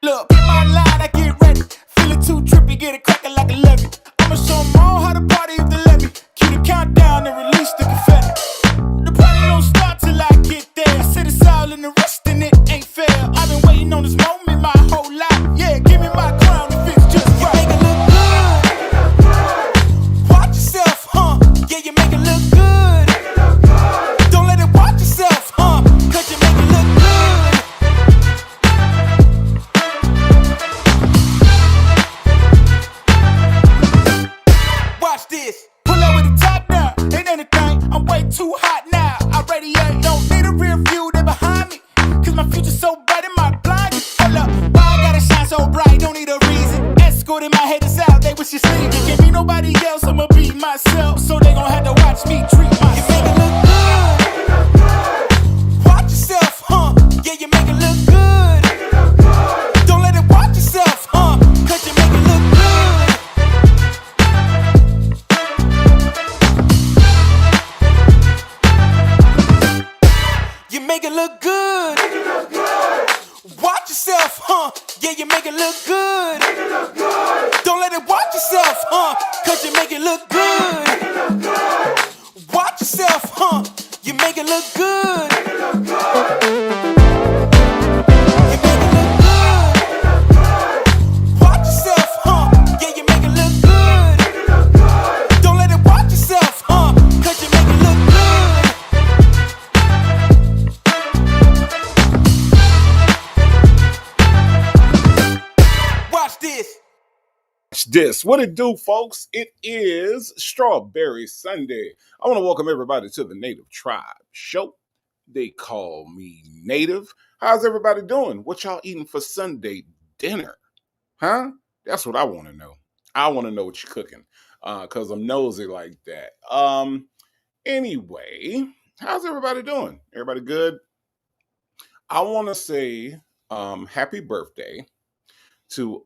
Look, in my line, I get ready. Feeling too trippy, get it cracking like a levy. I'ma show 'em all how to party if they let me. Cue the countdown and release the confetti. The party don't start till I get there. Sit it's all in the rest and it ain't fair. I've been waiting on this moment my whole life. Yeah, give me my crown if it's just right. You make it look good. Watch yourself, huh? Yeah, you make it look good. Don't let it watch yourself, huh? Cause you make it look good. Watch this. Pull up with the top down. Ain't anything. I'm way too hot now. I radiate. Don't need a rear view. They behind me. Cause my future's so bright in my blind. Hold up. Why I gotta shine so bright? Don't need a reason. Escorting my haters out. They wish you sleep. Can't be nobody else. I'ma be myself. So they gon' have to watch me treat myself. You make it look good. Watch yourself, huh? Yeah, you make it look good. Don't let it watch yourself, huh? Cause you make it look good. You make it look good. Watch yourself, huh? Yeah, you make it look good. Don't let it watch yourself, huh? Cause you make it look good. Watch yourself, huh? You make it look good. You make it look good. Watch yourself, huh? Yeah, you make it look good. Don't let it watch yourself, huh? Cause you make it look good. Watch this. This. What it do, folks? It is Strawberry Sunday. I want to welcome everybody to the Native Tribe Show. They call me Native. How's everybody doing? What y'all eating for Sunday dinner? Huh? That's what I want to know. I want to know what you're cooking. Cause I'm nosy like that. Anyway, how's everybody doing? Everybody good? I want to say happy birthday to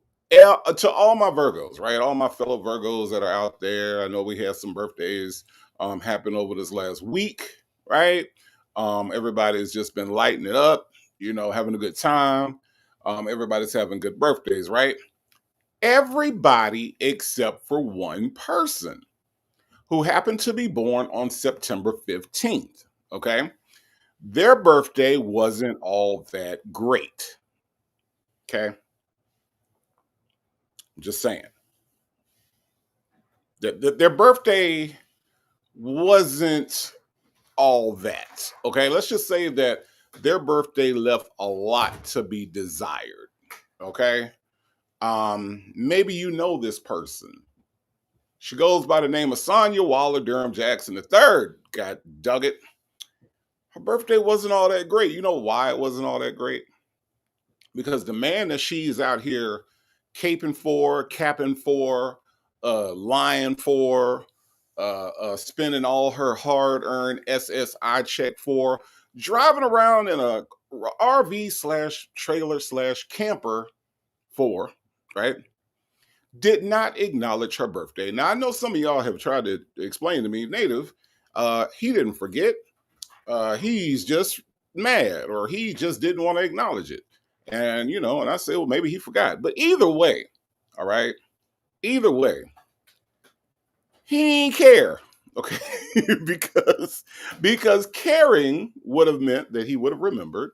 all my Virgos, right? All my fellow Virgos that are out there. I know we had some birthdays happen over this last week, right? Everybody's just been lighting it up, having a good time. Everybody's having good birthdays, right? Everybody except for one person who happened to be born on September 15th, okay? Their birthday wasn't all that great, okay? Just saying. Their birthday wasn't all that. Okay, let's just say that their birthday left a lot to be desired. Okay, maybe you know this person. She goes by the name of Sonya Waller Durham Jackson III. God dug it. Her birthday wasn't all that great. You know why it wasn't all that great? Because the man that she's out here caping for, capping for, lying for, spending all her hard-earned SSI check for, driving around in a RV slash trailer slash camper for, right? Did not acknowledge her birthday. Now I know some of y'all have tried to explain to me, Native, he didn't forget. He's just mad, or he just didn't want to acknowledge it. And and I say, well, maybe he forgot. But either way, all right, either way, he ain't care. Okay. because caring would have meant that he would have remembered.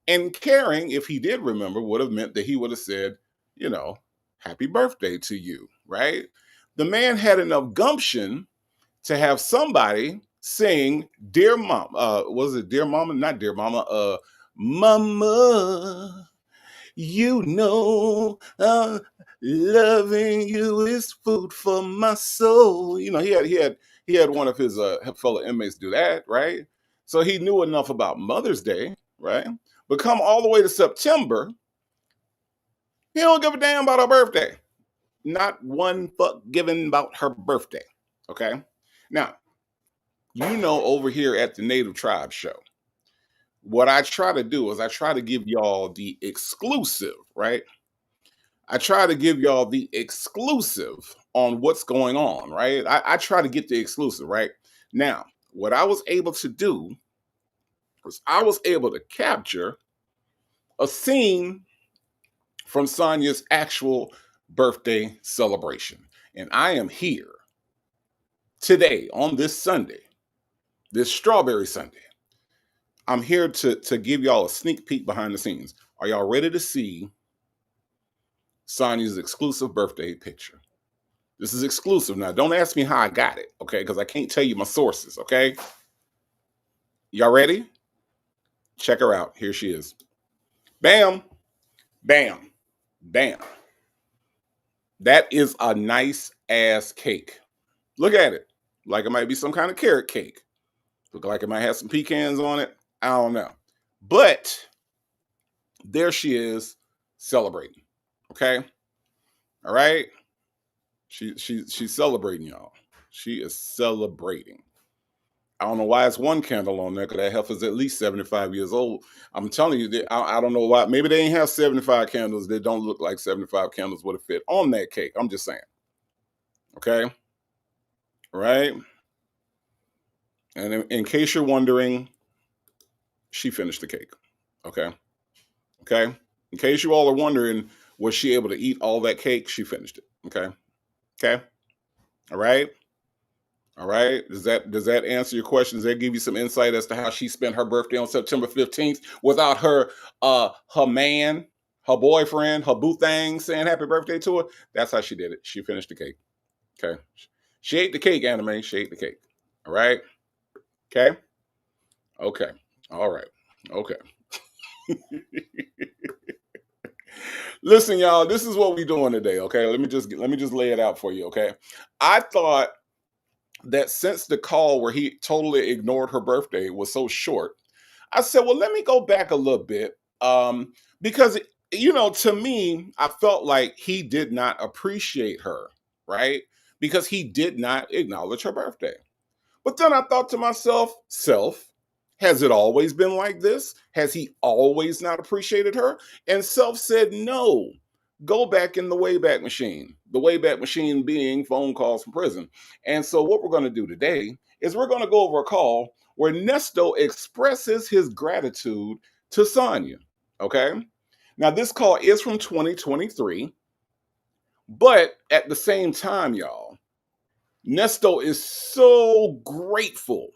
And caring, if he did remember, would have meant that he would have said, happy birthday to you, right? The man had enough gumption to have somebody sing Dear Mom. Was it Dear Mama? Not Dear Mama. Mama, loving you is food for my soul. He had one of his fellow inmates do that, right? So he knew enough about Mother's Day, right? But come all the way to September, he don't give a damn about her birthday. Not one fuck given about her birthday. Okay. Now, over here at the Native Tribe Show, what I try to do is I try to give y'all the exclusive, right? I try to give y'all the exclusive on what's going on, right? I try to get the exclusive, right? Now, what I was able to do was I was able to capture a scene from Sonya's actual birthday celebration. And I am here today on this Sunday, this Strawberry Sunday. I'm here to give y'all a sneak peek behind the scenes. Are y'all ready to see Sonya's exclusive birthday picture? This is exclusive. Now, don't ask me how I got it, okay? Because I can't tell you my sources, okay? Y'all ready? Check her out. Here she is. Bam, bam, bam. That is a nice ass cake. Look at it. Like it might be some kind of carrot cake. Look like it might have some pecans on it. I don't know. But there she is celebrating. Okay? All right? She's celebrating, y'all. She is celebrating. I don't know why it's one candle on there, because that heifer is at least 75 years old. I'm telling you, that I don't know why. Maybe they ain't have 75 candles that don't look like 75 candles would have fit on that cake. I'm just saying. Okay? Right? And in case you're wondering, she finished the cake. Okay? Okay? In case you all are wondering, was she able to eat all that cake? She finished it. Okay? Okay? All right? All right. Does that answer your question? Does that give you some insight as to how she spent her birthday on September 15th without her man, her boyfriend, her boo thing saying happy birthday to her? That's how she did it. She finished the cake. Okay. She ate the cake, Anime. She ate the cake. All right. Okay. Okay. All right. Okay. Listen, y'all, this is what we're doing today. Okay. Let me just lay it out for you. Okay. I thought that since the call where he totally ignored her birthday was so short, I said, well, let me go back a little bit. Because, to me, I felt like he did not appreciate her, right? Because he did not acknowledge her birthday. But then I thought to myself, has it always been like this? Has he always not appreciated her? And Self said, no. Go back in the Wayback Machine. The Wayback Machine being phone calls from prison. And so what we're going to do today is we're going to go over a call where Nesto expresses his gratitude to Sonya. Okay? Now, this call is from 2023. But at the same time, y'all, Nesto is so grateful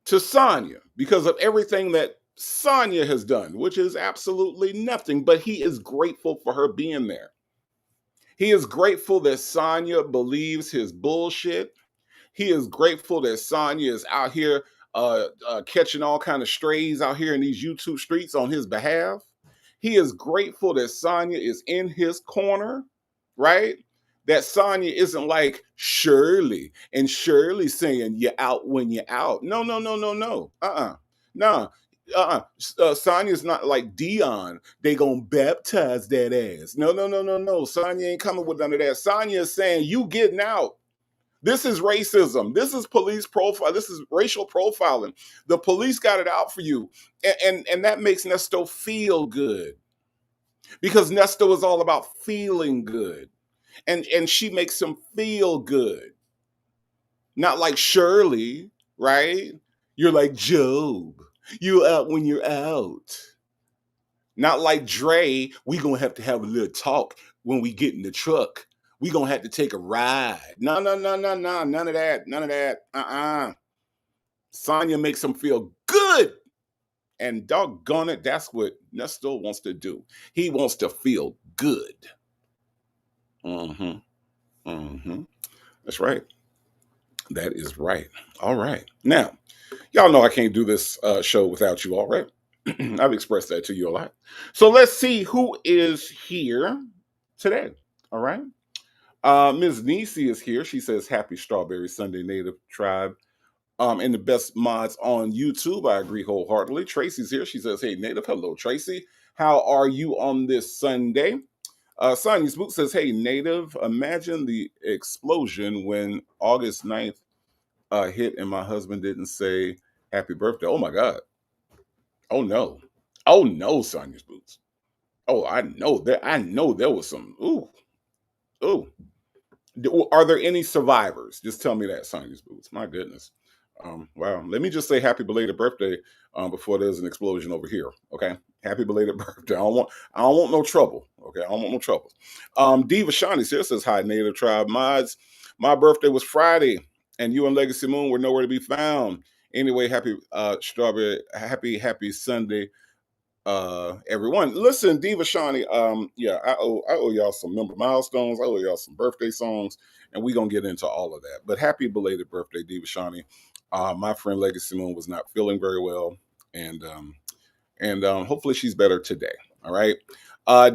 to Sonya because of everything that Sonya has done, which is absolutely nothing, but he is grateful for her being there. He is grateful that Sonya believes his bullshit. He is grateful that Sonya is out here catching all kind of strays out here in these YouTube streets on his behalf. He is grateful that Sonya is in his corner, right? That Sonya isn't like Shirley and Shirley saying you're out when you're out. No. Sonya's not like Dion. They gonna baptize that ass. No. Sonya ain't coming with none of that. Sonya is saying you getting out. This is racism. This is police profile. This is racial profiling. The police got it out for you. And that makes Nesto feel good. Because Nesto is all about feeling good. And she makes him feel good. Not like Shirley, right? You're like Job. You out when you're out. Not like Dre, we gonna have to have a little talk when we get in the truck. We gonna have to take a ride. No. None of that. Sonya makes him feel good. And doggone it, that's what Nesto wants to do. He wants to feel good. That's right. That is right. All right. Now, y'all know I can't do this show without you all, right? I've expressed that to you a lot. So let's see who is here today. All right. Ms. Nisi is here. She says, happy Strawberry Sunday, Native Tribe. And the best mods on YouTube. I agree wholeheartedly. Tracy's here. She says, hey, Native. Hello, Tracy. How are you on this Sunday? Sonya Spook says, hey, Native, imagine the explosion when August 9th hit and my husband didn't say happy birthday. Oh, my God. Oh, no. Oh, no, Sonya Spooks. Oh, I know there was some. Ooh. Are there any survivors? Just tell me that, Sonya Spooks. My goodness. Wow. Let me just say happy belated birthday before there's an explosion over here. Okay. Happy belated birthday. I don't want no trouble. Okay. I don't want no trouble. Diva Shawnee here says hi, Native Tribe Mods. My birthday was Friday, and you and Legacy Moon were nowhere to be found. Anyway, happy strawberry, happy Sunday, everyone. Listen, Diva Shawnee, yeah, I owe y'all some member milestones, I owe y'all some birthday songs, and we're gonna get into all of that. But happy belated birthday, Diva Shawnee. My friend Legacy Moon was not feeling very well, and hopefully she's better today. All right.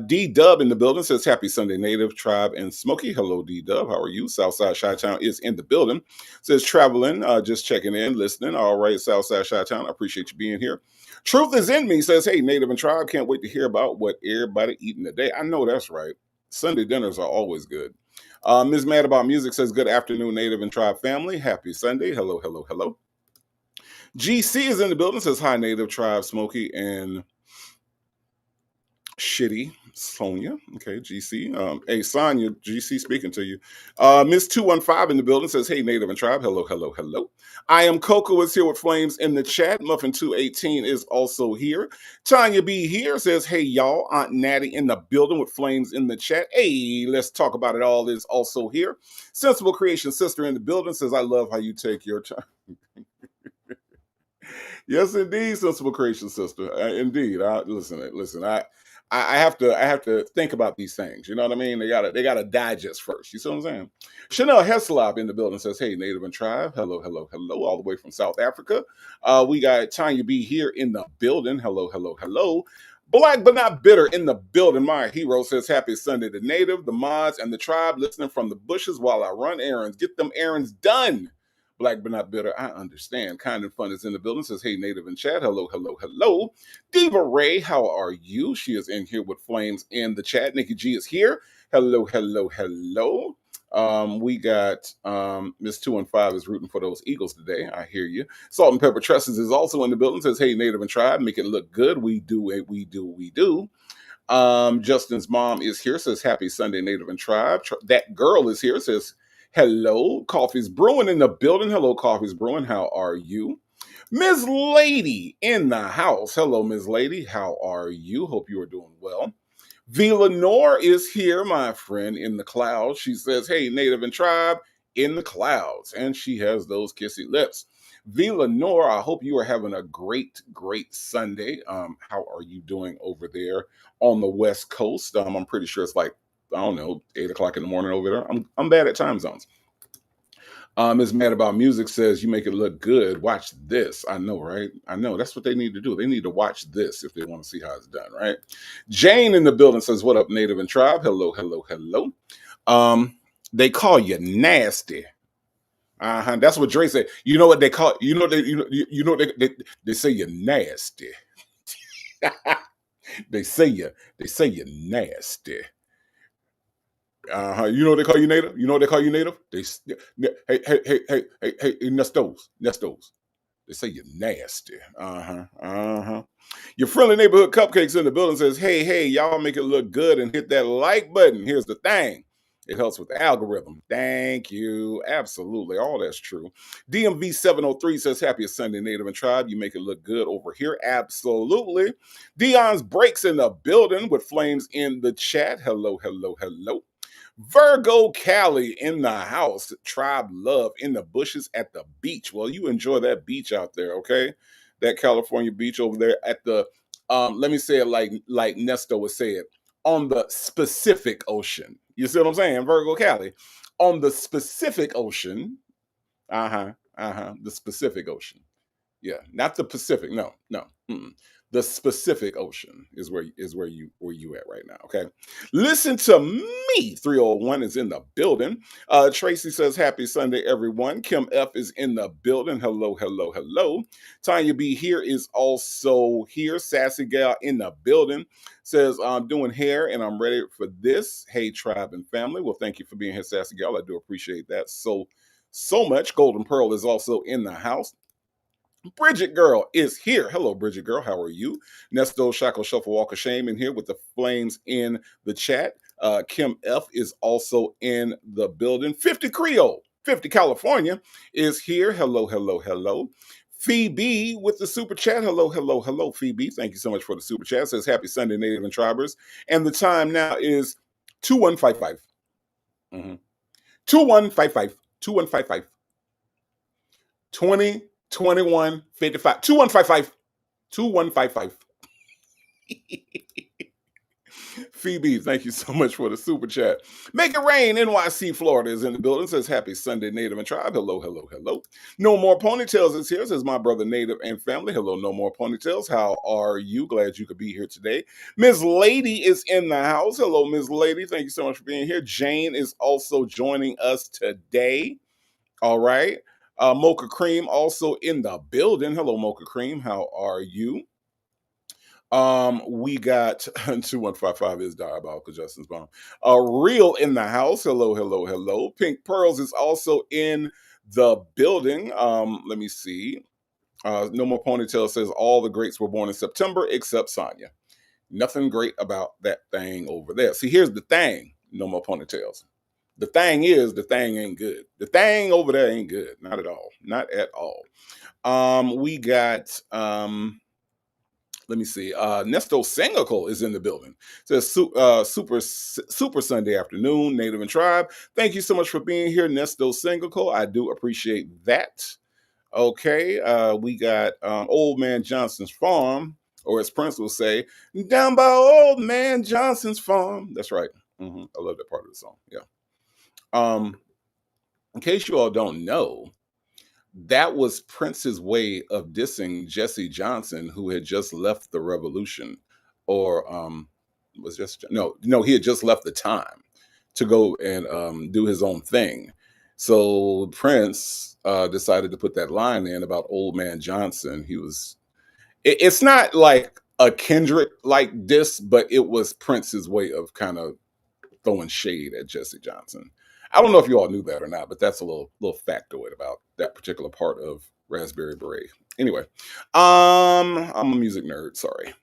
D Dub in the building says happy Sunday, Native Tribe and Smokey. Hello, D Dub. How are you? Southside Chi Town is in the building. Says traveling, just checking in, listening. All right, Southside Chi Town. I appreciate you being here. Truth is in me says, hey, Native and Tribe, can't wait to hear about what everybody eating today. I know that's right. Sunday dinners are always good. Ms. Mad About Music says, good afternoon, Native and Tribe family. Happy Sunday. Hello, hello, hello. GC is in the building, says, hi, Native Tribe, Smokey, and Shitty Sonia. Okay, GC. Hey, Sonia, GC speaking to you. Miss 215 in the building says, hey, Native and Tribe. Hello, hello, hello. I am Coco is here with Flames in the chat. Muffin 218 is also here. Tanya B here says, hey, y'all. Aunt Natty in the building with Flames in the chat. Hey, let's talk about it all is also here. Sensible Creation Sister in the building says, I love how you take your time. Yes, indeed, Sensible Creation Sister. Indeed. Listen. I have to think about these things. You know what I mean? They gotta digest first. You see what I'm saying? Chanel Heslop in the building says, "Hey, Native and Tribe, hello, hello, hello, all the way from South Africa." We got Tanya B here in the building. Hello, hello, hello. Black but not bitter in the building. My hero says, "Happy Sunday to Native, the mods, and the tribe listening from the bushes while I run errands. Get them errands done." Black but not bitter. I understand. Kind and Fun is in the building. Says, hey, Native and chat. Hello, hello, hello. Diva Ray, how are you? She is in here with Flames in the chat. Nikki G is here. Hello, hello, hello. We got Miss 215 is rooting for those Eagles today. I hear you. Salt and Pepper Trusses is also in the building. Says, hey, Native and Tribe, make it look good. We do. Justin's mom is here. Says, happy Sunday, Native and Tribe. That girl is here. Says, hello, Coffee's Brewing in the building. Hello, Coffee's Brewing. How are you? Ms. Lady in the house. Hello, Ms. Lady. How are you? Hope you are doing well. V. Lenore is here, my friend, in the clouds. She says, hey, Native and Tribe in the clouds. And she has those kissy lips. V. Lenore, I hope you are having a great, great Sunday. How are you doing over there on the West Coast? I'm pretty sure it's like, I don't know, 8 o'clock in the morning over there. I'm bad at time zones. Ms. Mad About Music says, you make it look good. Watch this. I know, right? I know. That's what they need to do. They need to watch this if they want to see how it's done, right? Jane in the building says, what up, Native and Tribe? Hello, hello, hello. They call you nasty. That's what Dre said. You know what they call, they say you're nasty. they say you're nasty. You know what they call you, Native? You know what they call you, Native? Hey, Nestos. They say you're nasty. Your friendly neighborhood cupcakes in the building says, hey, y'all make it look good and hit that like button. Here's the thing. It helps with the algorithm. Thank you. Absolutely. All that's true. DMV 703 says, happy Sunday, Native and Tribe. You make it look good over here. Absolutely. Dion's Breaks in the building with Flames in the chat. Hello, hello, hello. Virgo Cali in the house. Tribe Love in the bushes at the beach. Well, you enjoy that beach out there, okay? That California beach over there at the, let me say it like Nesto would say it, on the Pacific Ocean. You see what I'm saying? Virgo Cali. On the Pacific Ocean. The Pacific Ocean. Yeah, not the Pacific. No. The Pacific Ocean is where you at right now. Okay, listen to me. 301 is in the building. Tracy says, happy Sunday, everyone. Kim F is in the building. Hello, hello, hello. Tanya B here is also here. Sassy Gal in the building says, I'm doing hair and I'm ready for this. Hey, Tribe and family. Well, thank you for being here, Sassy Gal. I do appreciate that so much. Golden Pearl is also in the house. Bridget Girl is here. Hello, Bridget Girl. How are you? Nesto Shackle Shuffle Walk of Shame in here with the Flames in the chat. Kim F is also in the building. 50 Creole 50 California is here. Hello, hello, hello. Phoebe with the super chat. Hello, hello, hello, Phoebe. Thank you so much for the super chat. Says happy Sunday, Native and Tribers. And the time now is 2155. 2155. 2155. 20, 21, 55. 2155. 2155. Phoebe, thank you so much for the super chat. Make It Rain, NYC, Florida is in the building. Says happy Sunday, Native and Tribe. Hello, hello, hello. No More Ponytails is here. Says my brother, Native and family. Hello, No More Ponytails. How are you? Glad you could be here today. Ms. Lady is in the house. Hello, Ms. Lady. Thank you so much for being here. Jane is also joining us today. All right. Mocha Cream also in the building. Hello, Mocha Cream. How are you? We got 2155 is diabolical Justin's bomb. Real in the house. Hello, hello, hello. Pink Pearls is also in the building. Let me see. No More Ponytail says all the greats were born in September except Sonya. Nothing great about that thing over there. See, here's the thing. No More Ponytails. The thing is, the thing ain't good. The thing over there ain't good. Not at all. Not at all. We got let me see. Nesto Sangacle is in the building. It says super Sunday afternoon, Native and Tribe. Thank you so much for being here, Nesto Sangacle. I do appreciate that. Okay, we got Old Man Johnson's Farm, or as Prince will say, down by Old Man Johnson's Farm. That's right. I love that part of the song. Yeah. In case you all don't know, that was Prince's way of dissing Jesse Johnson, who had just left the Revolution, or he had just left the Time to go and do his own thing. So Prince decided to put that line in about Old Man Johnson. It's not like a Kendrick like diss, but it was Prince's way of kind of throwing shade at Jesse Johnson. I don't know if you all knew that or not, but that's a little factoid about that particular part of Raspberry Beret. Anyway, I'm a music nerd, sorry.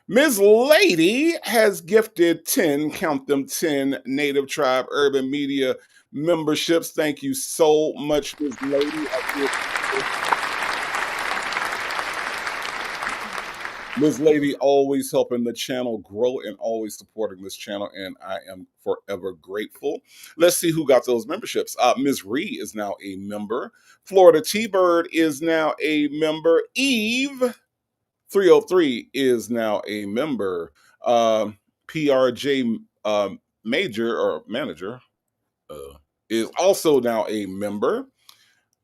Ms. Lady has gifted 10, count them 10, Native Tribe Urban Media memberships. Thank you so much, Ms. Lady. Ms. Lady always helping the channel grow and always supporting this channel, and I am forever grateful. Let's see who got those memberships. Ms. Ree is now a member. Florida T-Bird is now a member. Eve 303 is now a member. PRJ Major or Manager is also now a member.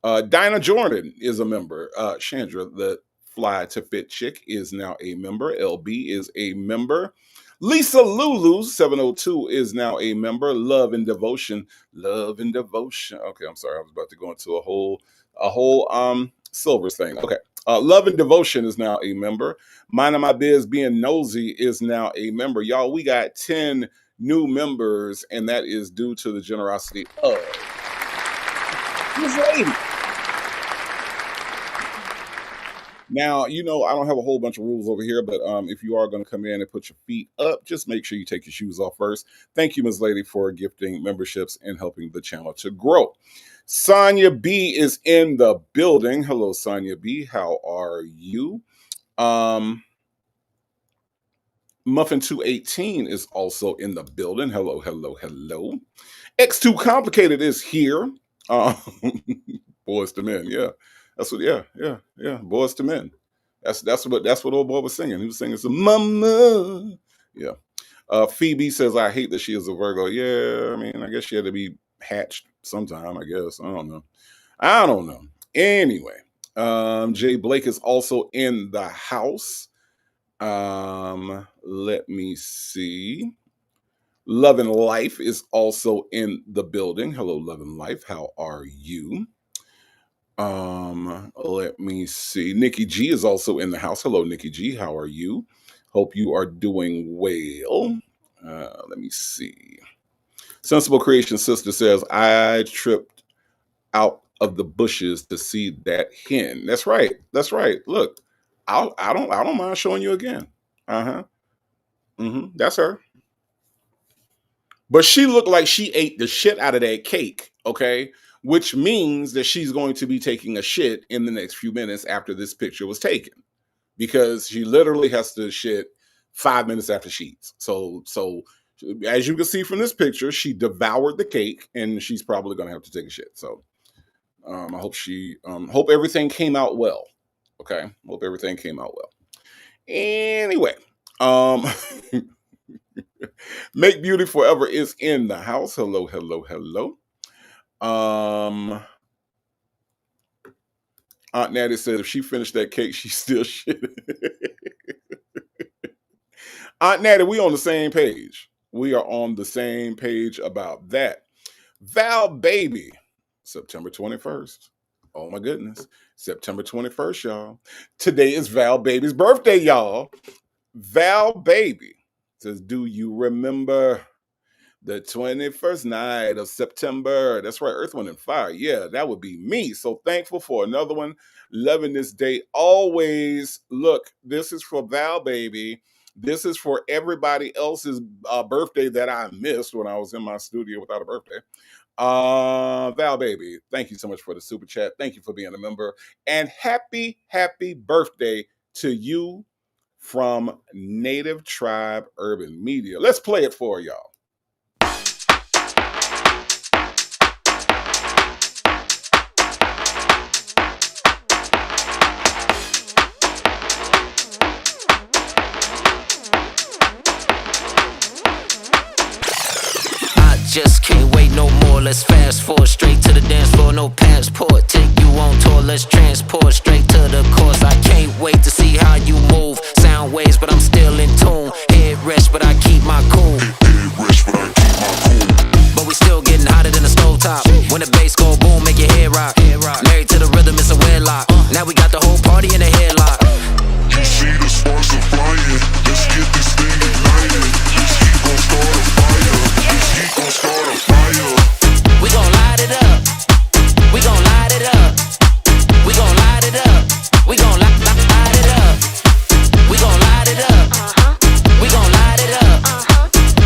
Dinah Jordan is a member. Chandra, the Fly to Fit Chick, is now a member. LB is a member. Lisa Lulu 702 is now a member. Love and Devotion. Okay, I'm sorry. I was about to go into a whole Silvers thing. Okay. Love and Devotion is now a member. Minding My Biz Being Nosy is now a member. Y'all, we got 10 new members, and that is due to the generosity of Ms. Lady. Now, I don't have a whole bunch of rules over here, but if you are going to come in and put your feet up, just make sure you take your shoes off first. Thank you, Ms. Lady, for gifting memberships and helping the channel to grow. Sonia B is in the building. Hello, Sonia B. How are you? Muffin 218 is also in the building. Hello, hello, hello. X2 Complicated is here. Boys to Men, yeah. That's what, yeah. Boys to Men. That's what old boy was singing. He was singing some mama. Yeah. Phoebe says, I hate that she is a Virgo. Yeah, I mean, I guess she had to be hatched sometime, I guess. I don't know. Anyway, Jay Blake is also in the house. Let me see. Love and Life is also in the building. Hello, Love and Life. How are you? Let me see. Nikki G is also in the house. Hello, Nikki G. How are you? Hope you are doing well. Let me see. Sensible Creation Sister says, I tripped out of the bushes to see that hen. That's right. Look, I don't mind showing you again. That's her. But she looked like she ate the shit out of that cake, okay? which means that she's going to be taking a shit in the next few minutes after this picture was taken, because she literally has to shit 5 minutes after she eats. So as you can see from this picture, she devoured the cake, and she's probably going to have to take a shit. So I hope hope everything came out well. Okay, hope everything came out well. Anyway, Make Beauty Forever is in the house. Hello, hello, hello. Aunt Natty said if she finished that cake, she still shit. Aunt Natty, we on the same page. We are on the same page about that. Val Baby, September 21st. Oh my goodness. September 21st, y'all. Today is Val Baby's birthday, y'all. Val Baby says, do you remember the 21st night of September? That's right, Earth, Wind, and Fire. Yeah, that would be me. So thankful for another one. Loving this day always. Look, this is for Val Baby. This is for everybody else's birthday that I missed when I was in my studio without a birthday. Val Baby, thank you so much for the super chat. Thank you for being a member. And happy birthday to you from Native Tribe Urban Media. Let's play it for y'all. Just can't wait no more, let's fast forward straight to the dance floor, no passport, take you on tour, let's transport straight to the course. I can't wait to see how you move, sound waves but I'm still in tune, head rest but I keep my cool, but we still getting hotter than the stove top, when the bass go boom, make your head rock, married to the rhythm, it's a wedlock, now we got the whole party in a headlock. You see the sparks are flying, let's get this thing ignited, this heat gon' start a fire, this heat gon' start a fire. We gon' light it up, we gon' light it up, we gon' light it up, we gon' light it up, we gon' light it up, we gon' light it up,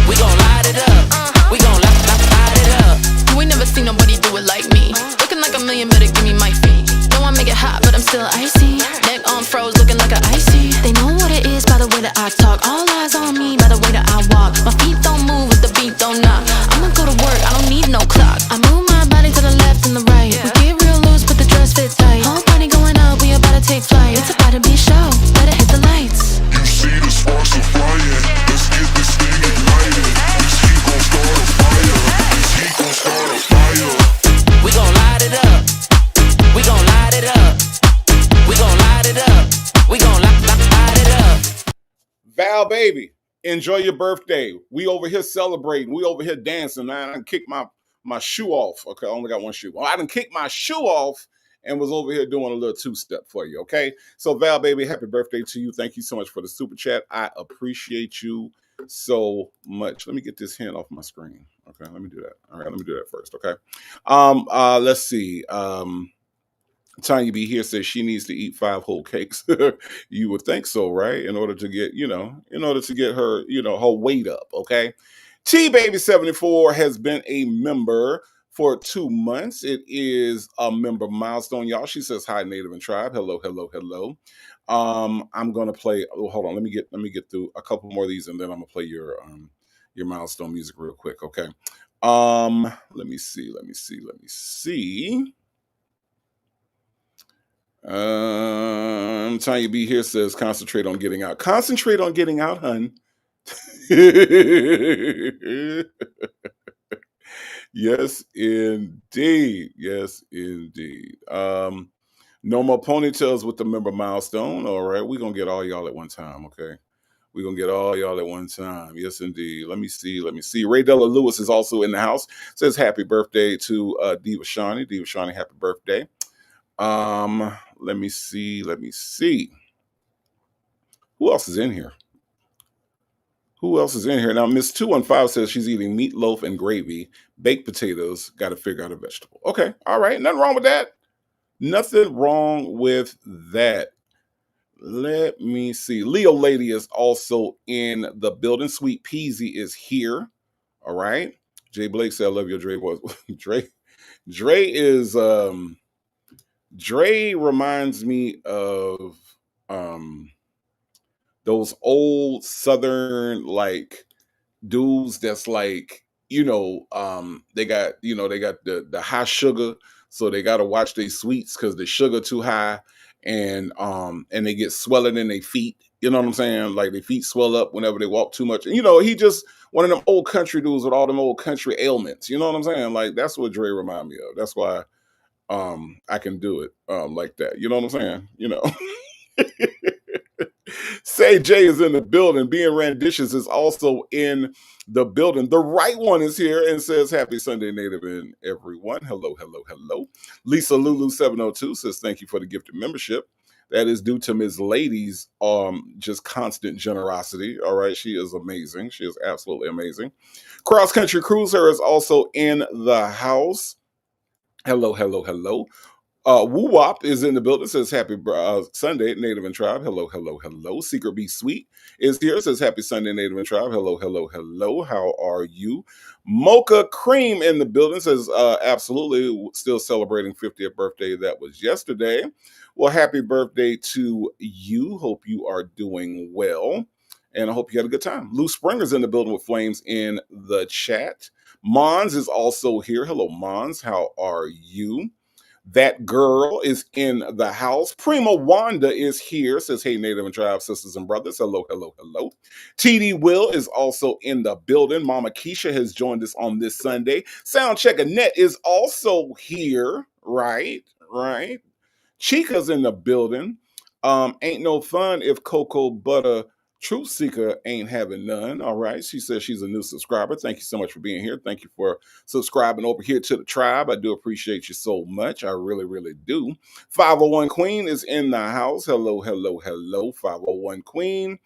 we gon' light it up, we gon' light it up. You ain't never seen nobody do it like me, looking like a million, better give me my feet. Know I make it hot, but I'm still icy, neck on froze, looking like an icy. They know what it is by the way that I talk, all eyes on me by the way that I walk. My feet don't move if the beat don't knock, I'ma go to work, I don't need no clock. I move my body to the left and the right, we get real loose but the dress fits tight. Whole party going up, we about to take flight, it's about to be a show, better hit the lights. You see the sparks are flying, let's get this thing ignited, this heat gon' start a fire, this heat gon' start a fire. We gon' light it up, we gon' light it up, we gon' light it up, we gon' light it up. Val Baby, enjoy your birthday. We over here celebrating. We over here dancing. Man, I done kicked my shoe off. Okay, I only got one shoe. Well, I done kicked my shoe off and was over here doing a little two-step for you, okay? So Val Baby, happy birthday to you. Thank you so much for the super chat. I appreciate you so much. Let me get this hand off my screen. Okay, let me do that. All right, let me do that first, okay? Let's see. Tanya B here says she needs to eat 5 whole cakes. You would think so, right? In order to get, her, her weight up, okay? T-Baby 74 has been a member for 2 months. It is a member milestone, y'all. She says, hi, Native and Tribe. Hello, hello, hello. I'm gonna play, hold on, let me get through a couple more of these, and then I'm gonna play your milestone music real quick, okay? Let me see. Tanya B here says, concentrate on getting out. Concentrate on getting out, hun. Yes, indeed. Yes, indeed. No more ponytails with the member milestone. All right, we're gonna get all y'all at one time, okay? We're gonna get all y'all at one time. Yes, indeed. Let me see. Ray Della Lewis is also in the house. Says happy birthday to Diva Shawnee. Diva Shawnee, happy birthday. Let me see. Who else is in here? Now, Miss 215 says she's eating meatloaf and gravy, baked potatoes, got to figure out a vegetable. Okay, all right, nothing wrong with that. Let me see. Leo Lady is also in the building. Sweet Peasy is here. All right. Jay Blake said, I love your Dre voice. Dre is Dre reminds me of um those old southern like dudes that's like, they got the high sugar, so they got to watch their sweets because the sugar too high, and they get swelling in their feet. You know what I'm saying? Like their feet swell up whenever they walk too much. And, he just one of them old country dudes with all them old country ailments. You know what I'm saying? Like that's what Dre remind me of. That's why I can do it like that. You know what I'm saying? Say Jay is in the building. Being Renditions is also in the building. The right one is here and says, Happy Sunday, Native and everyone. Hello, hello, hello. Lisa Lulu 702 says, thank you for the gifted membership. That is due to Ms. Lady's just constant generosity. All right. She is amazing. She is absolutely amazing. Cross Country Cruiser is also in the house. Hello, hello, hello. Woo Wop is in the building. Says happy Sunday, Native and Tribe. Hello, hello, hello. Secret Be Sweet is here. Says happy Sunday, Native and Tribe. Hello, hello, hello. How are you? Mocha Cream in the building says absolutely still celebrating 50th birthday. That was yesterday. Well, happy birthday to you. Hope you are doing well. And I hope you had a good time. Lou Springer's in the building with flames in the chat. Mons is also here. Hello, Mons. How are you? That girl is in the house. Prima Wanda is here. Says, hey, Native and Tribe sisters and brothers. Hello, hello, hello. TD Will is also in the building. Mama Keisha has joined us on this Sunday. Soundcheck Annette is also here. Right. Chica's in the building. Ain't no fun if Cocoa Butter Truth Seeker ain't having none. All right. She says she's a new subscriber. Thank you so much for being here. Thank you for subscribing over here to the tribe. I do appreciate you so much. I really, really do. 501 Queen is in the house. Hello, hello, hello, 501 Queen.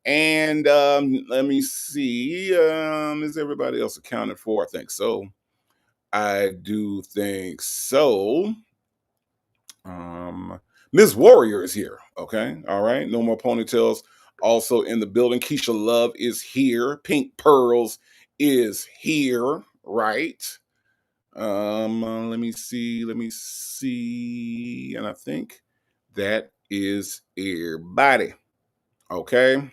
And let me see. Is everybody else accounted for? I think so. I do think so. Ms. Warrior is here. Okay. All right. No more ponytails. Also in the building. Keisha Love is here. Pink Pearls is here. Right. Let me see. And I think that is everybody. Okay.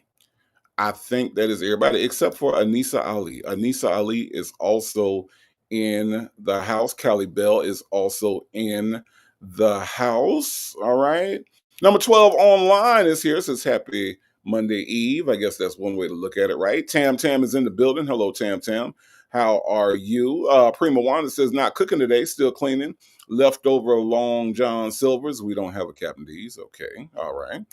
I think that is everybody except for Anissa Ali. Anissa Ali is also in the house. Callie Bell is also in the house. All right. Number 12 online is here. It says happy Monday Eve. I guess that's one way to look at it, right? Tam Tam is in the building. Hello, Tam Tam. How are you? Prima Wanda says not cooking today, still cleaning. Leftover Long John Silvers. We don't have a Captain D's. Okay. All right.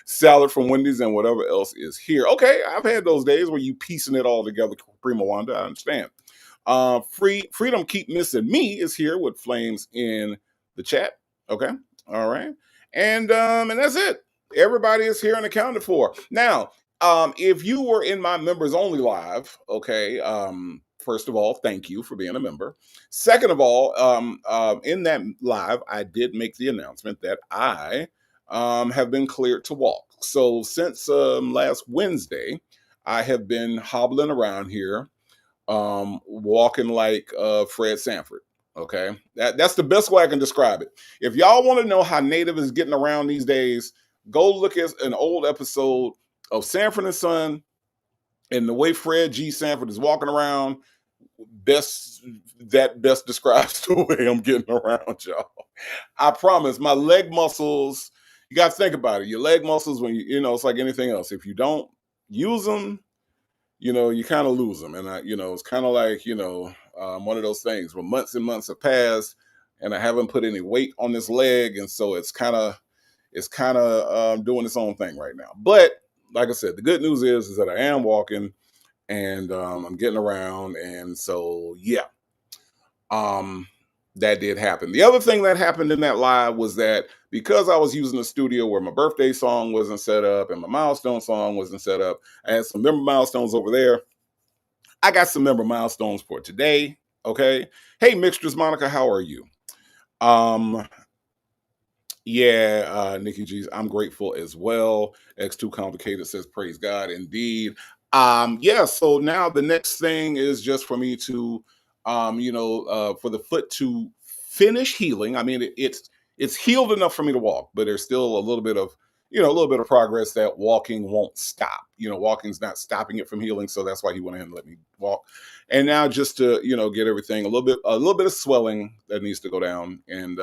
Salad from Wendy's and whatever else is here. Okay. I've had those days where you piecing it all together, Prima Wanda. I understand. Freedom Keep Missing Me is here with flames in the chat. Okay. All right. And that's it. Everybody is here and accounted for. Now, if you were in my members only live, okay, first of all, thank you for being a member. Second of all, in that live, I did make the announcement that I have been cleared to walk. So since last Wednesday, I have been hobbling around here, walking like Fred Sanford. Okay, that's the best way I can describe it. If y'all want to know how Native is getting around these days, go look at an old episode of Sanford and Son, and the way Fred G. Sanford is walking around. Best describes the way I'm getting around, y'all. I promise. My leg muscles. You got to think about it. Your leg muscles, when it's like anything else. If you don't use them, you kind of lose them. And it's kind of like, one of those things where months and months have passed and I haven't put any weight on this leg. And so it's kind of doing its own thing right now. But like I said, the good news is that I am walking and I'm getting around. And so, yeah, that did happen. The other thing that happened in that live was that because I was using a studio where my birthday song wasn't set up and my milestone song wasn't set up, I had some member milestones over there. I got some member milestones for today. Okay. Hey, Mixtures Monica, how are you? Nikki G's, I'm grateful as well. X2 Complicated says, praise God, indeed. So now the next thing is just for me to for the foot to finish healing. I mean, it's healed enough for me to walk, but there's still a little bit of progress that walking won't stop. Walking's not stopping it from healing, so that's why he went ahead and let me walk. And now just to get everything a little bit of swelling that needs to go down, and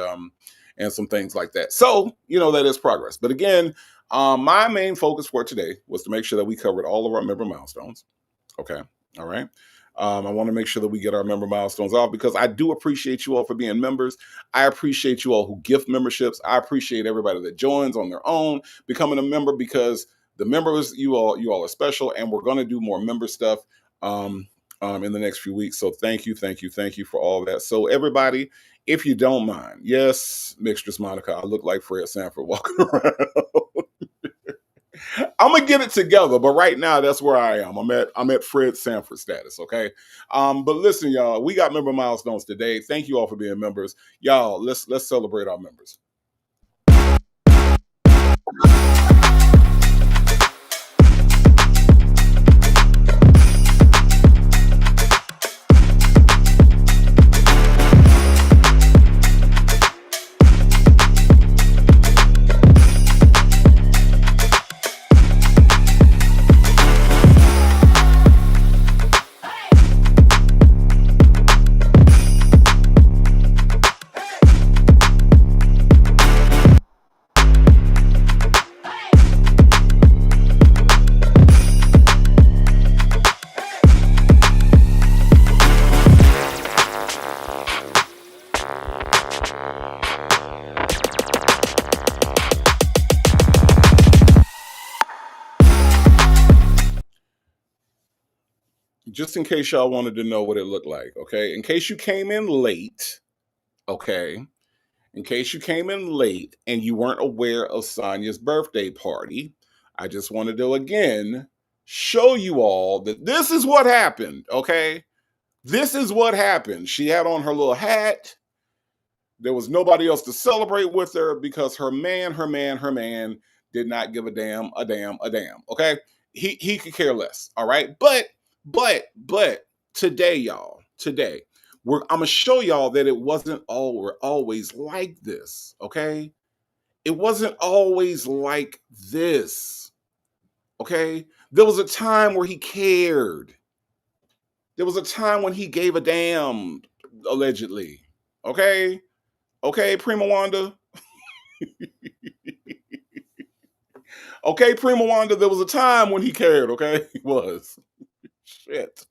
some things like that. So that is progress. But again, my main focus for today was to make sure that we covered all of our member milestones. Okay, all right. I want to make sure that we get our member milestones off, because I do appreciate you all for being members. I appreciate you all who gift memberships. I appreciate everybody that joins on their own, becoming a member, because the members, you all are special, and we're going to do more member stuff in the next few weeks. So thank you for all that. So everybody, if you don't mind, yes, Mistress Monica, I look like Fred Sanford walking around. I'm gonna get it together, but right now that's where I am. I'm at Fred Sanford status, okay? But listen, y'all, we got member milestones today. Thank you all for being members, y'all. Let's celebrate our members. Just in case y'all wanted to know what it looked like, okay? In case you came in late, okay? In case you came in late and you weren't aware of Sonia's birthday party, I just wanted to, again, show you all that this is what happened, okay? This is what happened. She had on her little hat. There was nobody else to celebrate with her because her man did not give a damn, okay? He could care less, all right? But today, y'all, I'm gonna show y'all that it wasn't always like this, okay? It wasn't always like this, okay? There was a time where he cared. There was a time when he gave a damn, allegedly, okay? Okay, Prima Wanda? Okay, Prima Wanda, there was a time when he cared, okay? He was. Shit.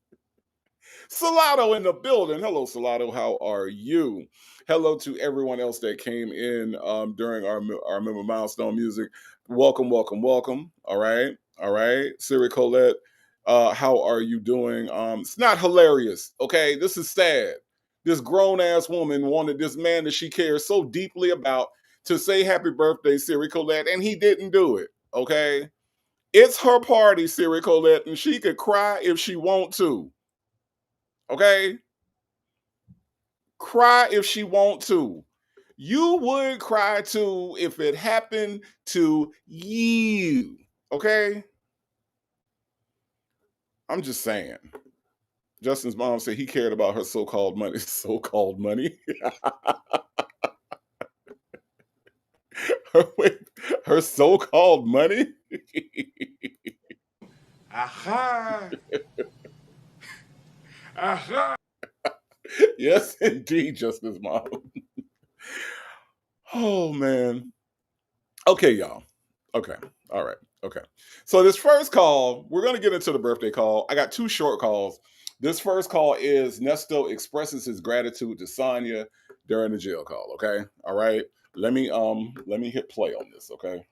Salato in the building. Hello, Salato. How are you? Hello to everyone else that came in during our member milestone music. Welcome. All right. Siri Colette, how are you doing? It's not hilarious, okay? This is sad. This grown-ass woman wanted this man that she cares so deeply about to say happy birthday, Siri Colette, and he didn't do it, okay? It's her party, Siri Colette, and she could cry if she want to. Okay? Cry if she want to. You would cry too if it happened to you. Okay? I'm just saying. Justin's mom said he cared about her so-called money. So-called money? her so-called money? Aha! Aha! Yes, indeed, Justin's mom. Oh, man. Okay, y'all. Okay. All right. Okay. So this first call, we're going to get into the birthday call. I got two short calls. This first call is Nesto expresses his gratitude to Sonia during the jail call. Okay. All right. Let me hit play on this. Okay.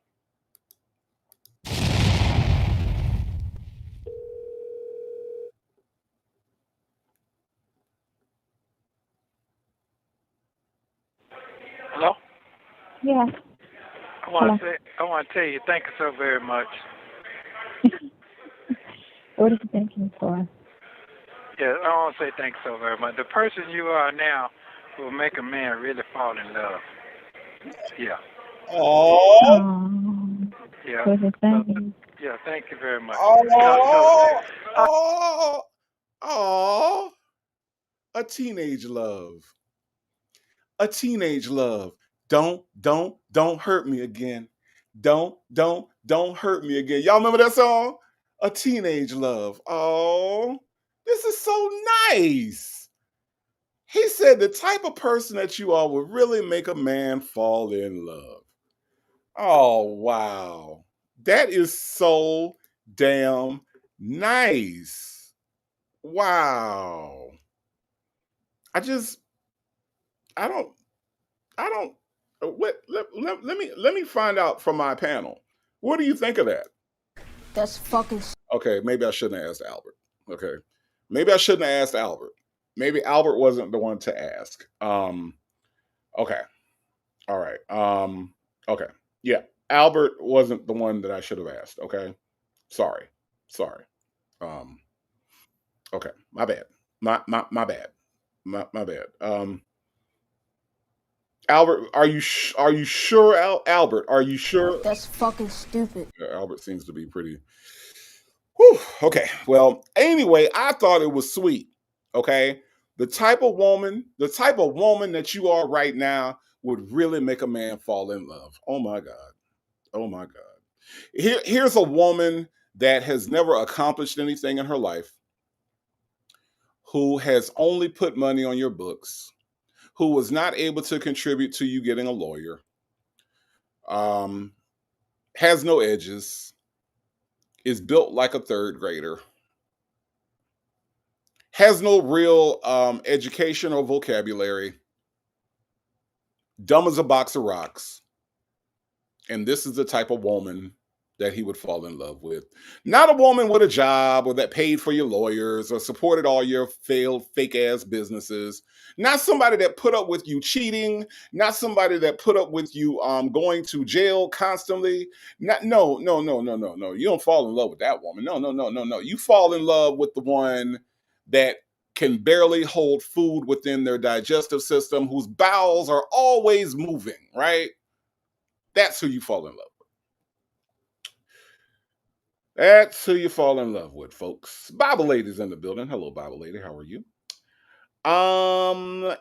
Hello? Yeah. I want to tell you thank you so very much. What are you thanking for? Yeah, I want to say thank you so very much. The person you are now will make a man really fall in love. Yeah. Oh. Yeah. What are you thanking? Yeah, thank you very much. Oh. A teenage love. A teenage love. Don't hurt me again. Don't hurt me again. Y'all remember that song? A teenage love. Oh, this is so nice. He said the type of person that you are would really make a man fall in love. Oh, wow. That is so damn nice. Wow. I just, I don't, I don't, let me find out from my panel. What do you think of that? That's fucking. Okay, maybe I shouldn't have asked Albert. Okay. Maybe I shouldn't have asked Albert. Maybe Albert wasn't the one to ask. Okay. All right. Okay. Yeah. Albert wasn't the one that I should have asked. Okay. Sorry. Sorry. Um, okay. My bad. My bad. My bad. Albert, are you sure, Albert? Are you sure? That's fucking stupid. Yeah, Albert seems to be pretty. Whew, okay. Well, anyway, I thought it was sweet. Okay. The type of woman that you are right now would really make a man fall in love. Oh my God. Oh my God. Here's a woman that has never accomplished anything in her life, who has only put money on your books, who was not able to contribute to you getting a lawyer, has no edges, is built like a third grader, has no real education or vocabulary, dumb as a box of rocks. And this is the type of woman that he would fall in love with. Not a woman with a job or that paid for your lawyers or supported all your failed fake ass businesses. Not somebody that put up with you cheating. Not somebody that put up with you going to jail constantly. No. You don't fall in love with that woman. No. You fall in love with the one that can barely hold food within their digestive system, whose bowels are always moving, right? That's who you fall in love with. That's who you fall in love with, folks. Bible Lady's in the building. Hello, Bible Lady. How are you?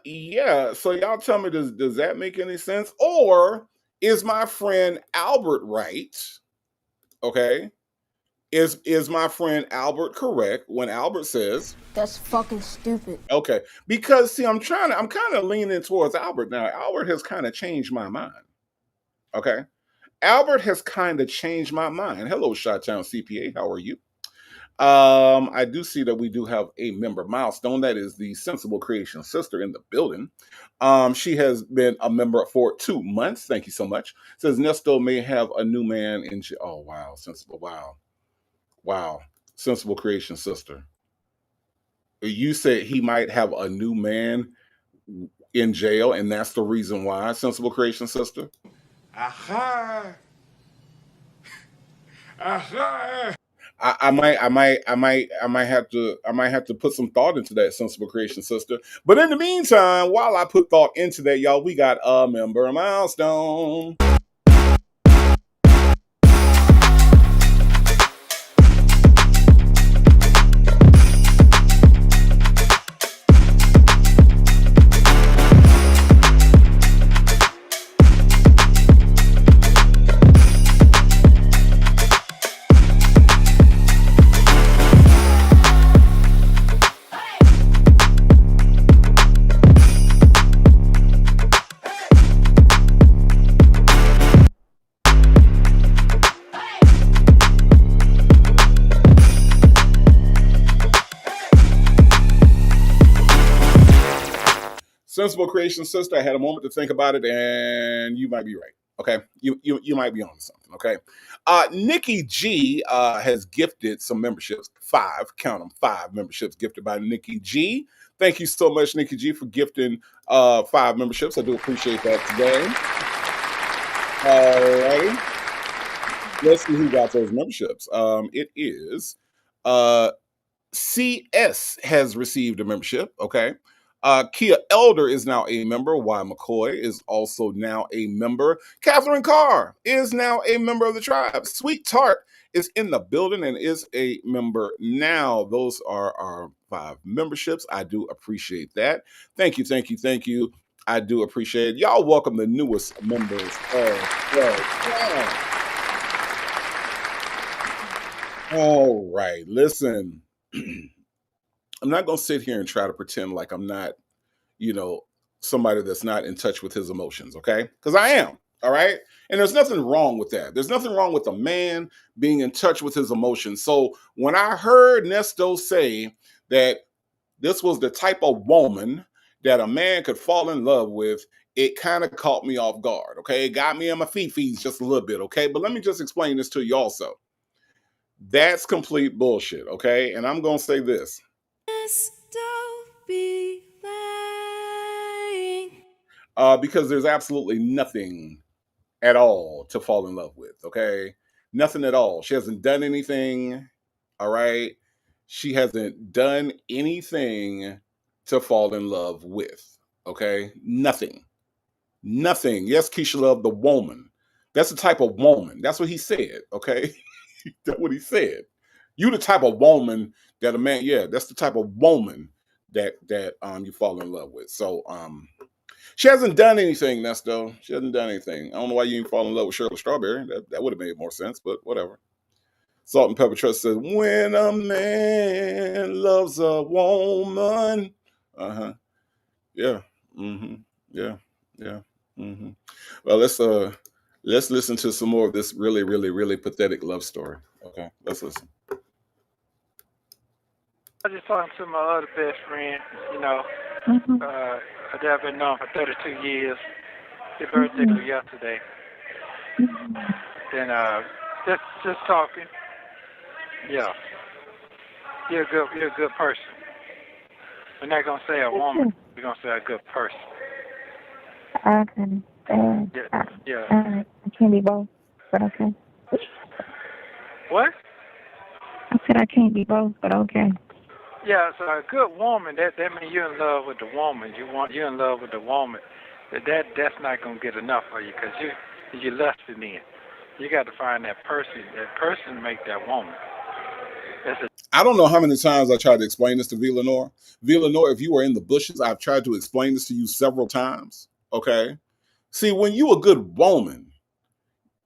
Yeah. So y'all tell me, does that make any sense? Or is my friend Albert right? Okay. Is my friend Albert correct when Albert says That's fucking stupid. okay? Because see, I'm kind of leaning towards Albert now. Albert has kind of changed my mind. Okay. Albert has kind of changed my mind. Hello, Chi-Town CPA. How are you? I do see that we do have a member milestone. That is the Sensible Creation Sister in the building. She has been a member for 2 months. Thank you so much. Says Nesto may have a new man in. Oh wow, Sensible. Wow, Sensible Creation Sister. You said he might have a new man in jail, and that's the reason why, Sensible Creation Sister. Aha! Aha! I might have to put some thought into that, Sensible Creation Sister. But in the meantime, while I put thought into that, y'all, we got a member milestone. Sensible Creation Sister, I had a moment to think about it, and you might be right. Okay, you might be on something. Okay, Nikki G has gifted some memberships. 5, count them, 5 memberships gifted by Nikki G. Thank you so much, Nikki G, for gifting 5 memberships. I do appreciate that today. All right, let's see who got those memberships. It is CS has received a membership. Okay. Kia Elder is now a member. Y McCoy is also now a member. Catherine Carr is now a member of the tribe. Sweet Tart is in the building and is a member now. Those are our 5 memberships. I do appreciate that. Thank you, thank you, thank you. I do appreciate it. Y'all welcome the newest members of the channel. All right, listen. I'm not going to sit here and try to pretend like I'm not, somebody that's not in touch with his emotions, okay? Because I am, all right? And there's nothing wrong with that. There's nothing wrong with a man being in touch with his emotions. So when I heard Nesto say that this was the type of woman that a man could fall in love with, it kind of caught me off guard, okay? It got me in my feet just a little bit, okay? But let me just explain this to you also. That's complete bullshit, okay? And I'm going to say this. Because there's absolutely nothing at all to fall in love with, okay? Nothing at all. She hasn't done anything, all right? She hasn't done anything to fall in love with, okay? Nothing. Nothing. Yes, Keisha Love, the woman. That's the type of woman. That's what he said, okay? That's what he said. You the type of woman that a man, that's the type of woman that you fall in love with. So she hasn't done anything, Nesto. She hasn't done anything. I don't know why you didn't fall in love with Shirley Strawberry. That would have made more sense, but whatever. Salt and Pepper Trust says, when a man loves a woman. Uh-huh. Yeah. Mm-hmm. Yeah. Yeah. Mm-hmm. Well, let's listen to some more of this really, really, really pathetic love story. Okay, let's listen. I just talking to my other best friend, I've been known for 32 years. His birthday was yesterday. Then just talking. Yeah. You're a good person. We're not gonna say a woman, we're gonna say a good person. Okay. Yeah. I can't be both, but okay. What? I said I can't be both, but okay. Yeah, so a good woman, that means you're in love with the woman. You're in love with the woman. That's not gonna get enough for you because you're lusting in. You got to find that person. That person make that woman. I don't know how many times I tried to explain this to V. Lenore. V. Lenore, if you were in the bushes, I've tried to explain this to you several times. Okay. See, when you a good woman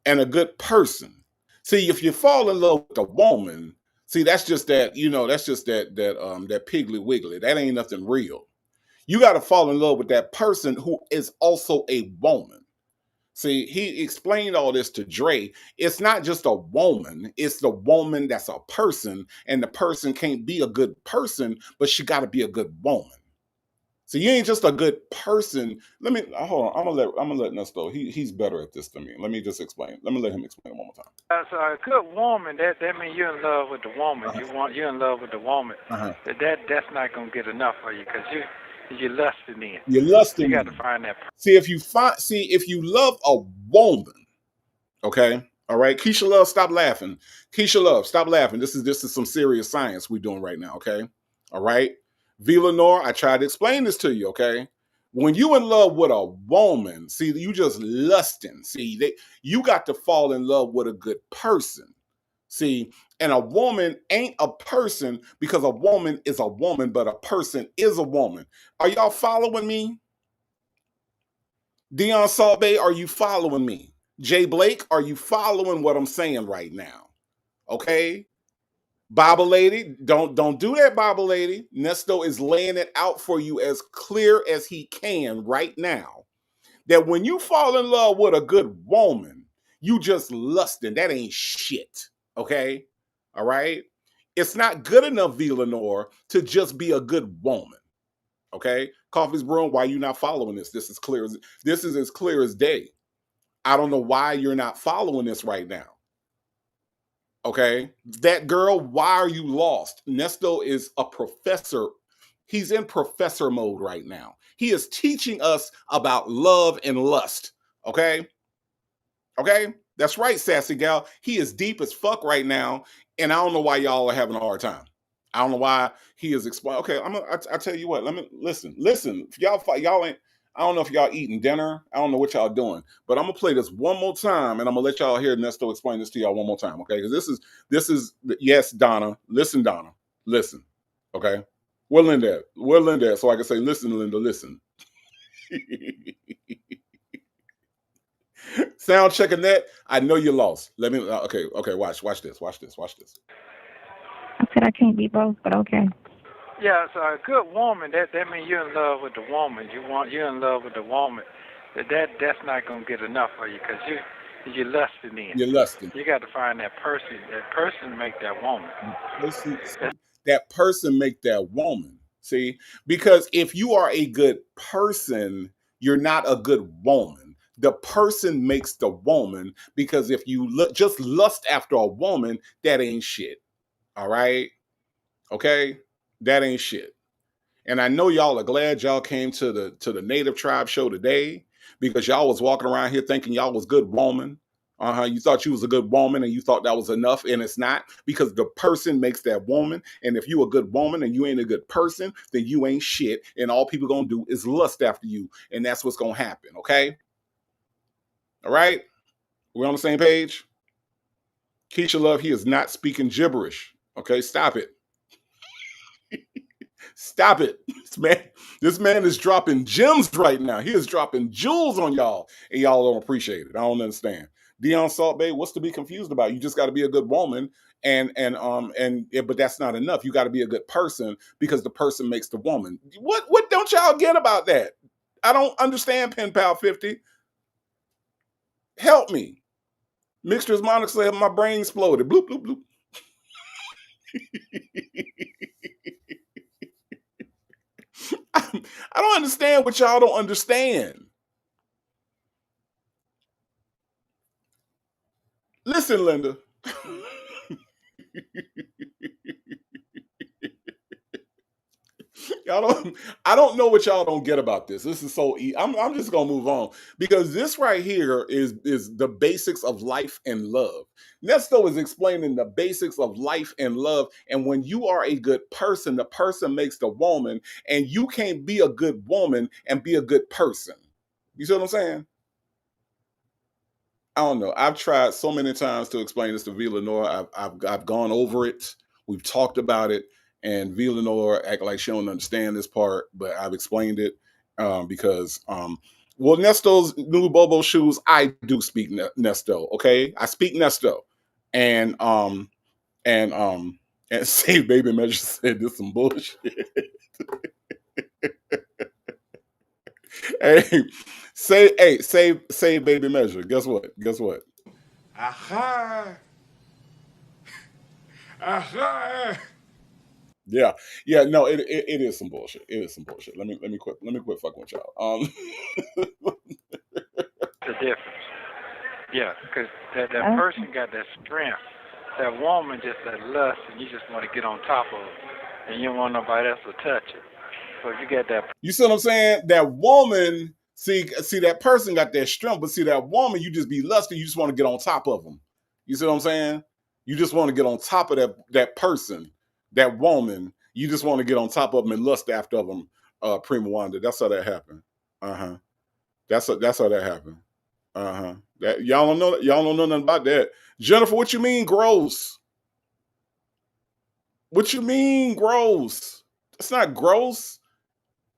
and a good person, see, if you fall in love with a woman, see, that's just that, that piggly wiggly. That ain't nothing real. You got to fall in love with that person who is also a woman. See, he explained all this to Dre. It's not just a woman. It's the woman that's a person, and the person can't be a good person, but she got to be a good woman. So you ain't just a good person. Hold on. I'm gonna let Nesto. He's better at this than me. Let me just explain. Let me let him explain it one more time. So a good woman, that means you're in love with the woman. You're in love with the woman. That's not gonna get enough for you because you're lusting in. You're lusting. You got to find that person. If you love a woman, okay, all right. Keisha Love, stop laughing. Keisha Love, stop laughing. This is some serious science we're doing right now, okay? All right. V. Lenore, I tried to explain this to you, okay? When you in love with a woman, see, you just lusting. See, you got to fall in love with a good person. See, and a woman ain't a person because a woman is a woman, but a person is a woman. Are y'all following me? Dion Salbe, are you following me? Jay Blake, are you following what I'm saying right now? Okay? Bible lady, don't do that, Bible lady. Nesto is laying it out for you as clear as he can right now. That when you fall in love with a good woman, you just lusting. That ain't shit. Okay? All right? It's not good enough, V. Lenore, to just be a good woman. Okay? Coffee's Brewing, why you not following this? This is as clear as day. I don't know why you're not following this right now. Okay? That girl, why are you lost? Nesto is a professor. He's in professor mode right now. He is teaching us about love and lust. Okay? Okay? That's right, sassy gal. He is deep as fuck right now, and I don't know why y'all are having a hard time. I don't know why he is explaining. Okay, I tell you what. Let me listen. Y'all ain't. I don't know if y'all eating dinner. I don't know what y'all doing, but I'm gonna play this one more time, and I'm gonna let y'all hear Nesto explain this to y'all one more time, okay? Because this is yes, Donna. Listen, Donna. Listen, okay? Where Linda at? Where Linda at? So I can say, listen, Linda, listen. Sound checking that? I know you lost. Let me. Okay. Watch this. I said I can't be both, but okay. Yeah, so a good woman, that means you're in love with the woman. You're in love with the woman. That's not gonna get enough for you because you're lusting in. You're lusting. You got to find that person. That person make that woman. That person make that woman. See, because if you are a good person, you're not a good woman. The person makes the woman, because if you just lust after a woman, that ain't shit. All right, okay, that ain't shit. And I know y'all are glad y'all came to the Native Tribe show today, because y'all was walking around here thinking y'all was good woman. You thought you was a good woman and you thought that was enough, and it's not, because the person makes that woman. And if you a good woman and you ain't a good person, then you ain't shit, and all people gonna do is lust after you, and that's what's gonna happen, okay? All right? We're on the same page? Keisha Love, he is not speaking gibberish, okay? Stop it. Stop it. This man is dropping gems right now. He is dropping jewels on y'all, and y'all don't appreciate it. I don't understand. Dion Salt Bay, what's to be confused about? You just got to be a good woman, but that's not enough. You got to be a good person, because the person makes the woman. What don't y'all get about that? I don't understand, Pen Pal 50. Help me. Mixtures Monica said my brain exploded. Bloop, bloop, bloop. I don't understand what y'all don't understand. Listen, Linda. I don't know what y'all don't get about this. This is so I'm just gonna move on, because this right here is the basics of life and love. Nesto is explaining the basics of life and love. And when you are a good person, the person makes the woman, and you can't be a good woman and be a good person. You see what I'm saying? I don't know. I've tried so many times to explain this to V. Lenore. I've gone over it. We've talked about it, and V. Lenore act like she don't understand this part, but I've explained it because well, Nesto's new Bobo shoes, I do speak Nesto. Okay, I speak Nesto, and Save Baby Measure said this some bullshit. Save Baby Measure. Guess what? Aha! Aha! Yeah. No, it is some bullshit. It is some bullshit. Let me quit fucking with y'all. The difference. Yeah, because that person got that strength. That woman just that lust, and you just want to get on top of it, and you don't want nobody else to touch it. So if you get that. You see what I'm saying? That woman, see that person got that strength, but see that woman, you just be lusty. You just want to get on top of them. You see what I'm saying? You just want to get on top of that person, that woman. You just want to get on top of them and lust after them. Prima Wanda. That's how that happened. That's how that happened. That y'all don't know. Y'all don't know nothing about that. Jennifer, what you mean gross? What you mean gross? It's not gross.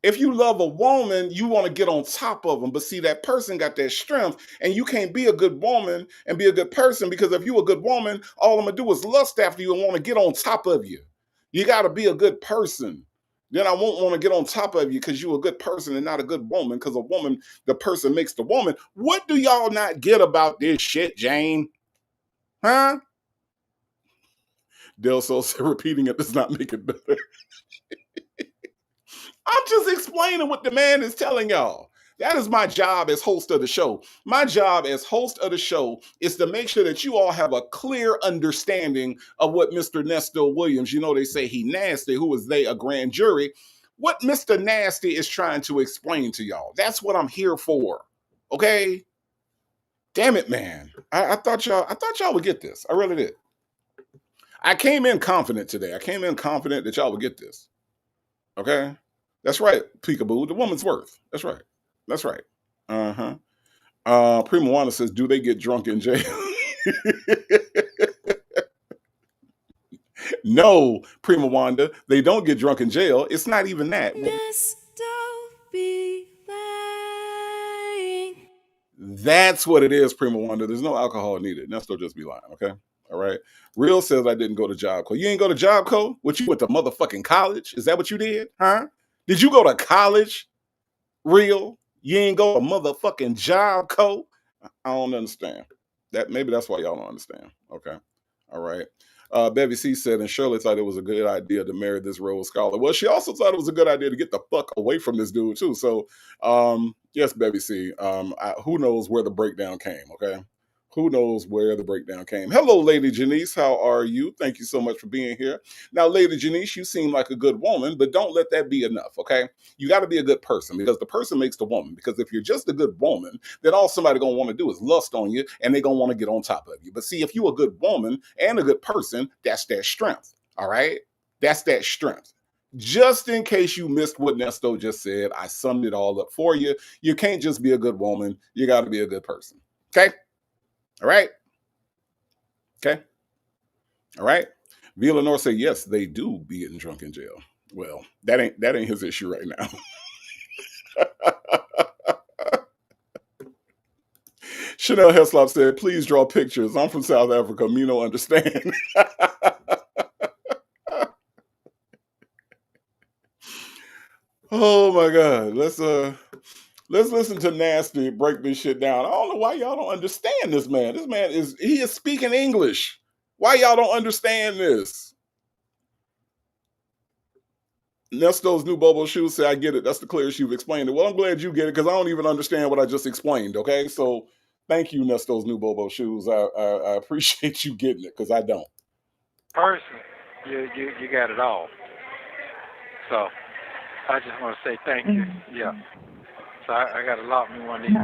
If you love a woman, you want to get on top of them. But see, that person got that strength, and you can't be a good woman and be a good person, because if you're a good woman, all I'm going to do is lust after you and want to get on top of you. You got to be a good person. Then I won't want to get on top of you because you're a good person and not a good woman, because a woman, the person makes the woman. What do y'all not get about this shit, Jane? Huh? Del Sol said repeating it does not make it better. I'm just explaining what the man is telling y'all. That is my job as host of the show. My job as host of the show is to make sure that you all have a clear understanding of what Mr. Nesto Williams, you know, they say he nasty, who is they, a grand jury, what Mr. Nasty is trying to explain to y'all. That's what I'm here for. Okay? Damn it, man. I thought y'all would get this. I really did. I came in confident today. I came in confident that y'all would get this. Okay? That's right, Peekaboo. The woman's worth. That's right. That's right. Uh-huh. Prima Wanda says, do they get drunk in jail? No, Prima Wanda, they don't get drunk in jail. It's not even that. That's what it is, Prima Wanda. There's no alcohol needed. Nesto just be lying, okay? All right. Real says I didn't go to Job Corps. You ain't go to Job Corps? What, you went to motherfucking college? Is that what you did? Huh? Did you go to college? Real? You ain't go to motherfucking Job Corps? I don't understand. Maybe that's why y'all don't understand. Okay. All right. Bevy C said, and Shirley thought it was a good idea to marry this Rhodes Scholar. Well, she also thought it was a good idea to get the fuck away from this dude too. So, yes, Bevy C. Who knows where the breakdown came? Okay. Who knows where the breakdown came? Hello, Lady Janice. How are you? Thank you so much for being here. Now, Lady Janice, you seem like a good woman, but don't let that be enough. Okay. You got to be a good person, because the person makes the woman. Because if you're just a good woman, then all somebody gonna want to do is lust on you, and they gonna want to get on top of you. But see, if you're a good woman and a good person, that's that strength. All right, that's that strength. Just in case you missed what Nesto just said, I summed it all up for you. You can't just be a good woman. You got to be a good person. Okay. All right. Okay. All right. Villanor said, yes, they do be getting drunk in jail. Well, that ain't his issue right now. Chanel Heslop said, please draw pictures. I'm from South Africa. Me no understand. Oh my God. Let's listen to Nasty break this shit down. I don't know why y'all don't understand this man. This man he is speaking English. Why y'all don't understand this? Nesto's new Bobo shoes say, I get it. That's the clearest you've explained it. Well, I'm glad you get it, because I don't even understand what I just explained. Okay, so thank you, Nesto's new Bobo shoes. I appreciate you getting it, because I don't. Person, you got it all. So I just want to say thank you. Yeah. So I got to lock me one of these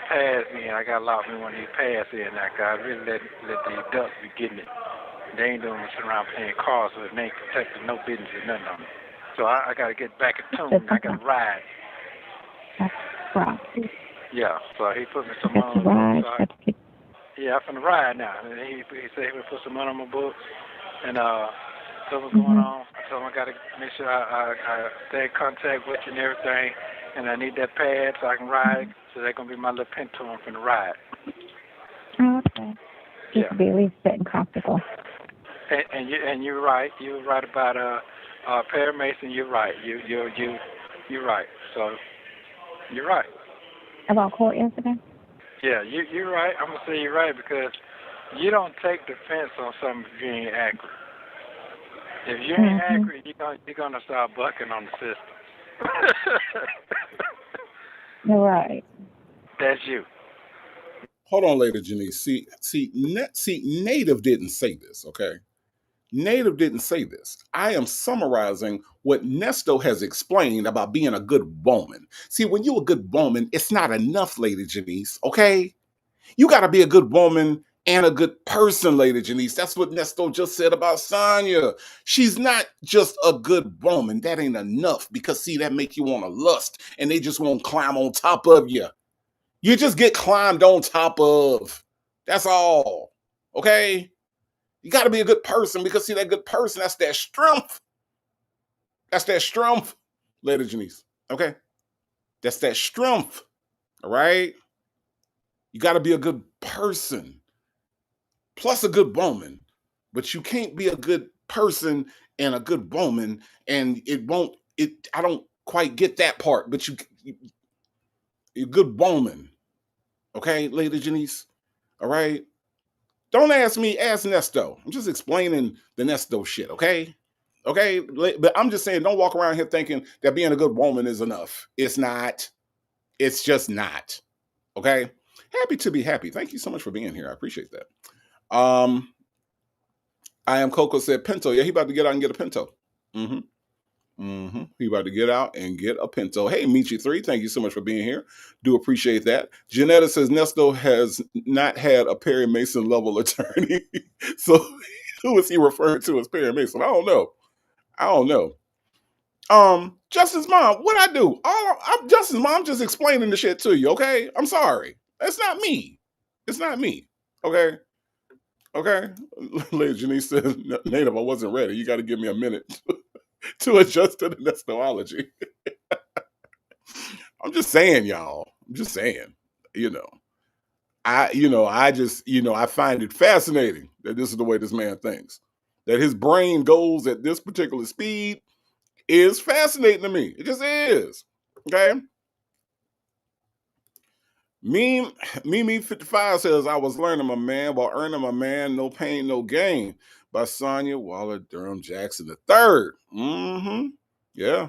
pads in. I got to lock me one of these pads in now, because I really let these ducks be getting it. They ain't doing much around playing cards, so they ain't protecting no business or nothing on me. So I got to get back in tune. I got to ride. Yeah, so he put me some money on my books. Yeah, I'm finna ride now. And he said he would put some money on my books and so what's going on. I told him I got to make sure I stay in contact with you and everything. And I need that pad so I can ride. So that's going to be my little pinto I'm finna ride. Oh, okay. You Yeah. should be at least sitting comfortable. And you're right. You're right about Perry Mason. You're right. You're right. So you're right. About court yesterday? Yeah, you're right. I'm gonna say you're right, because you don't take defense on something if you ain't accurate. If you ain't accurate, you're gonna start bucking on the system. You're right. That's you. Hold on, Lady Janice. See, Native didn't say this, okay? Native didn't say this. I am summarizing what Nesto has explained about being a good woman. See, when you're a good woman, it's not enough, Lady Janice, okay? You got to be a good woman and a good person, Lady Janice. That's what Nesto just said about Sonya. She's not just a good woman. That ain't enough, because, see, that make you want to lust, and they just won't climb on top of you. You just get climbed on top of. That's all. Okay? You got to be a good person, because, see, that good person, that's that strength. That's that strength, Lady Janice. Okay? That's that strength. All right? You got to be a good person, plus a good woman. But you can't be a good person and a good woman, and I don't quite get that part, but you're a good woman. Okay, Lady Janice? All right? Don't ask me, ask Nesto. I'm just explaining the Nesto shit, okay? Okay? But I'm just saying, don't walk around here thinking that being a good woman is enough. It's not. It's just not. Okay? Happy to be happy. Thank you so much for being here. I appreciate that. I am Coco said Pinto. Yeah, he about to get out and get a Pinto. He about to get out and get a Pinto. Hey, Michi3, thank you so much for being here. Do appreciate that. Janetta says Nesto has not had a Perry Mason level attorney. So who is he referring to as Perry Mason? I don't know. Justin's mom, what I do? I'm Justin's mom, just explaining the shit to you, okay? I'm sorry. That's not me. It's not me. Okay. Okay. Lady Janice said, Native, I wasn't ready. You got to give me a minute to adjust to the nestology. I'm just saying, y'all. I'm just saying, you know. I find it fascinating that this is the way this man thinks. That his brain goes at this particular speed is fascinating to me. It just is. Okay. Mimi55 says, I was learning my man while earning my man, no pain, no gain by Sonia Waller Durham Jackson III. Mm-hmm. Yeah,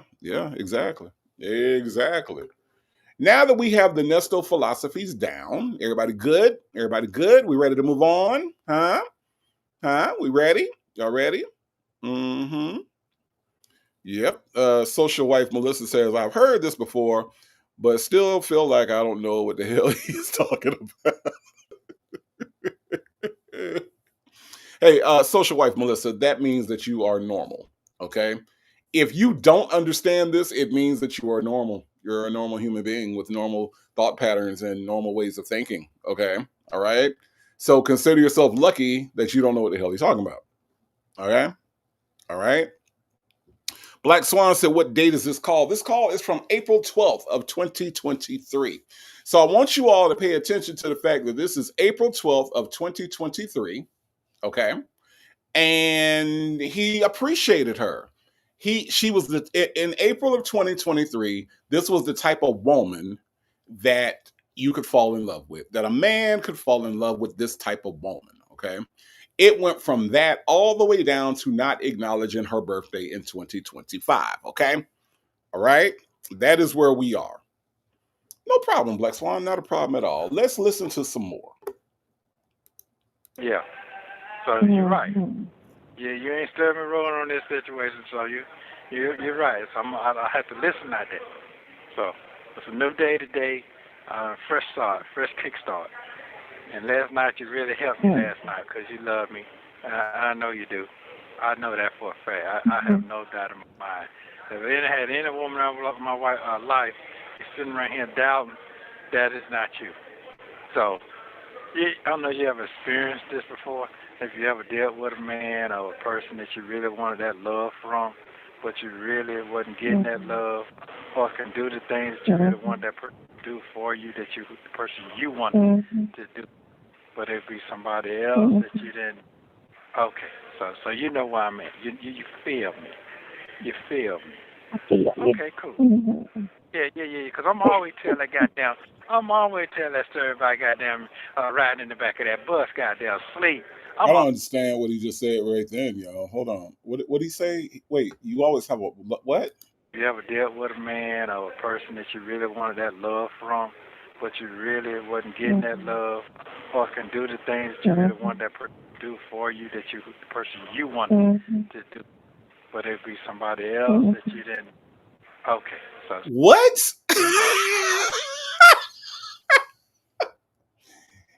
exactly. Exactly. Now that we have the Nesto philosophies down, everybody good? Everybody good? We ready to move on? Huh? We ready? Y'all ready? Mm-hmm. Yep. Social wife Melissa says, I've heard this before, but still feel like I don't know what the hell he's talking about. Hey, social wife Melissa, that means that you are normal. Okay. If you don't understand this, it means that you are normal. You're a normal human being with normal thought patterns and normal ways of thinking. Okay. All right. So consider yourself lucky that you don't know what the hell he's talking about. Okay. All right. Black Swan said, what date is this call? This call is from April 12th of 2023. So I want you all to pay attention to the fact that this is April 12th of 2023. Okay. And he appreciated her. She was in April of 2023, this was the type of woman that you could fall in love with, that a man could fall in love with this type of woman. Okay. It went from that all the way down to not acknowledging her birthday in 2025. Okay. All right. That is where we are. No problem, Black Swan. Not a problem at all. Let's listen to some more. Yeah. So you're right. Yeah, you ain't still me rolling on this situation, so you're right. So I have to listen at that. So it's a new day today, fresh start, fresh kickstart. And last night you really helped me last night because you love me. I know you do. I know that for a fact. I have no doubt in my mind. If I had any woman I love in my life, you're sitting right here doubting, that is not you. So I don't know if you ever experienced this before. If you ever dealt with a man or a person that you really wanted that love from, but you really wasn't getting that love, or can do the things that you really want that person to do for you, the person you wanted to do, but it'd be somebody else that you didn't. Okay, so you know what I mean. You feel me. You feel me. I feel you. Okay, cool. Yeah, because I'm always telling that story about goddamn riding in the back of that bus, goddamn sleep. I don't understand what he just said right then, y'all. Hold on. What he say? Wait, you always have a what? You ever dealt with a man or a person that you really wanted that love from, but you really wasn't getting that love, or can do the things that you really want that person to do for you, the person you wanted to do, but it'd be somebody else that you didn't. Okay, so what?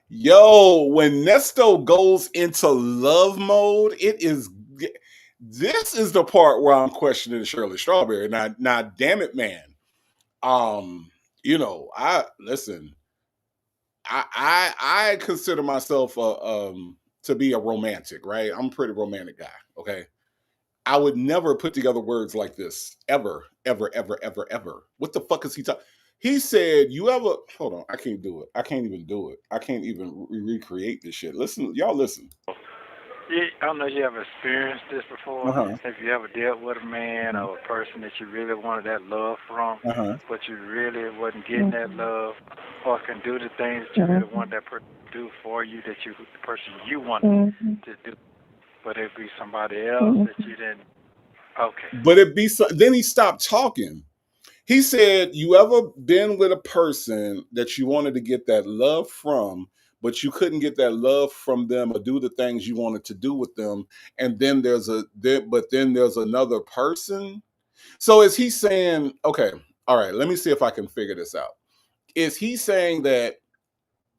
Yo, when Nesto goes into love mode, this is the part where I'm questioning Shirley Strawberry. Now, damn it, man. I consider myself to be a romantic, right? I'm a pretty romantic guy. Okay. I would never put together words like this ever. What the fuck is he talking? He said, hold on, I can't do it. I can't even do it. I can't even recreate this shit. Listen, y'all listen. Yeah, I don't know if you ever experienced this before. If you ever dealt with a man or a person that you really wanted that love from, but you really wasn't getting that love, or can do the things that you really want that person to do for you, the person you wanted to do, but it'd be somebody else that you didn't. Okay. But then he stopped talking. He said, you ever been with a person that you wanted to get that love from, but you couldn't get that love from them or do the things you wanted to do with them, and then there's another person? So is he saying, okay, all right, let me see if I can figure this out. Is he saying that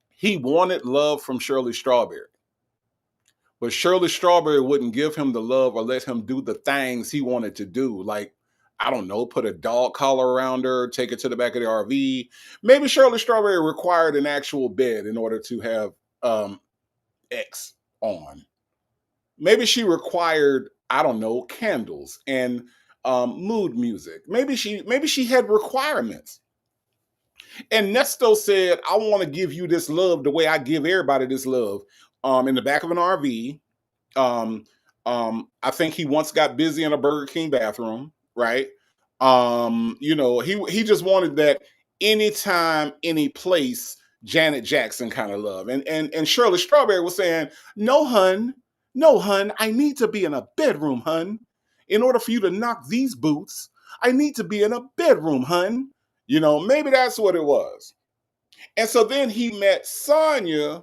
he wanted love from Shirley Strawberry, but Shirley Strawberry wouldn't give him the love or let him do the things he wanted to do, like I don't know, put a dog collar around her, take her to the back of the RV. Maybe Shirley Strawberry required an actual bed in order to have X on. Maybe she required, I don't know, candles and mood music. Maybe she had requirements. And Nesto said, I want to give you this love the way I give everybody this love. In the back of an RV. I think he once got busy in a Burger King bathroom, right? He just wanted that anytime, any place, Janet Jackson kind of love. And Shirley Strawberry was saying, no, hun, I need to be in a bedroom, hun. In order for you to knock these boots, I need to be in a bedroom, hun. Maybe that's what it was. And so then he met Sonya,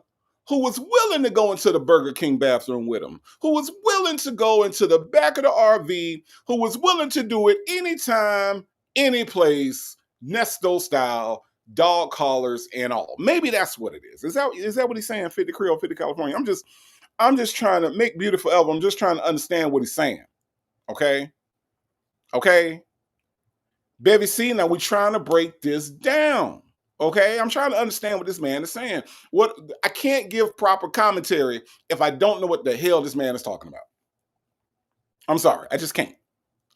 who was willing to go into the Burger King bathroom with him, who was willing to go into the back of the RV, who was willing to do it anytime, any place, Nesto style, dog collars and all. Maybe that's what it is. Is that what he's saying? 50 Creole, 50 California. I'm just trying to make beautiful album. I'm just trying to understand what he's saying. Okay? Baby C, now we're trying to break this down. Okay, I'm trying to understand what this man is saying. I can't give proper commentary if I don't know what the hell this man is talking about. I'm sorry, I just can't.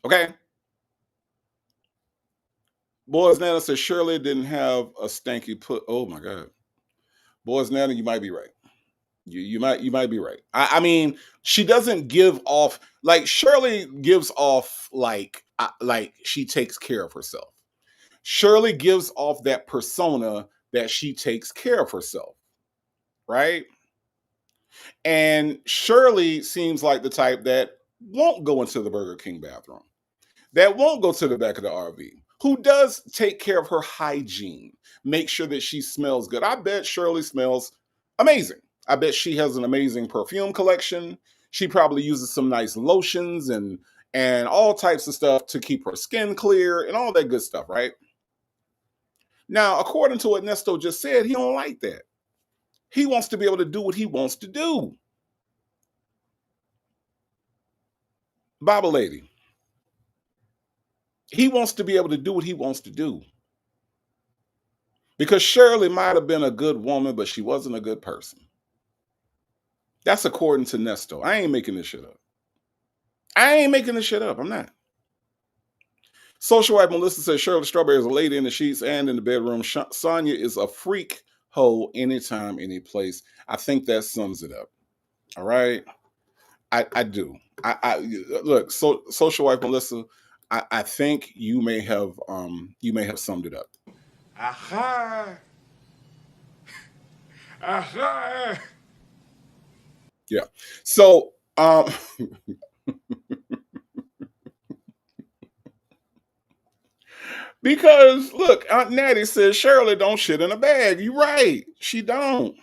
Okay. Boys Nana says Shirley didn't have a stanky put. Oh my God. Boys Nana, you might be right. You might be right. I mean, she doesn't give off like Shirley gives off like she takes care of herself. Shirley gives off that persona that she takes care of herself, right? And Shirley seems like the type that won't go into the Burger King bathroom, that won't go to the back of the RV, who does take care of her hygiene, make sure that she smells good. I bet Shirley smells amazing. I bet she has an amazing perfume collection. She probably uses some nice lotions and all types of stuff to keep her skin clear and all that good stuff, right? Now, according to what Nesto just said, he don't like that. He wants to be able to do what he wants to do. Bible lady. He wants to be able to do what he wants to do. Because Shirley might have been a good woman, but she wasn't a good person. That's according to Nesto. I ain't making this shit up. I'm not. Social wife Melissa says Shirley Strawberry is a lady in the sheets and in the bedroom. Sonya is a freak hoe anytime, any place. I think that sums it up. All right. I do. Look, social wife Melissa, I think you may have summed it up. Aha. Aha. Yeah. So because look, Aunt Natty says Shirley don't shit in a bag. You're right. She don't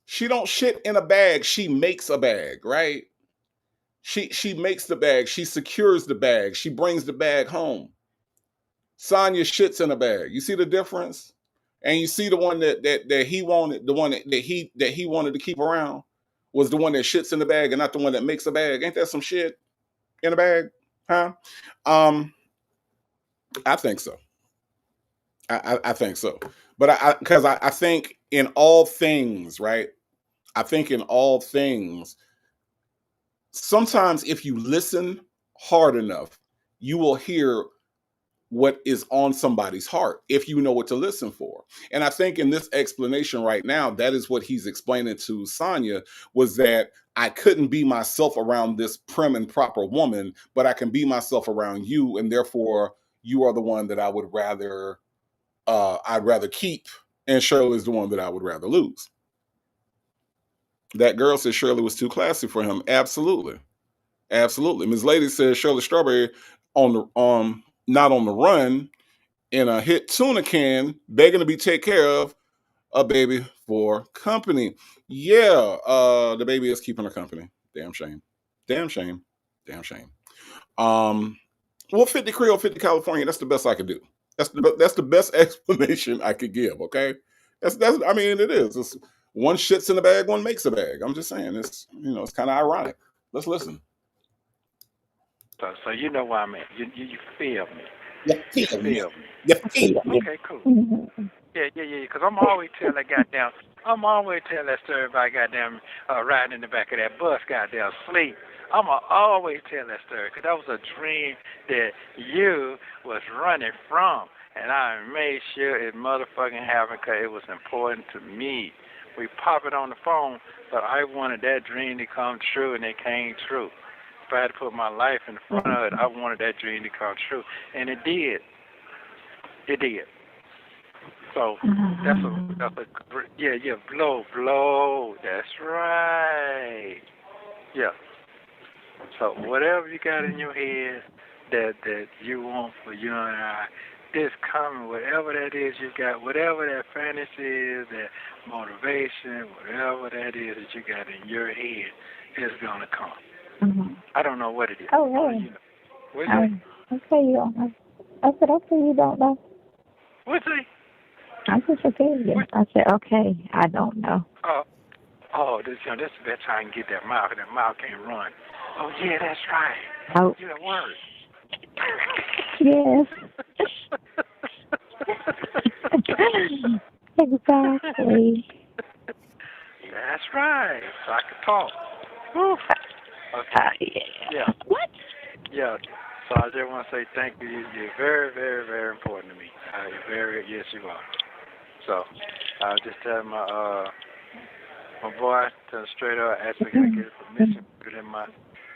shit in a bag. She makes a bag, right? She makes the bag. She secures the bag. She brings the bag home. Sonya shits in a bag. You see the difference? And you see the one that he wanted, the one that he wanted to keep around was the one that shits in the bag and not the one that makes a bag. Ain't that some shit in a bag? Huh? I think so. I think so. But I think in all things, right? I think in all things, sometimes if you listen hard enough, you will hear what is on somebody's heart if you know what to listen for. And I think in this explanation right now, that is what he's explaining to Sonya, was that I couldn't be myself around this prim and proper woman, but I can be myself around you, and therefore you are the one that I would rather I'd rather keep, and Shirley is the one that I would rather lose. That girl says Shirley was too classy for him. Absolutely. Ms. Lady says Shirley Strawberry not on the run in a hit tuna can, begging to be taken care of, a baby for company. Yeah, the baby is keeping her company. Damn shame. Well, 50 Creole, 50 California, that's the best I could do. That's the best explanation I could give, okay? I mean, it is. It's one shits in the bag, one makes a bag. I'm just saying, it's kind of ironic. Let's listen. So you know where I'm at. You feel me. You You feel me? feel me. You feel me? Okay, cool. Mhm. Yeah. Because I'm always telling that story about goddamn riding in the back of that bus, goddamn sleep. I'ma always tell that story because that was a dream that you was running from, and I made sure it motherfucking happened because it was important to me. We pop it on the phone, but I wanted that dream to come true, and it came true. If I had to put my life in front of it, I wanted that dream to come true, and it did. It did. So that's a blow. That's right. Yeah. So whatever you got in your head that you want for you and I, this coming, whatever that is you got, whatever that fantasy is, that motivation, whatever that is that you got in your head, is gonna come. Mhm. I don't know what it is. Oh, Only really? you know. What's it? Okay, you don't know. I said, okay, you don't know. What's it? I just repeated it. I said, okay, I don't know. This is the best time I can get that mouth, and that mouth can't run. Oh yeah, that's right. Oh, You that word. yes. Exactly. That's right. So I can talk. Whew. Okay. Yeah. What? Yeah. So I just want to say thank you. You're very, very, very important to me. Yes, you are. So I was just telling my boy, tell him straight up, ask me can I get permission to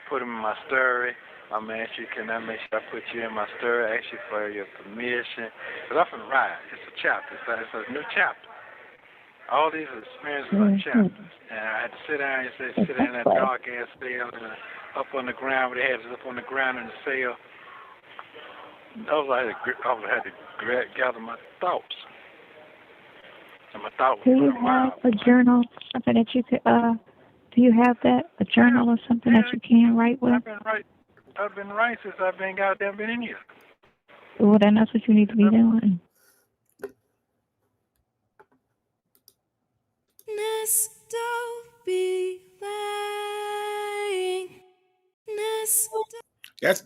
put him in my story. I'm gonna ask you, can I make sure I put you in my story? Ask you for your permission. Because I'm from Ride. It's a chapter. It's a new chapter. All these experiences are chapters. And I had to sit down and sit in that dark ass cell and up on the ground with the heads up on the ground in the cell. I had to gather my thoughts. And my thought was Do you have a journal, something that you could, do you have that, a journal or something that you can write with? I've been right since I've been goddamn been in here. Well, then that's what you need to be doing.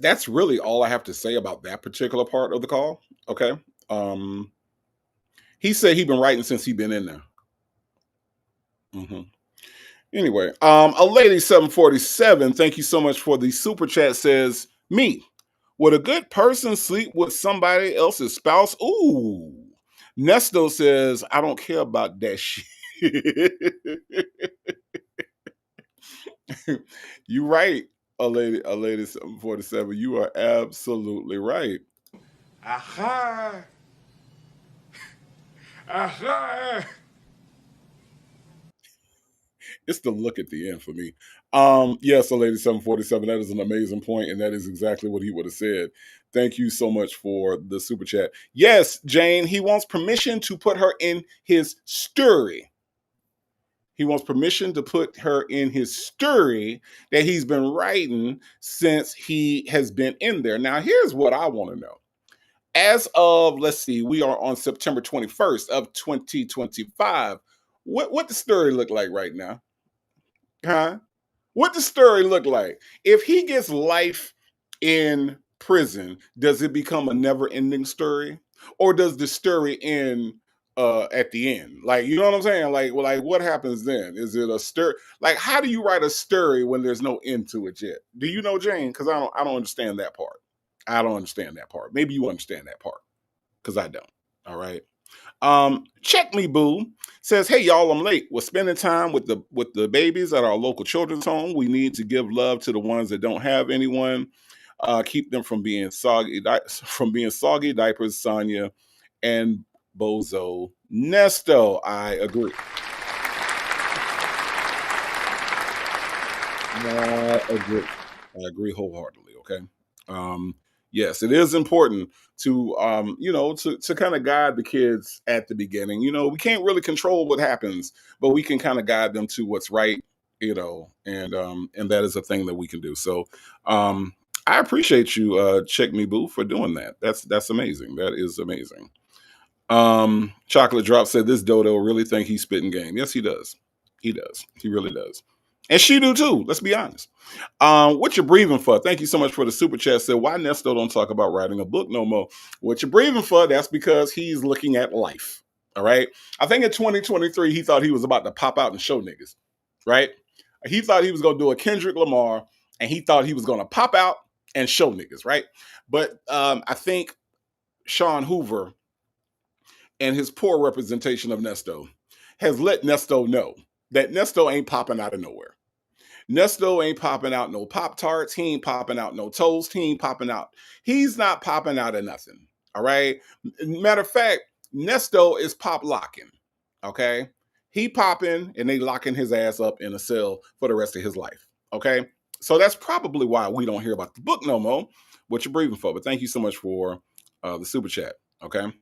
That's really all I have to say about that particular part of the call. Okay. He said he'd been writing since he'd been in there. Anyway, a lady 747, thank you so much for the super chat, says, me, would a good person sleep with somebody else's spouse? Ooh. Nesto says, I don't care about that shit. You right, a lady 747. You are absolutely right. Aha! Aha! It's the look at the end for me. Yes, a lady 747. That is an amazing point, and that is exactly what he would have said. Thank you so much for the super chat. Yes, Jane, he wants permission to put her in his story. He wants permission to put her in his story that he's been writing since he has been in there. Now, here's what I want to know. As of, let's see, we are on September 21st of 2025. What the story look like right now? Huh? What does story look like? If he gets life in prison, does it become a never-ending story? Or does the story end at the end? Like, you know what I'm saying? Like what happens then? Is it a story? Like, how do you write a story when there's no end to it yet? Do you know, Jane? Because I don't understand that part. I don't understand that part. Maybe you understand that part. Because I don't. All right. Check Me Boo says, hey y'all, I'm late. We're spending time with the babies at our local children's home. We need to give love to the ones that don't have anyone. Keep them from being soggy diapers, Sonia and Bozo Nesto. I agree. I agree wholeheartedly. Okay. Yes, it is important to to kind of guide the kids at the beginning. We can't really control what happens, but we can kind of guide them to what's right, and that is a thing that we can do. So I appreciate you, Check Me Boo, for doing that. That's amazing. That is amazing. Chocolate Drop said this dodo really think he's spitting game. Yes, he does. He does. He really does. And she do too. Let's be honest. What you breathing for? Thank you so much for the super chat. Said, why Nesto don't talk about writing a book no more? What you breathing for? That's because he's looking at life. All right. I think in 2023, he thought he was about to pop out and show niggas. Right. He thought he was going to do a Kendrick Lamar, and he thought he was going to pop out and show niggas. Right. But I think Sean Hoover and his poor representation of Nesto has let Nesto know that Nesto ain't popping out of nowhere. Nesto ain't popping out no Pop-Tarts. He ain't popping out no toast. He ain't popping out. He's not popping out of nothing. All right. Matter of fact, Nesto is pop locking. Okay. He popping and they locking his ass up in a cell for the rest of his life. Okay. So that's probably why we don't hear about the book no more. What you're breathing for. But thank you so much for the super chat. Okay.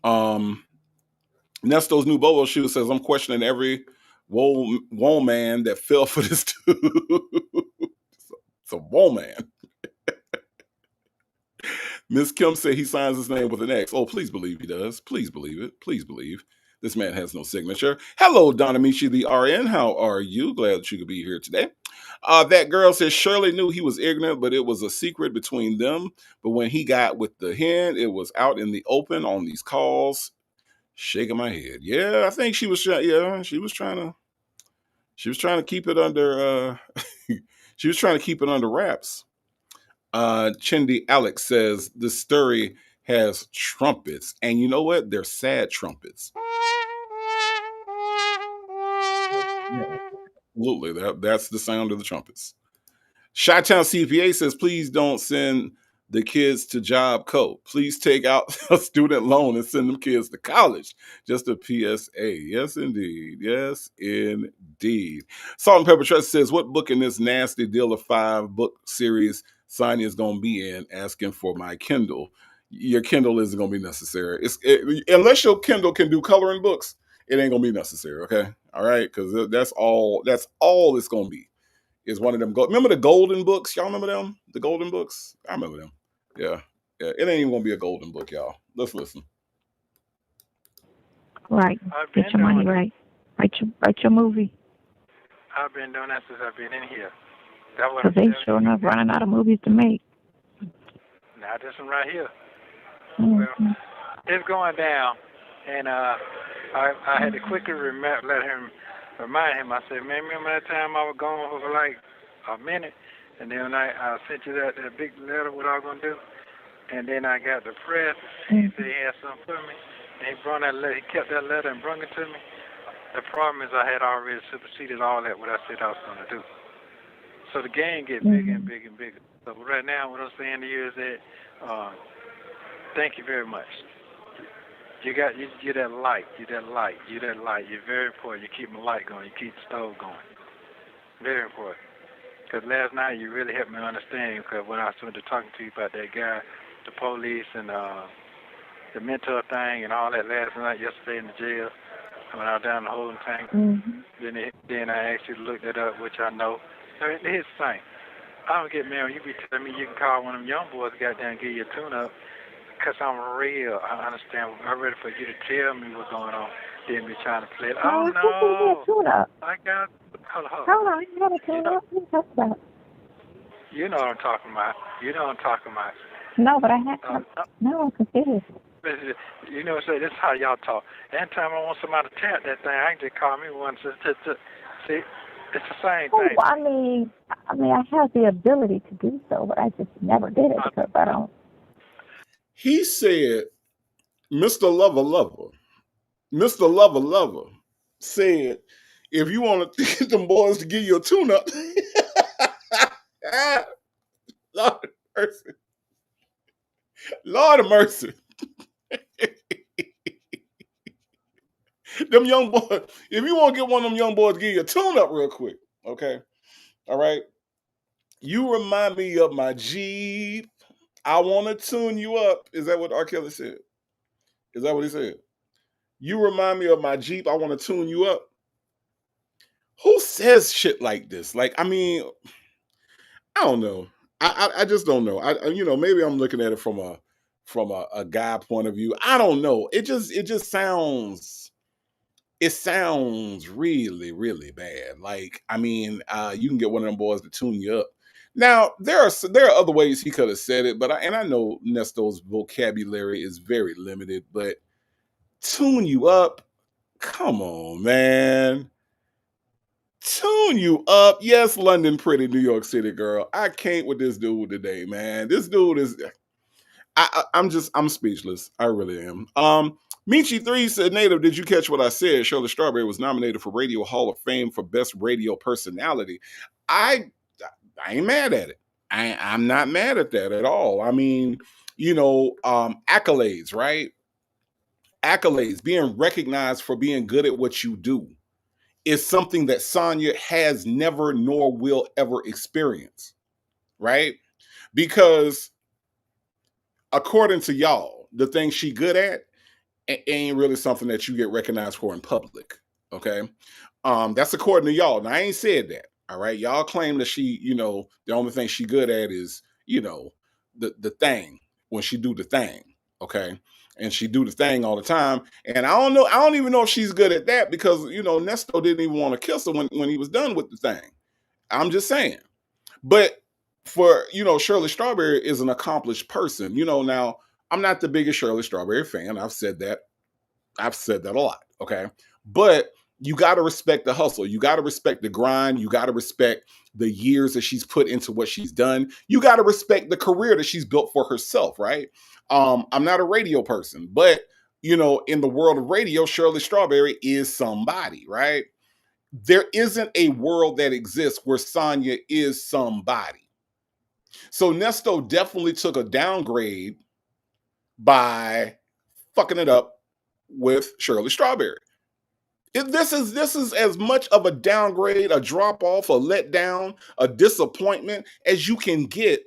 Nesto's new Bobo shoe says, I'm questioning every woe man that fell for this dude. It's a woe man. Miss Kim said he signs his name with an X. Oh, please believe he does. Please believe it. Please believe. This man has no signature. Hello, Donamichi the RN. How are you? Glad that you could be here today. That girl says Shirley knew he was ignorant, but it was a secret between them. But when he got with the hen, it was out in the open on these calls. Shaking my head. Yeah, I think she was trying. Yeah, she was trying to keep it under. She was trying to keep it under wraps. Chindi Alex says the story has trumpets, and you know what? They're sad trumpets. Absolutely, that's the sound of the trumpets. Chi-Town CPA says, please don't send the kids to Job Corps. Please take out a student loan and send them kids to college. Just a PSA. Yes, indeed. Yes, indeed. Salt and Pepper Trust says, what book in this nasty deal of 5-book series Sonya is going to be in? Asking for my Kindle. Your Kindle isn't going to be necessary. Unless your Kindle can do coloring books, it ain't going to be necessary, okay? All right? Because that's all it's going to be. Is one of them. Remember the golden books? Y'all remember them? The golden books? I remember them. Yeah. It ain't even gonna be a golden book, y'all. Let's listen. Right. Get your money right. Write your movie. I've been doing that since I've been in here. Because they sure enough running out of movies to make. Now this one right here. Mm-hmm. Well, it's going down, and I had to quickly remind him. I said, man, remember that time I was gone for like a minute, and then I sent you that big letter, what I was going to do, and then I got the press, and he said he had something for me, and he kept that letter and brought it to me. The problem is I had already superseded all that, what I said I was going to do. So the game gets bigger and bigger and bigger. So right now, what I'm saying to you is that, thank you very much. You're that light. You're that light. You're very important. You keep the light going. You keep the stove going. Very important. Because last night you really helped me understand. Because when I started talking to you about that guy, the police and the mentor thing and all that last night, yesterday in the jail, when I was down the holding tank, then I asked you to look that up, which I know. So here's the thing. I don't get mad when you be telling me you can call one of them young boys, goddamn, give you a tune-up. Because I'm real. I understand. I'm ready for you to tell me what's going on. Then be trying to play it. Oh, no. I got... Hold on. You got a tune-up? What are you talking about? You know what I'm talking about. No, but I have... No, I'm confused. You know, so this is how y'all talk. Anytime I want somebody to tap that thing, I can just call me once. See, it's the same thing. I mean, I have the ability to do so, but I just never did it because I don't... He said, Mr. Lover said, if you want to get them boys to give you a tune-up, Lord of mercy. Them young boys, if you want to get one of them young boys to give you a tune-up real quick, okay? All right? You remind me of my Jeep. I want to tune you up. Is that what R. Kelly said? Is that what he said? You remind me of my Jeep. I want to tune you up. Who says shit like this? Like, I mean, I don't know. I just don't know. Maybe I'm looking at it from a guy point of view. I don't know. It just sounds it sounds really, really bad. Like, I mean, you can get one of them boys to tune you up. Now, there are other ways he could have said it, but I know Nesto's vocabulary is very limited. But tune you up, come on, man, tune you up. Yes, London, pretty New York City girl. I can't with this dude today, man. This dude is. I'm speechless. I really am. Michi3 said, Native, did you catch what I said? Shirley Strawberry was nominated for Radio Hall of Fame for Best Radio Personality. I ain't mad at it. I'm not mad at that at all. I mean, accolades, right? Accolades, being recognized for being good at what you do is something that Sonya has never nor will ever experience, right? Because according to y'all, the thing she good at ain't really something that you get recognized for in public. Okay. That's according to y'all. Now I ain't said that. All right. Y'all claim that she, the only thing she good at is, the thing when she do the thing. Okay. And she do the thing all the time. And I don't know. I don't even know if she's good at that because, Nesto didn't even want to kiss her when he was done with the thing. I'm just saying. But for, Shirley Strawberry is an accomplished person. Now I'm not the biggest Shirley Strawberry fan. I've said that a lot. Okay. But you got to respect the hustle. You got to respect the grind. You got to respect the years that she's put into what she's done. You got to respect the career that she's built for herself. Right. I'm not a radio person, but in the world of radio, Shirley Strawberry is somebody, right? There isn't a world that exists where Sonya is somebody. So Nesto definitely took a downgrade by fucking it up with Shirley Strawberry. This is as much of a downgrade, a drop off, a letdown, a disappointment as you can get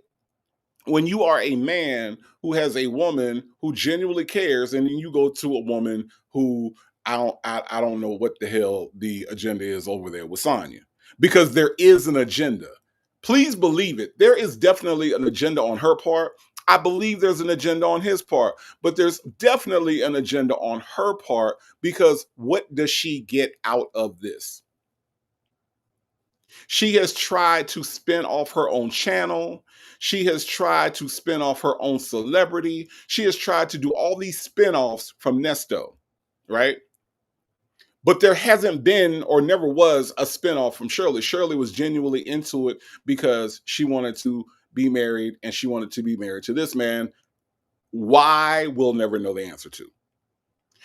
when you are a man who has a woman who genuinely cares, and then you go to a woman who I don't know what the hell the agenda is over there with Sonya, because there is an agenda. Please believe it. There is definitely an agenda on her part. I believe there's an agenda on his part, but there's definitely an agenda on her part, because what does she get out of this? She has tried to spin off her own channel. She has tried to spin off her own celebrity. She has tried to do all these spin-offs from Nesto, right? But there hasn't been or never was a spinoff from Shirley. Shirley was genuinely into it because she wanted to be married, and she wanted to be married to this man. Why, we'll never know the answer to.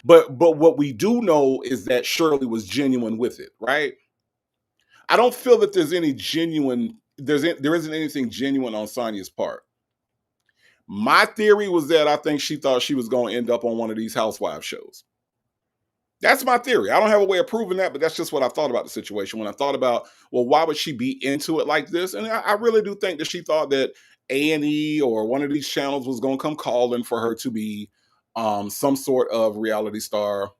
But what we do know is that Shirley was genuine with it, right? I don't feel that there isn't anything genuine on Sonya's part. My theory was that I think she thought she was going to end up on one of these housewives shows. That's my theory. I don't have a way of proving that, but that's just what I thought about the situation. When I thought about, well, why would she be into it like this? And I really do think that she thought that A&E or one of these channels was going to come calling for her to be some sort of reality star,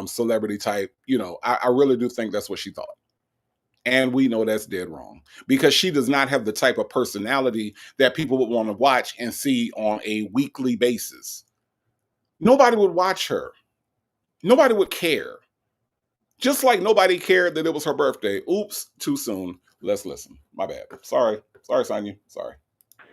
celebrity type. I really do think that's what she thought. And we know that's dead wrong, because she does not have the type of personality that people would want to watch and see on a weekly basis. Nobody would watch her. Nobody would care. Just like nobody cared that it was her birthday. Oops, too soon. Let's listen. My bad. Sorry, Sonya. Sorry.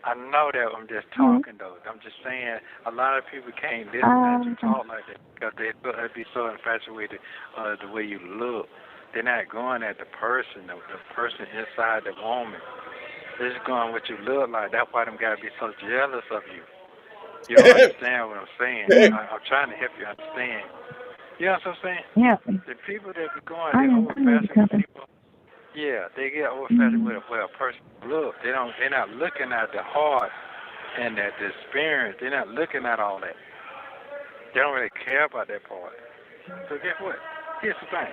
I know that I'm just talking, though. I'm just saying a lot of people can't listen to you talk like that because they'd be so infatuated the way you look. They're not going at the person inside the woman. They're just going what you look like. That's why them guys be so jealous of you. You don't understand what I'm saying. I'm trying to help you understand. You know what I'm saying? Yeah. The people that be going, they old-fashioned people. Yeah, they get old-fashioned with a person look. They're not looking at the heart and at the experience. They're not looking at all that. They don't really care about that part. So guess what? Here's the thing.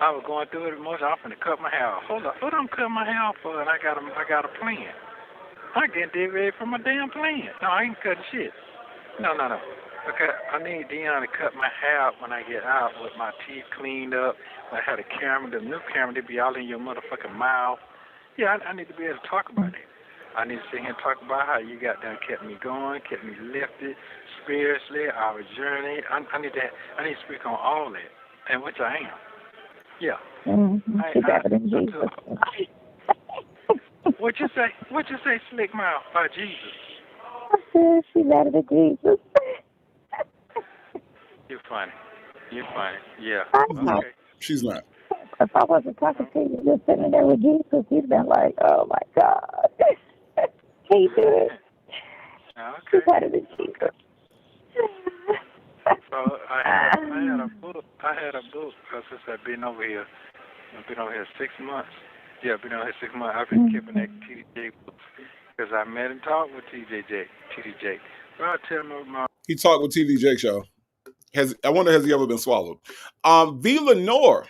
I was going through it emotion. I'm finna cut my hair off. Hold up. What I'm cutting my hair off for? And I got a plan. I can't deviate from my damn plan. No, I ain't cutting shit. No. Okay, I need Dion to cut my hair out when I get out with my teeth cleaned up. I had a camera, the new camera, they be all in your motherfucking mouth. Yeah, I need to be able to talk about it. I need to sit here and talk about how you got done, kept me going, kept me lifted spiritually, our journey. I need to speak on all that. and which I am. Yeah. She's better than Jesus. What you say? What you say, Slick Mouth, by Jesus? I said she's better than Jesus. You're funny. You're funny. Yeah. I'm not. Okay. She's not. If I wasn't talking to you, just sitting there with Jesus, you'd been like, oh my God. Can you do it? She's Okay. better than Jesus. So I had a book. Since I've been over here. I've been over here 6 months. Yeah, I've been over here 6 months. I've been keeping that TDJ books because I met and talked with TDJ. Well, I'll tell him about He talked with TD Jake Show. I wonder, has he ever been swallowed? V. Lenore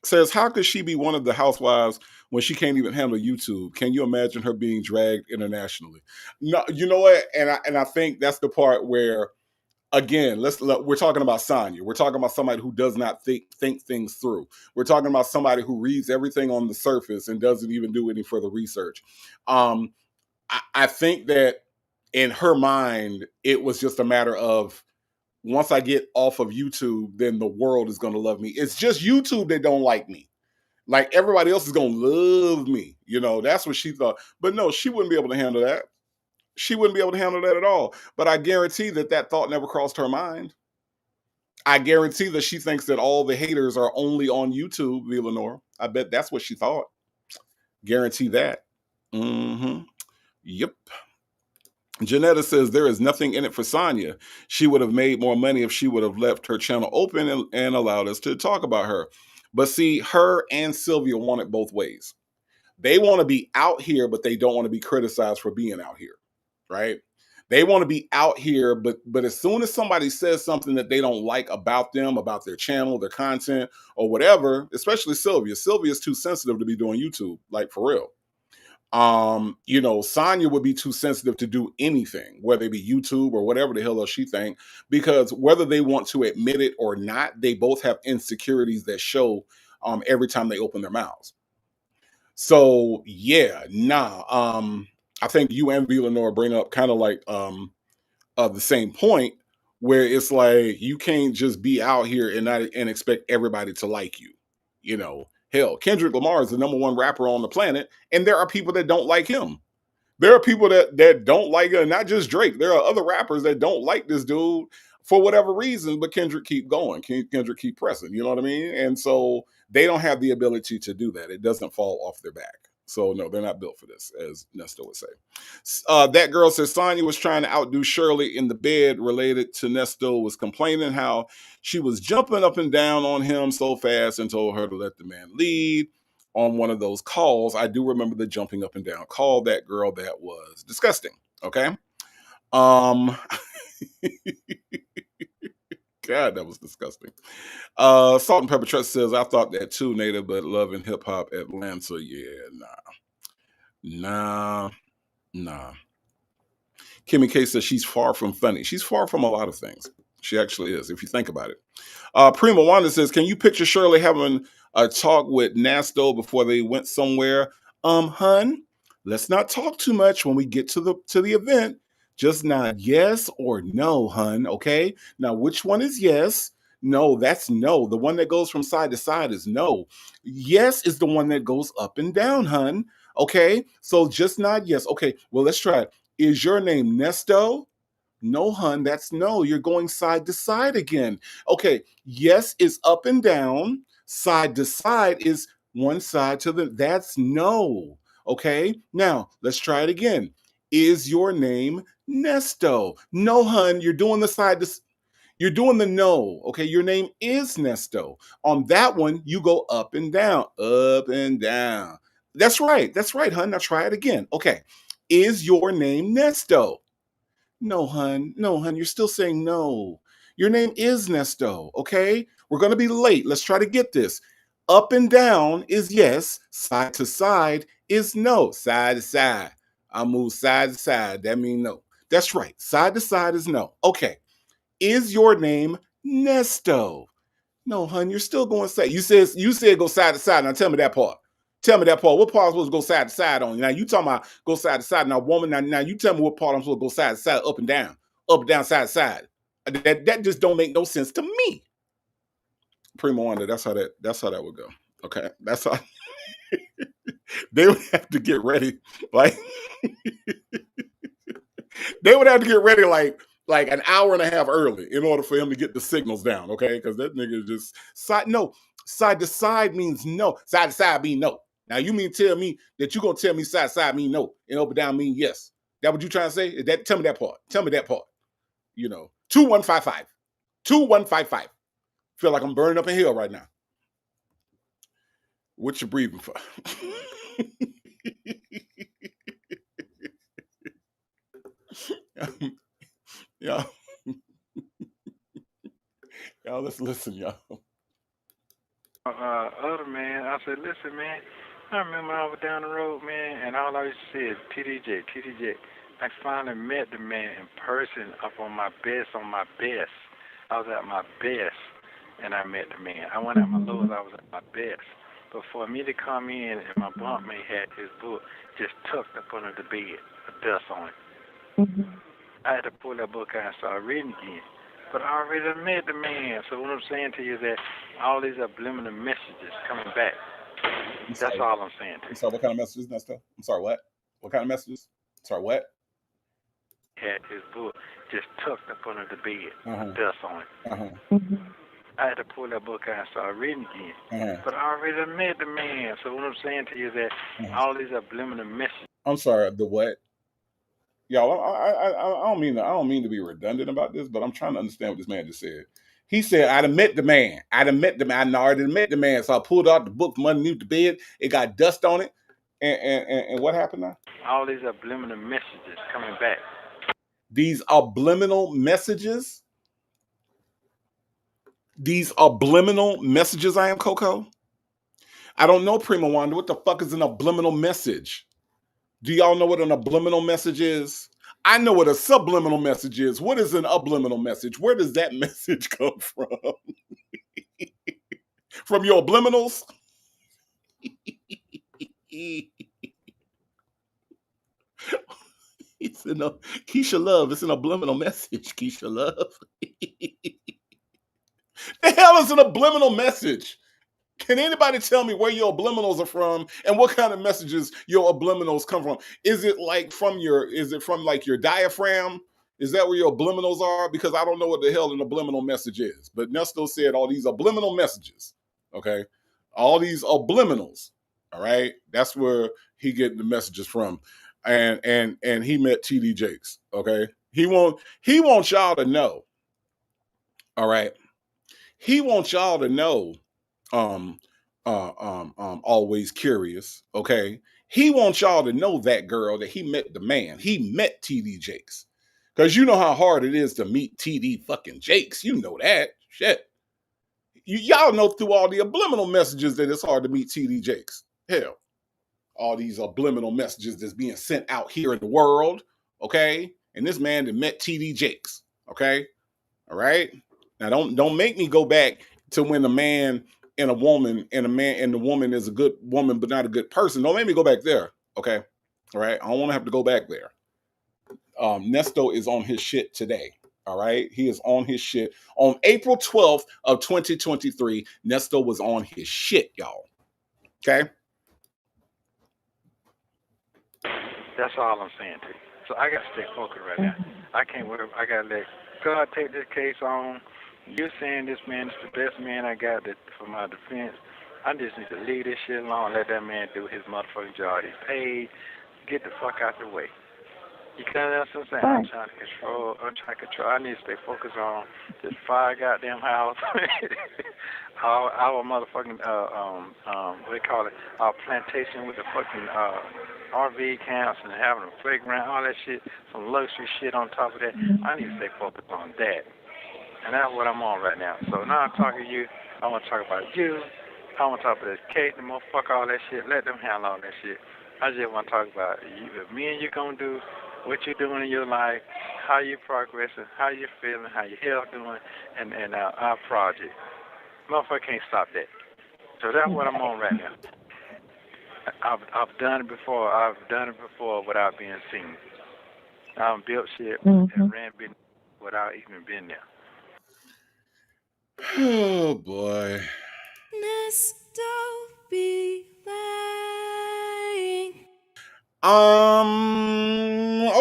says, how could she be one of the housewives when she can't even handle YouTube? Can you imagine her being dragged internationally? No, you know what? And I think that's the part where, again, we're talking about Sonya. We're talking about somebody who does not think things through. We're talking about somebody who reads everything on the surface and doesn't even do any further research. I think that in her mind, it was just a matter of, once I get off of YouTube, then the world is going to love me. It's just YouTube that don't like me. Like, everybody else is going to love me. You know, that's what she thought. But no, she wouldn't be able to handle that. She wouldn't be able to handle that at all. But I guarantee that thought never crossed her mind. I guarantee that she thinks that all the haters are only on YouTube, Lenore. I bet that's what she thought. Guarantee that. Yep. Janetta says there is nothing in it for Sonya. She would have made more money if she would have left her channel open and allowed us to talk about her. But see, her and Sylvia want it both ways. They want to be out here, but they don't want to be criticized for being out here, right? They want to be out here, but as soon as somebody says something that they don't like about them, about their channel, their content, or whatever, especially Sylvia. Sylvia's too sensitive to be doing YouTube, like for real. You know, Sonya would be too sensitive to do anything, whether it be YouTube or whatever the hell else she think, because whether they want to admit it or not, they both have insecurities that show every time they open their mouths. So yeah, I think you and V. Lenore bring up kind of like the same point, where it's like you can't just be out here and expect everybody to like you. You know, hell, Kendrick Lamar is the #1 rapper on the planet, and there are people that don't like him. There are people that don't like him, not just Drake. There are other rappers that don't like this dude for whatever reason, but Kendrick keep going. Kendrick keep pressing, you know what I mean? And so they don't have the ability to do that. It doesn't fall off their back. So no, they're not built for this, as Nesto would say. That girl says Sonya was trying to outdo Shirley in the bed. Related to Nesto was complaining how she was jumping up and down on him so fast and told her to let the man lead on one of those calls. I do remember the jumping up and down call. That girl, that was disgusting. Okay. God, that was disgusting. Salt and Pepper Trust says, I thought that too, Native, but Love and Hip Hop Atlanta. Yeah, nah. Kimmy K says she's far from funny. She's far from a lot of things. She actually is, if you think about it. Prima Wanda says, can you picture Shirley having a talk with Nesto before they went somewhere? Hun, let's not talk too much when we get to the event. Just nod yes or no, hun, okay? Now, which one is yes? No, that's no. The one that goes from side to side is no. Yes is the one that goes up and down, hun, okay? So just nod yes. Okay, well, let's try it. Is your name Nesto? No, hun, that's no. You're going side to side again. Okay, yes is up and down. Side to side is one side to the, that's no. Okay, now let's try it again. Is your name Nesto? No, hun, you're doing the side to, you're doing the no. Okay, your name is Nesto. On that one, you go up and down, up and down. That's right, hun. Now try it again. Okay, is your name Nesto? No, hun, you're still saying no. Your name is Nesto, okay? We're going to be late. Let's try to get this. Up and down is yes. Side to side is no. Side to side. I move side to side. That means no. That's right. Side to side is no. Okay. Is your name Nesto? No, hun, you're still going side. You said go side to side. Now tell me that part. Tell me that part. What part I'm supposed to go side to side on? Now you talking about go side to side. Now, woman, now you tell me what part I'm supposed to go side to side, up and down, side to side. That just don't make no sense to me. Primo Wonder, that's how that would go. Okay. That's how they would have to get ready. Like they would have to get ready like an hour and a half early in order for him to get the signals down, okay? Because that nigga just side to side means no. Side to side mean no. Now you mean tell me that you gonna tell me side to side mean no and up and down mean yes. That what you trying to say? Is that tell me that part. Tell me that part. 2155. 2155. Feel like I'm burning up in hell right now. What you breathing for? Y'all, let's listen, y'all. Other man, I said, listen, man, I remember I was down the road, man, and all I used to say is TDJ. I finally met the man in person up on my best. I was at my best, and I met the man. I went at my lowest, I was at my best. But for me to come in and my bunkmate had his book just tucked up under the bed, with dust on it. I had to pull that book out and start reading again. But I already met the man. So what I'm saying to you is that all these subliminal messages coming back. That's all I'm saying to you. I'm sorry, what kind of messages, Nesto? I'm sorry, what? What kind of messages? Sorry, what? Had his book just tucked up under the bed, with dust on it. I had to pull that book out and start reading again. But I already met the man. So what I'm saying to you is that all these subliminal messages. I'm sorry, the what? Y'all, I don't mean to be redundant about this, but I'm trying to understand what this man just said. He said, I'd have met the man. I already met the man. So I pulled out the book from underneath the bed. It got dust on it. And what happened now? All these subliminal messages coming back. These subliminal messages? These subliminal messages, I am Coco? I don't know, Primo Wanda. What the fuck is an subliminal message? Do y'all know what an subliminal message is? I know what a subliminal message is. What is an subliminal message? Where does that message come from? From your subliminals? It's Keisha Love. It's an subliminal message, Keisha Love. The hell is an subliminal message? Can anybody tell me where your subliminals are from and what kind of messages your subliminals come from? Is it from your diaphragm? Is that where your subliminals are? Because I don't know what the hell an subliminal message is. But Nesto said all these subliminal messages. Okay. All these subliminals. All right. That's where he getting the messages from. And he met TD Jakes. Okay. He wants y'all to know. All right. He wants y'all to know. Always curious, okay? He wants y'all to know that girl that he met the man. He met TD Jakes. Because you know how hard it is to meet TD fucking Jakes. You know that. Shit. Y'all know through all the subliminal messages that it's hard to meet TD Jakes. Hell. All these subliminal messages that's being sent out here in the world, okay? And this man that met TD Jakes, okay? All right? Now don't make me go back to when a man and a woman and the woman is a good woman but not a good person. Don't make me go back there, okay? All right? I don't want to have to go back there. Nesto is on his shit today, all right? He is on his shit. On April 12th of 2023, Nesto was on his shit, y'all. Okay? That's all I'm saying to you. So I got to stay focused right now. I can't worry. I got to let God take this case on. You're saying this man is the best man I got for my defense. I just need to leave this shit alone, let that man do his motherfucking job. He's paid. Get the fuck out the way. You can't understand what I'm saying? I'm trying to control. I need to stay focused on this fire goddamn house. our motherfucking, what they call it, our plantation with the fucking RV camps and having a playground, all that shit, some luxury shit on top of that. I need to stay focused on that. And that's what I'm on right now. So now I'm talking to you. I want to talk about you. I want to talk about this Kate, the motherfucker, all that shit. Let them handle all that shit. I just want to talk about you. If me and you going to do what you're doing in your life, how you progressing, how you feeling, how your health doing, and our project. Motherfucker can't stop that. So that's what I'm on right now. I've done it before. I've done it before without being seen. I've built shit and ran business without even being there. Oh boy.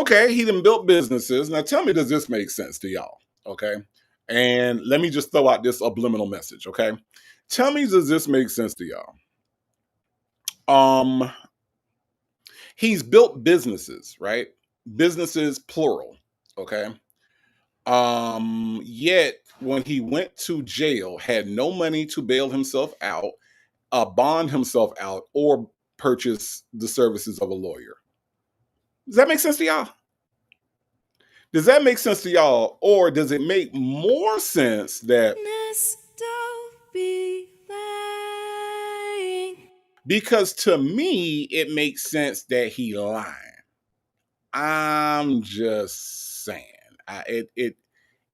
Okay, he done built businesses. Now tell me, does this make sense to y'all? Okay. And let me just throw out this subliminal message, okay? Tell me, does this make sense to y'all? He's built businesses, right? Businesses plural, okay? Yet when he went to jail, had no money to bail himself out, bond himself out, or purchase the services of a lawyer. Does that make sense to y'all? Does that make sense to y'all? Or does it make more sense that because to me it makes sense that he lying. I'm just saying.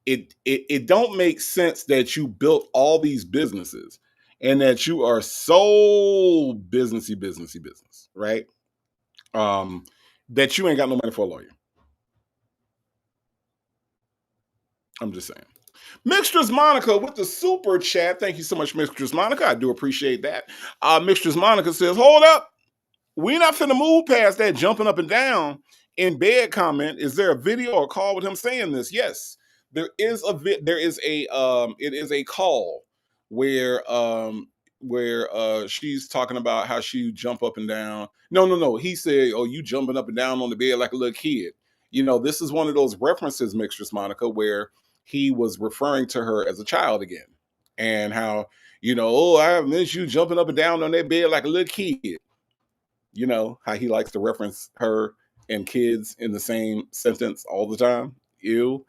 It don't make sense that you built all these businesses and that you are so business, right? That you ain't got no money for a lawyer. I'm just saying. Mistress Monica with the super chat. Thank you so much, Mistress Monica. I do appreciate that. Mistress Monica says, hold up. We're not finna move past that jumping up and down in bed comment. Is there a video or call with him saying this? Yes, there is it is a call where she's talking about how she jump up and down. No. He said, "Oh, you jumping up and down on the bed like a little kid." You know, this is one of those references, Mistress Monica, where he was referring to her as a child again, and how, you know, oh, I miss you jumping up and down on that bed like a little kid. You know how he likes to reference her and kids in the same sentence all the time. Ew.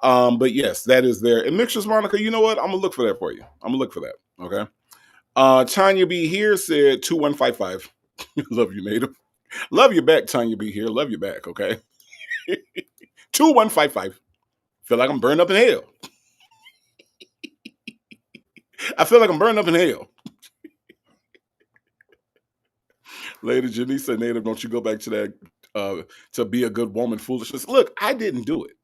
But yes, that is there. And Mistress Monica, you know what? I'm gonna look for that for you. I'm gonna look for that. Okay. Tanya B here said 2155. Love you, native. Love you back, Tanya B here. Love you back. Okay. 2155. Feel like I'm burned up in hell. I feel like I'm burned up in hell. Lady Janice said, native, don't you go back to that to be a good woman foolishness. Look, I didn't do it,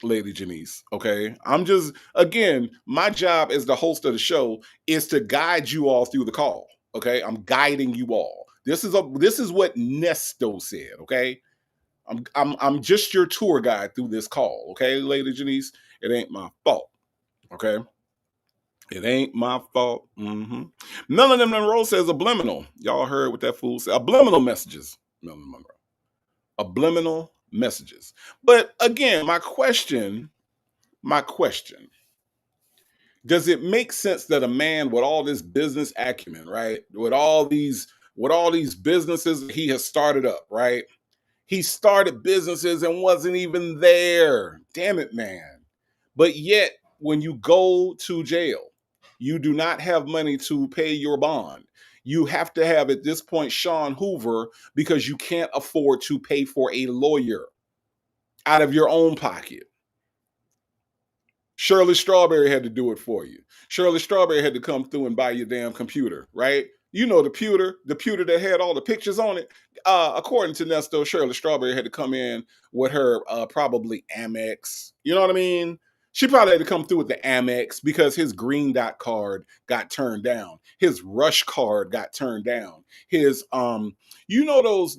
Lady Janice. Okay. I'm just, again, my job as the host of the show is to guide you all through the call. Okay. I'm guiding you all. This is what Nesto said. Okay. I'm just your tour guide through this call. Okay, Lady Janice. It ain't my fault. Okay. It ain't my fault. None of them Monroe says subliminal. Y'all heard what that fool said. Subliminal messages. Melanie Monroe. Subliminal messages. But again, my question, does it make sense that a man with all this business acumen, right? With all these businesses he has started up, right? He started businesses and wasn't even there. Damn it, man. But yet, when you go to jail, you do not have money to pay your bond. You have to have, at this point, Sean Hoover, because you can't afford to pay for a lawyer out of your own pocket. Shirley Strawberry had to do it for you. Shirley Strawberry had to come through and buy your damn computer, right? You know, the pewter that had all the pictures on it. According to Nesto, Shirley Strawberry had to come in with her probably Amex. You know what I mean? She probably had to come through with the Amex because his Green Dot card got turned down. His Rush card got turned down. His you know those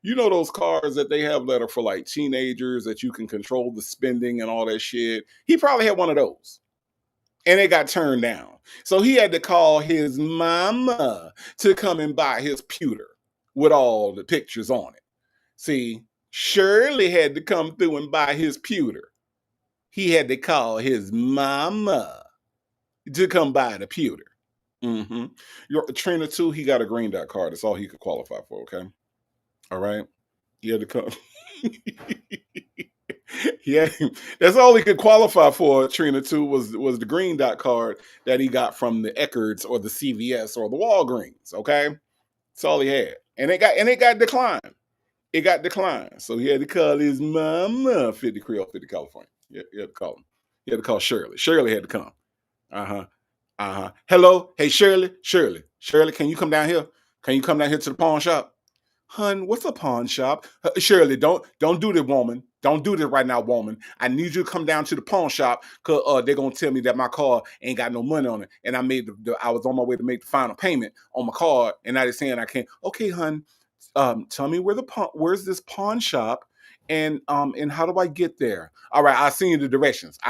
you know those cards that they have that are for like teenagers that you can control the spending and all that shit. He probably had one of those. And it got turned down. So he had to call his mama to come and buy his pewter with all the pictures on it. See, Shirley had to come through and buy his pewter. He had to call his mama to come buy the pewter. Your Trina too, he got a Green Dot card. That's all he could qualify for, okay? All right. He had to come. Yeah, that's all he could qualify for. Trina too was the Green Dot card that he got from the Eckards or the CVS or the Walgreens. Okay, that's all he had, and it got declined. It got declined, so he had to call his mama, 50 Creole, 50 California. Yeah, he had to call him. He had to call Shirley. Shirley had to come. Hello, hey Shirley, can you come down here? Can you come down here to the pawn shop? Hun, what's a pawn shop? Shirley, don't do this, woman. Don't do this right now, woman. I need you to come down to the pawn shop because they're gonna tell me that my car ain't got no money on it, and I made I was on my way to make the final payment on my card, and now they're saying I can't. Okay, hun, tell me where's this pawn shop, and how do I get there? All right, I seen the directions.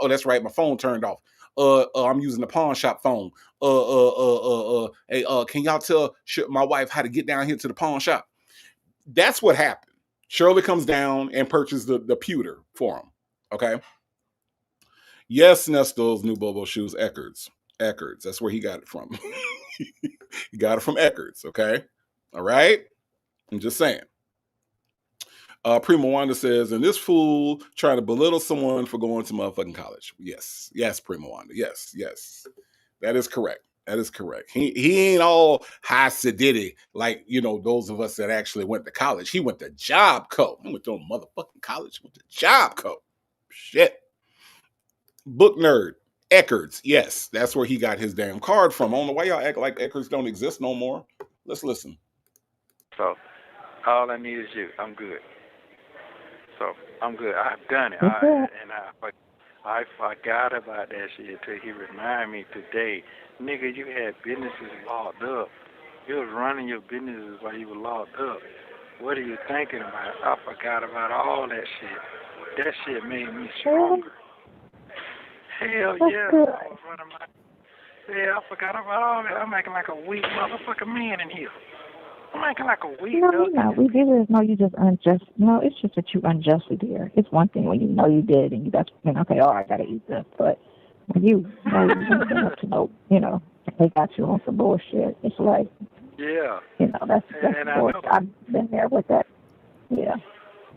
Oh, that's right, my phone turned off. I'm using the pawn shop phone. Hey, can y'all tell my wife how to get down here to the pawn shop? That's what happened. Shirley comes down and purchases the pewter for him. Okay. Yes, Nestor's new Bobo shoes, Eckerd's. That's where he got it from. He got it from Eckerd's. Okay. All right. I'm just saying. Prima Wanda says, and this fool trying to belittle someone for going to motherfucking college. Yes, Prima Wanda. Yes. That is correct. He ain't all high sedity like, those of us that actually went to college. He went to Job Co. He went to a motherfucking college. Went to Job Co. Shit. Book nerd. Eckerd's. Yes, that's where he got his damn card from. I don't know why y'all act like Eckerd's don't exist no more. Let's listen. So, all I need is you. I'm good. So, I'm good. I've done it. I forgot about that shit till he reminded me today. Nigga, you had businesses locked up. You was running your businesses while you were locked up. What are you thinking about? I forgot about all that shit. That shit made me stronger. Hell yeah. I forgot about all that. I'm acting like a weak motherfucking man in here. I'm acting like a weak dog. We did it. No, you just unjust. No, it's just that you unjustly there. It's one thing when you know you did and you got, okay, all right, I gotta eat this. But when you know you're up to know, they got you on some bullshit. It's like, yeah, that's bullshit. I've been there with that. Yeah,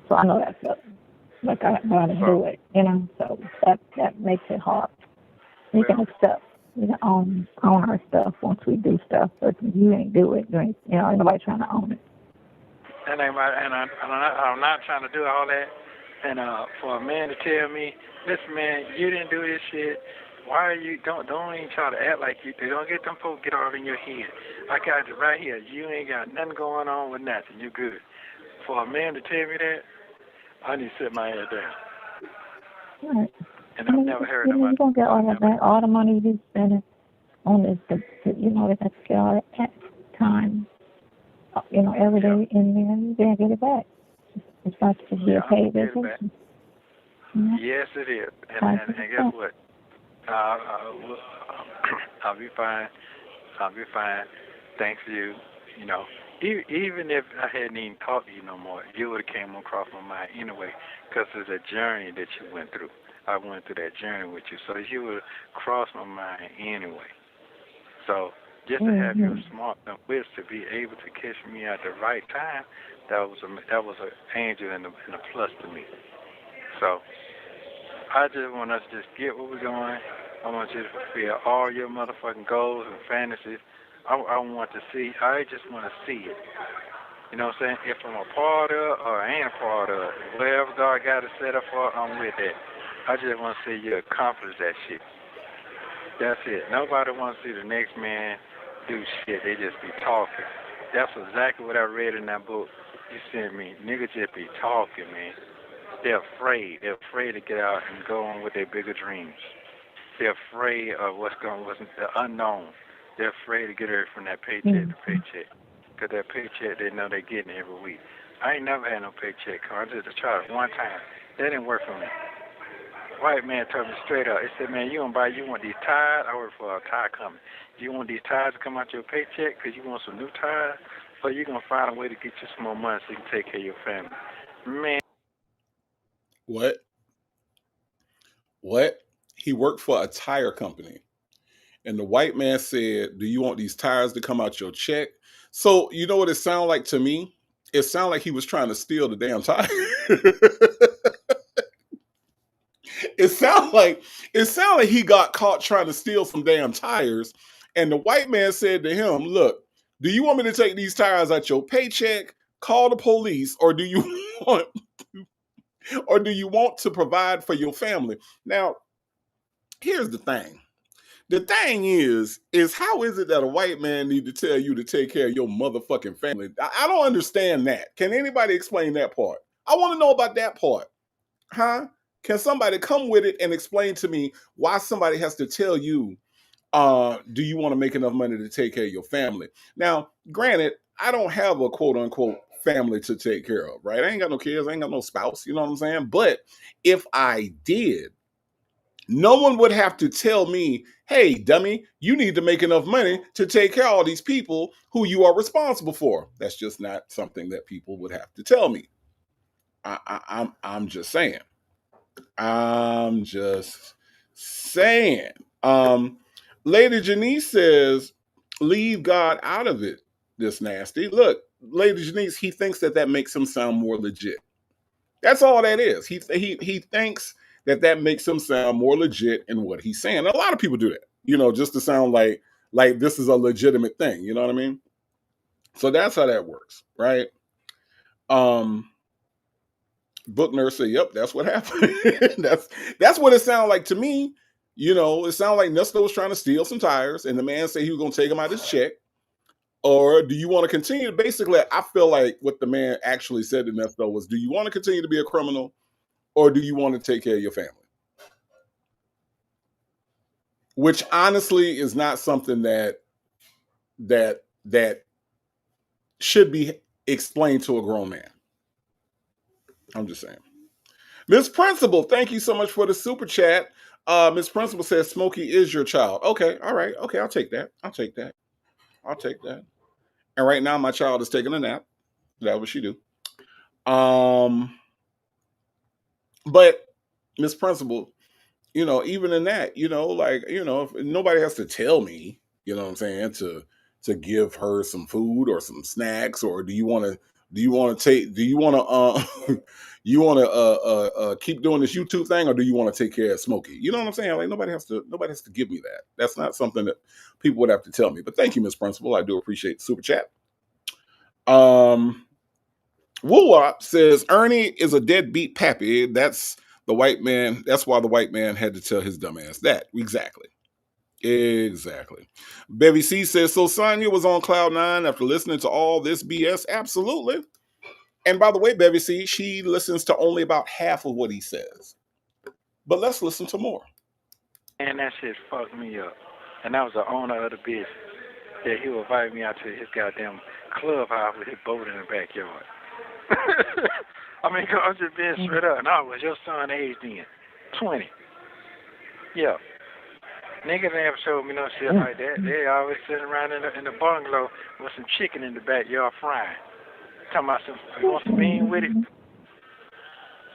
so I know that's up. Like I gotta do it, So that makes it hard. We can accept. We can own our stuff once we do stuff, but you ain't do it. Ain't nobody trying to own it. And I'm not trying to do all that. And for a man to tell me, listen, man, you didn't do this shit. Why are you? Don't even try to act like you do. Don't get them folks get all in your head. I got it right here. You ain't got nothing going on with nothing. You good. For a man to tell me that, I need to sit my head down. Right. And I've never heard about it. You're going to get all of that, all the money you spending on this, they have to get all that time, every day in there, you're going to get it back. It's not to be a paid business. Yes, it is. And guess what? I'll be fine. Thanks to you. Even if I hadn't even talked to you no more, you would have came across my mind anyway, because it's a journey that you went through. I went through that journey with you, so you would cross my mind anyway. So just to have your smart enough wits to be able to catch me at the right time, that was an angel and a plus to me. So I just want us to just get where we're going. I want you to fulfill all your motherfucking goals and fantasies. I just want to see it. You know what I'm saying? If I'm a part of it or I ain't a part of it, whatever God got it set up for, I'm with that. I just want to see you accomplish that shit. That's it. Nobody wants to see the next man do shit. They just be talking. That's exactly what I read in that book you sent me. Niggas just be talking, man. They're afraid. They're afraid to get out and go on with their bigger dreams. They're afraid of what's the unknown. They're afraid to get it from that paycheck to paycheck. Because that paycheck, they know they're getting every week. I ain't never had no paycheck. I just tried it one time. That didn't work for me. White man told me straight up. He said, man, you want these tires? I work for a tire company. You want these tires to come out your paycheck because you want some new tires? Or you going to find a way to get you some more money so you can take care of your family? Man. What? He worked for a tire company. And the white man said, do you want these tires to come out your check? So you know what it sounded like to me? It sounded like he was trying to steal the damn tire. It sounded like he got caught trying to steal some damn tires. And the white man said to him, look, do you want me to take these tires out your paycheck, call the police, or do you want to provide for your family? Now, here's the thing. The thing is how is it that a white man need to tell you to take care of your motherfucking family? I don't understand that. Can anybody explain that part? I want to know about that part. Huh? Can somebody come with it and explain to me why somebody has to tell you, do you want to make enough money to take care of your family? Now, granted, I don't have a quote unquote family to take care of, right? I ain't got no kids, I ain't got no spouse, you know what I'm saying? But if I did, no one would have to tell me, hey, dummy, you need to make enough money to take care of all these people who you are responsible for. That's just not something that people would have to tell me. I'm just saying. I'm just saying. Lady Janice says, leave God out of it. This nasty. Look, Lady Janice, he thinks that makes him sound more legit. That's all that is. He thinks that makes him sound more legit in what he's saying. A lot of people do that, just to sound like this is a legitimate thing. You know what I mean? So that's how that works, right? Book Nurse said, yep, that's what happened. that's what it sounded like to me. It sounded like Nesto was trying to steal some tires, and the man said he was going to take him out his check. Or do you want to continue? Basically, I feel like what the man actually said to Nesto was, do you want to continue to be a criminal, or do you want to take care of your family? Which honestly is not something that should be explained to a grown man. I'm just saying. Miss Principal, thank you so much for the super chat. Miss Principal says Smokey is your child. Okay, all right. Okay, I'll take that. And right now my child is taking a nap. That's what she do. But Miss Principal, even in that, if nobody has to tell me, you know what I'm saying, to give her some food or some snacks, or do you want to keep doing this YouTube thing, or do you want to take care of Smokey? You know what I'm saying? Like nobody has to give me that. That's not something that people would have to tell me. But thank you, Miss Principal. I do appreciate the super chat. Woolwop says Ernie is a deadbeat pappy. That's the white man. That's why the white man had to tell his dumbass that. Exactly. Bevy C says, so Sonya was on cloud nine after listening to all this BS. Absolutely. And by the way, Bevy C, she listens to only about half of what he says. But let's listen to more. And that shit fucked me up. And that was the owner of the business. Yeah, he would invite me out to his goddamn clubhouse with his boat in the backyard. I mean, I'm just being straight up. And I was your son age then, 20. Yeah. Niggas never showed me no shit like that. They always sitting around in the bungalow with some chicken in the backyard frying. Talking about you want some bean with it?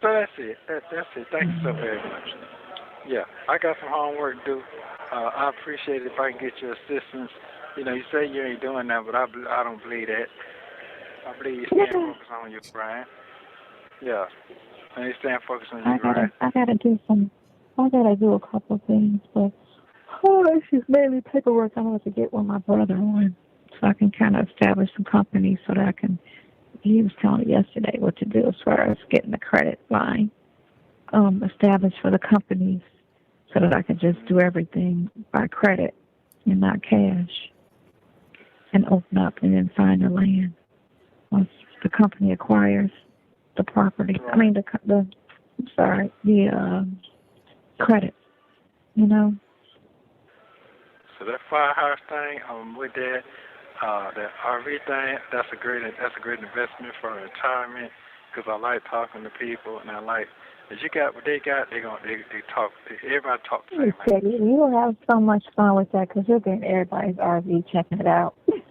So that's it. That's it. Thank you so very much. Yeah, I got some homework to do. I appreciate it if I can get your assistance. You say you ain't doing that, but I don't believe that. I believe you stand focused on your grind. Yeah. And you stand focused on your grind. I gotta do a couple things, but it's just mainly paperwork I have to get with my brother on, so I can kind of establish some companies so that I can. He was telling me yesterday what to do as far as getting the credit line established for the companies, so that I can just do everything by credit and not cash, and open up and then find the land once the company acquires the property. I mean the credit. So that firehouse thing, I'm with that. That RV thing, that's a great investment for retirement, because I like talking to people, and I like, if you got what they got, they talk. Everybody talk the same language. You will have so much fun with that, because you'll get in everybody's RV checking it out. Looking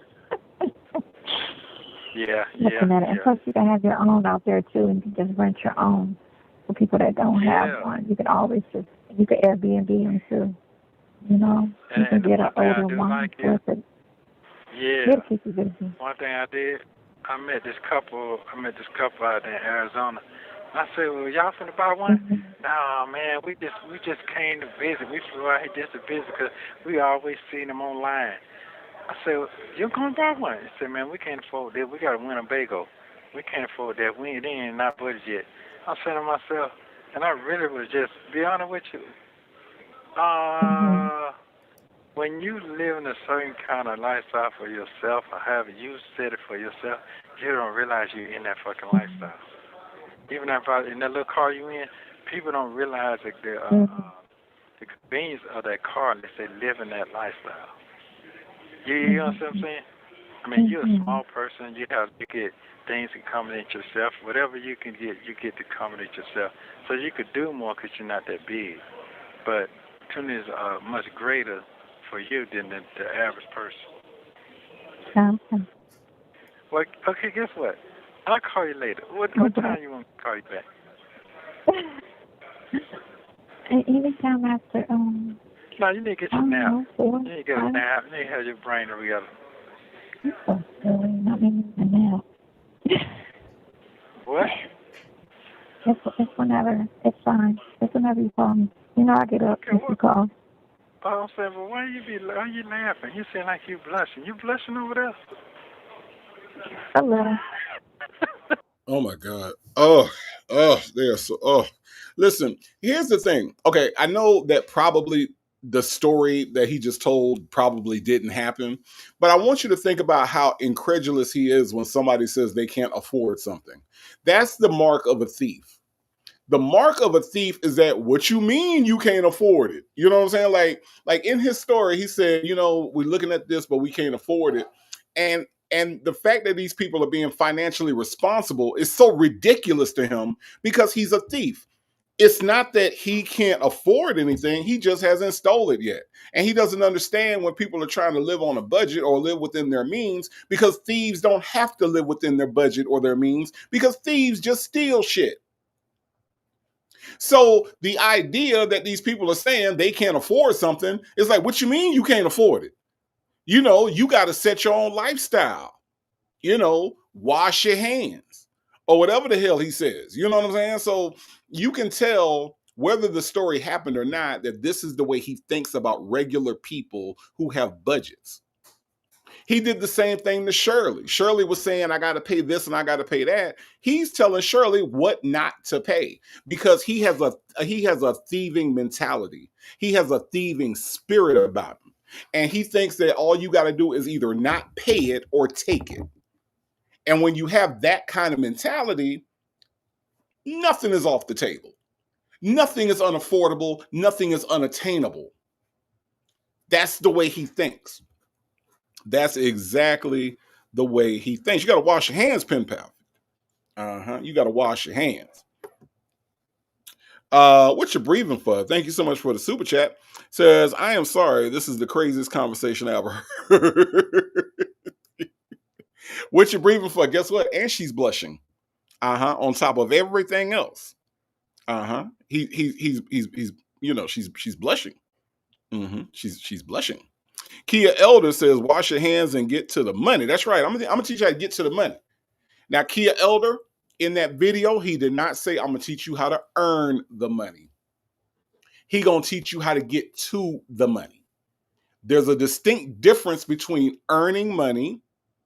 at it. And plus, you can have your own out there too, and you can just rent your own for people that don't have one. You can always you can Airbnb them too. You can get an older one with it. Yeah. Keep you busy. One thing I did, I met this couple out there in Arizona. I said, well, y'all finna buy one? Mm-hmm. Nah, man, we just came to visit. We flew out here just to visit because we always seen them online. I said, well, you gonna buy one? He said, man, we can't afford that. We got a Winnebago. We can't afford that. We ain't in our budget yet. I said to myself, and I really was just, be honest with you, when you live in a certain kind of lifestyle for yourself, or however you set it for yourself, you don't realize you're in that fucking lifestyle. Even if in that little car you in, people don't realize that the convenience of that car unless they live in that lifestyle. You know what I'm saying? I mean, you're a small person. You get things to accommodate yourself. Whatever you can get, you get to accommodate yourself. So you could do more because you're not that big. But opportunities are much greater for you than the average person. Okay. Well, okay, guess what? I'll call you later. What time you want me to call you back? Anytime after, No, you need to get your nap. four, You need to get a nap. You need to have your brain together. You're so silly, not even a nap. What? It's whenever, it's fine. It's whenever you call me. You know I get up if you call. Oh, I'm saying, but why you laughing? You seem like you blushing. You blushing over there? A little. Oh my God. They're so. Listen, here's the thing. Okay, I know that probably the story that he just told probably didn't happen, but I want you to think about how incredulous he is when somebody says they can't afford something. That's the mark of a thief. The mark of a thief is that what you mean you can't afford it. You know what I'm saying? Like in his story, he said, you know, we're looking at this, but we can't afford it. And the fact that these people are being financially responsible is so ridiculous to him because he's a thief. It's not that he can't afford anything. He just hasn't stole it yet. And he doesn't understand when people are trying to live on a budget or live within their means, because thieves don't have to live within their budget or their means, because thieves just steal shit. So the idea that these people are saying they can't afford something is like, what you mean you can't afford it? You know, you got to set your own lifestyle. You know, wash your hands or whatever the hell he says. You know what I'm saying? So you can tell whether the story happened or not that this is the way he thinks about regular people who have budgets. He did the same thing to Shirley. Shirley was saying, I got to pay this and I got to pay that. He's telling Shirley what not to pay because he has a thieving mentality. He has a thieving spirit about him. And he thinks that all you got to do is either not pay it or take it. And when you have that kind of mentality, nothing is off the table. Nothing is unaffordable. Nothing is unattainable. That's the way he thinks. That's exactly the way he thinks. You got to wash your hands, pen pal. You got to wash your hands. What you breathing for? Thank you so much for the super chat. Says, I am sorry. This is the craziest conversation I ever heard. What you breathing for? Guess what? And she's blushing. On top of everything else. He's you know, she's blushing. She's blushing. Kia Elder says, wash your hands and get to the money. That's right. I'm gonna teach you how to get to the money. Now, Kia Elder, in that video, he did not say, I'm gonna teach you how to earn the money. He gonna teach you how to get to the money. There's a distinct difference between earning money,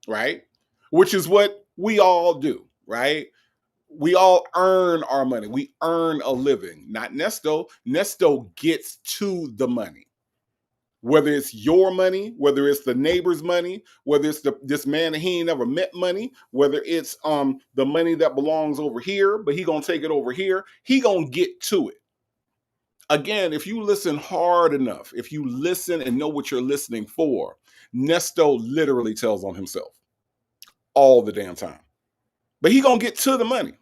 right? Which is what we all do, right? We all earn our money. We earn a living. Not Nesto. Nesto gets to the money. Whether it's your money, whether it's the neighbor's money, whether it's this man that he ain't never met money, whether it's the money that belongs over here, but he gonna take it over here, he gonna get to it. Again, if you listen hard enough, if you listen and know what you're listening for, Nesto literally tells on himself all the damn time. But he gonna get to the money.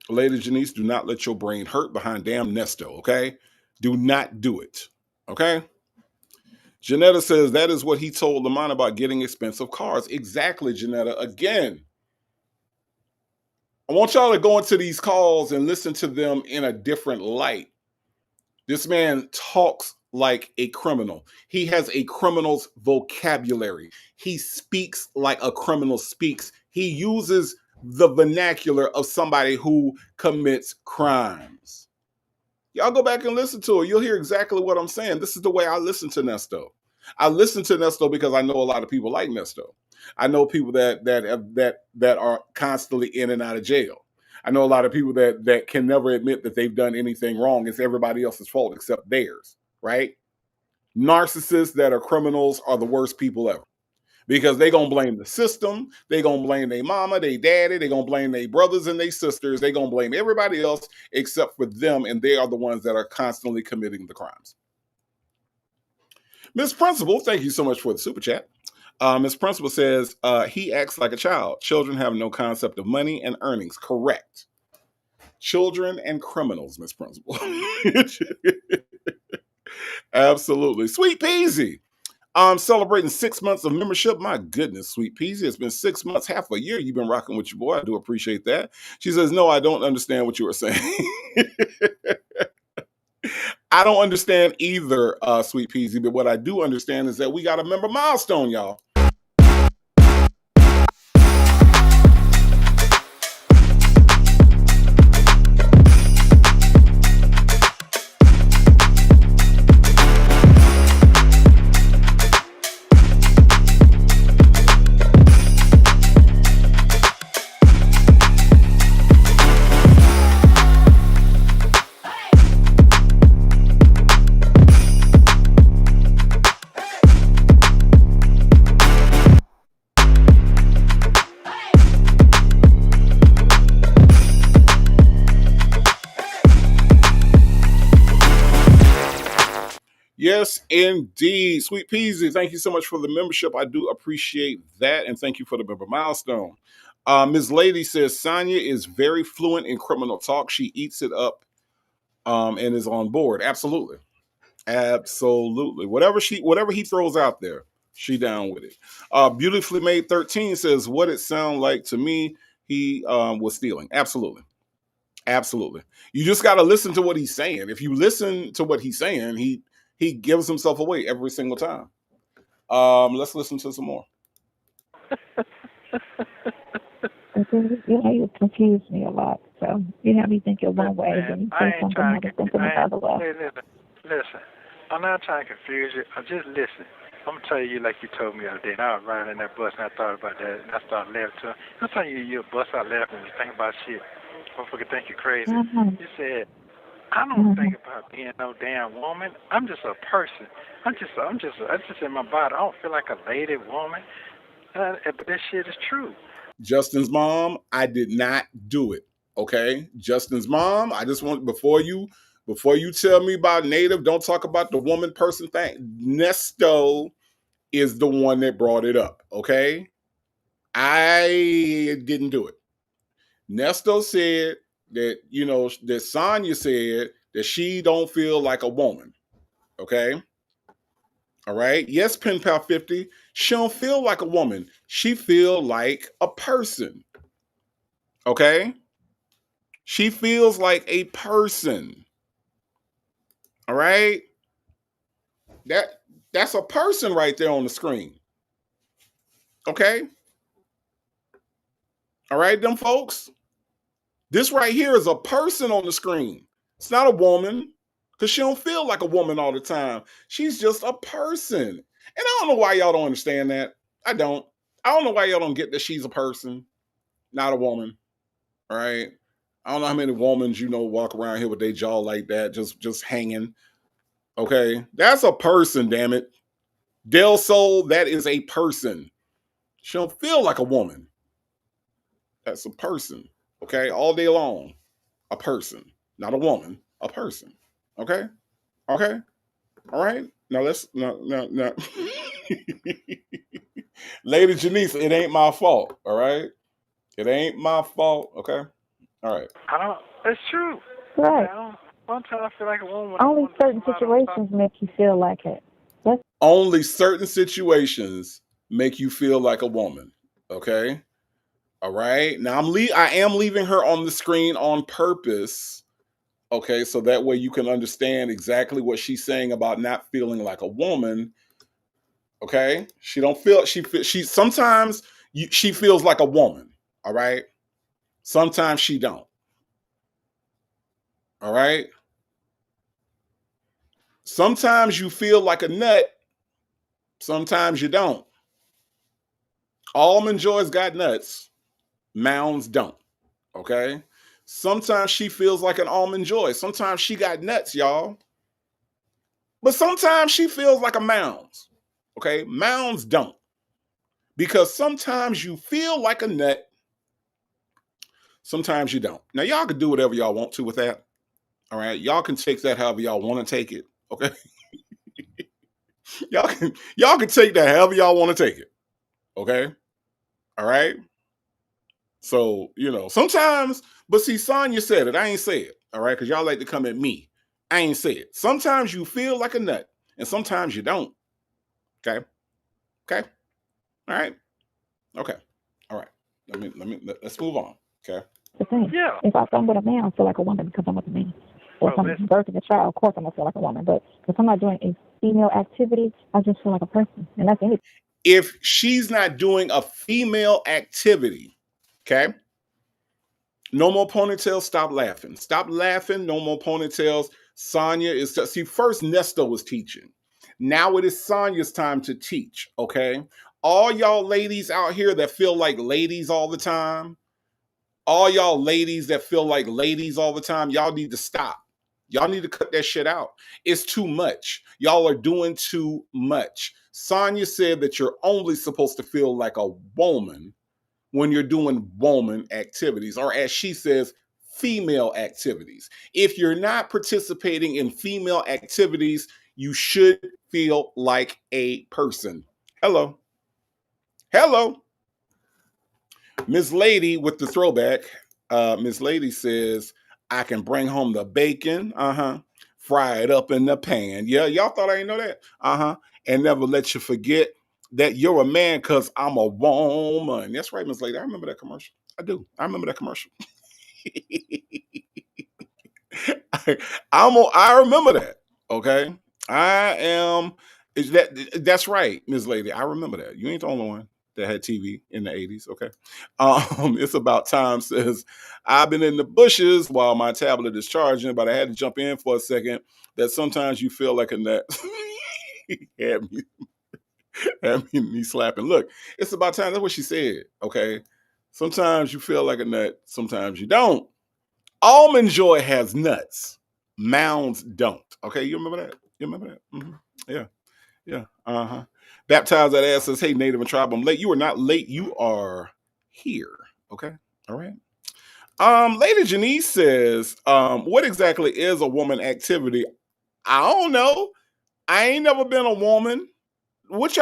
Lady Janice, do not let your brain hurt behind damn Nesto, okay? Do not do it, okay? Janetta says that is what he told Lamont about getting expensive cars. Exactly, Janetta. Again, I want y'all to go into these calls and listen to them in a different light. This man talks like a criminal. He has a criminal's vocabulary. He speaks like a criminal speaks. He uses the vernacular of somebody who commits crimes. Y'all go back and listen to it. You'll hear exactly what I'm saying. This is the way I listen to Nesto. I listen to Nesto because I know a lot of people like Nesto. I know people that are constantly in and out of jail. I know a lot of people that can never admit that they've done anything wrong. It's everybody else's fault except theirs, right? Narcissists that are criminals are the worst people ever because they gonna blame the system. They gonna blame their mama, their daddy. They gonna blame their brothers and their sisters. They gonna blame everybody else except for them, and they are the ones that are constantly committing the crimes. Miss Principal, thank you so much for the super chat. Miss Principal says, he acts like a child. Children have no concept of money and earnings. Correct. Children and criminals, Miss Principal. Absolutely. Sweet Peasy. I'm celebrating 6 months of membership. My goodness, Sweet Peasy. It's been 6 months, half a year. You've been rocking with your boy. I do appreciate that. She says, no, I don't understand what you were saying. I don't understand either, Sweet Peasy, but what I do understand is that we got a member milestone, y'all. Yes, indeed. Sweet Peasy, thank you so much for the membership. I do appreciate that, and thank you for the member milestone. Ms. Lady says, Sonya is very fluent in criminal talk. She eats it up and is on board. Absolutely. Absolutely. Whatever he throws out there, she down with it. Beautifully Made 13 says, what it sound like to me, he was stealing. Absolutely. Absolutely. You just got to listen to what he's saying. If you listen to what he's saying, he gives himself away every single time. Let's listen to some more. You confuse me a lot. So, you think you're one way, then you say something other, thinking another way. Listen, I'm not trying to confuse you. I'm just listening. I'm going to tell you like you told me the other day. And I was riding in that bus, and I thought about that, and I started laughing too. I'm telling you, you're a bus out laughing and you think about shit. Motherfucker think you're crazy. Mm-hmm. You said, I don't think about being no damn woman. I'm just a person. I'm just in my body. I don't feel like a lady woman. But that shit is true. Justin's mom, I did not do it. Okay, Justin's mom. I just want before you tell me about Native, don't talk about the woman person thing. Nesto is the one that brought it up. Okay, I didn't do it. Nesto said that, that Sonya said that she don't feel like a woman. Okay. All right. Yes, Pen Pal 50. She don't feel like a woman. She feel like a person. Okay. She feels like a person. All right. That's a person right there on the screen. Okay. All right, them folks. This right here is a person on the screen. It's not a woman, because she don't feel like a woman all the time. She's just a person. And I don't know why y'all don't understand that. I don't know why y'all don't get that she's a person, not a woman. All right. I don't know how many women walk around here with their jaw like that, just hanging. Okay. That's a person, damn it. Del Sol, that is a person. She don't feel like a woman. That's a person. Okay, all day long, a person, not a woman, a person. Okay, all right. Now let's Lady Janice, it ain't my fault. All right, it ain't my fault. Okay, all right. It's true. Right. Sometimes I feel like a woman. Only certain situations make you feel like it. Only certain situations make you feel like a woman. Okay. All right. Now I am leaving her on the screen on purpose. Okay, so that way you can understand exactly what she's saying about not feeling like a woman. Okay, she sometimes she feels like a woman. All right, sometimes she don't. All right. Sometimes you feel like a nut. Sometimes you don't. Almond Joy's got nuts. Mounds don't. Okay. Sometimes she feels like an almond joy. Sometimes she got nuts, y'all. But sometimes she feels like a mounds. Okay, mounds don't. Because sometimes you feel like a nut, sometimes you don't. Now, y'all can do whatever y'all want to with that. All right, y'all can take that however y'all want to take it. Okay, y'all can take that however y'all want to take it. Okay, all right. So sometimes, but see, Sonya said it. I ain't say it. All right, because y'all like to come at me. I ain't say it. Sometimes you feel like a nut, and sometimes you don't. Okay. Okay. All right. Okay. All right. Let's move on. Okay. The thing. Yeah. If I'm with a man, I feel like a woman because I'm with a man. Or if I'm birthing a child, of course I'm gonna feel like a woman. But if I'm not doing a female activity, I just feel like a person, and that's it. If she's not doing a female activity, okay. No more ponytails. Stop laughing. Stop laughing. No more ponytails. Sonya is first Nesta was teaching. Now it is Sonya's time to teach. Okay. All y'all ladies out here that feel like ladies all the time, all y'all ladies that feel like ladies all the time, y'all need to stop. Y'all need to cut that shit out. It's too much. Y'all are doing too much. Sonya said that you're only supposed to feel like a woman when you're doing woman activities, or as she says, female activities. If you're not participating in female activities, you should feel like a person. Hello. Hello. Miss Lady with the throwback. Miss Lady says, I can bring home the bacon, fry it up in the pan. Yeah, y'all thought I didn't know that? And never let you forget that you're a man because I'm a woman. That's right, Miss Lady. I remember that commercial. I do. I remember that commercial. I remember that. Okay. That's right, Miss Lady. I remember that. You ain't the only one that had TV in the 80s. Okay. It's About Time says, I've been in the bushes while my tablet is charging, but I had to jump in for a second. That sometimes you feel like a nut. had me slapping. Look, it's about time. That's what she said. Okay. Sometimes you feel like a nut, sometimes you don't. Almond Joy has nuts. Mounds don't. Okay, you remember that? You remember that? Yeah. Yeah. Baptized that ass says, hey, Native and Tribe, I'm late. You are not late. You are here. Okay. All right. Lady Janice says, what exactly is a woman activity? I don't know. I ain't never been a woman. What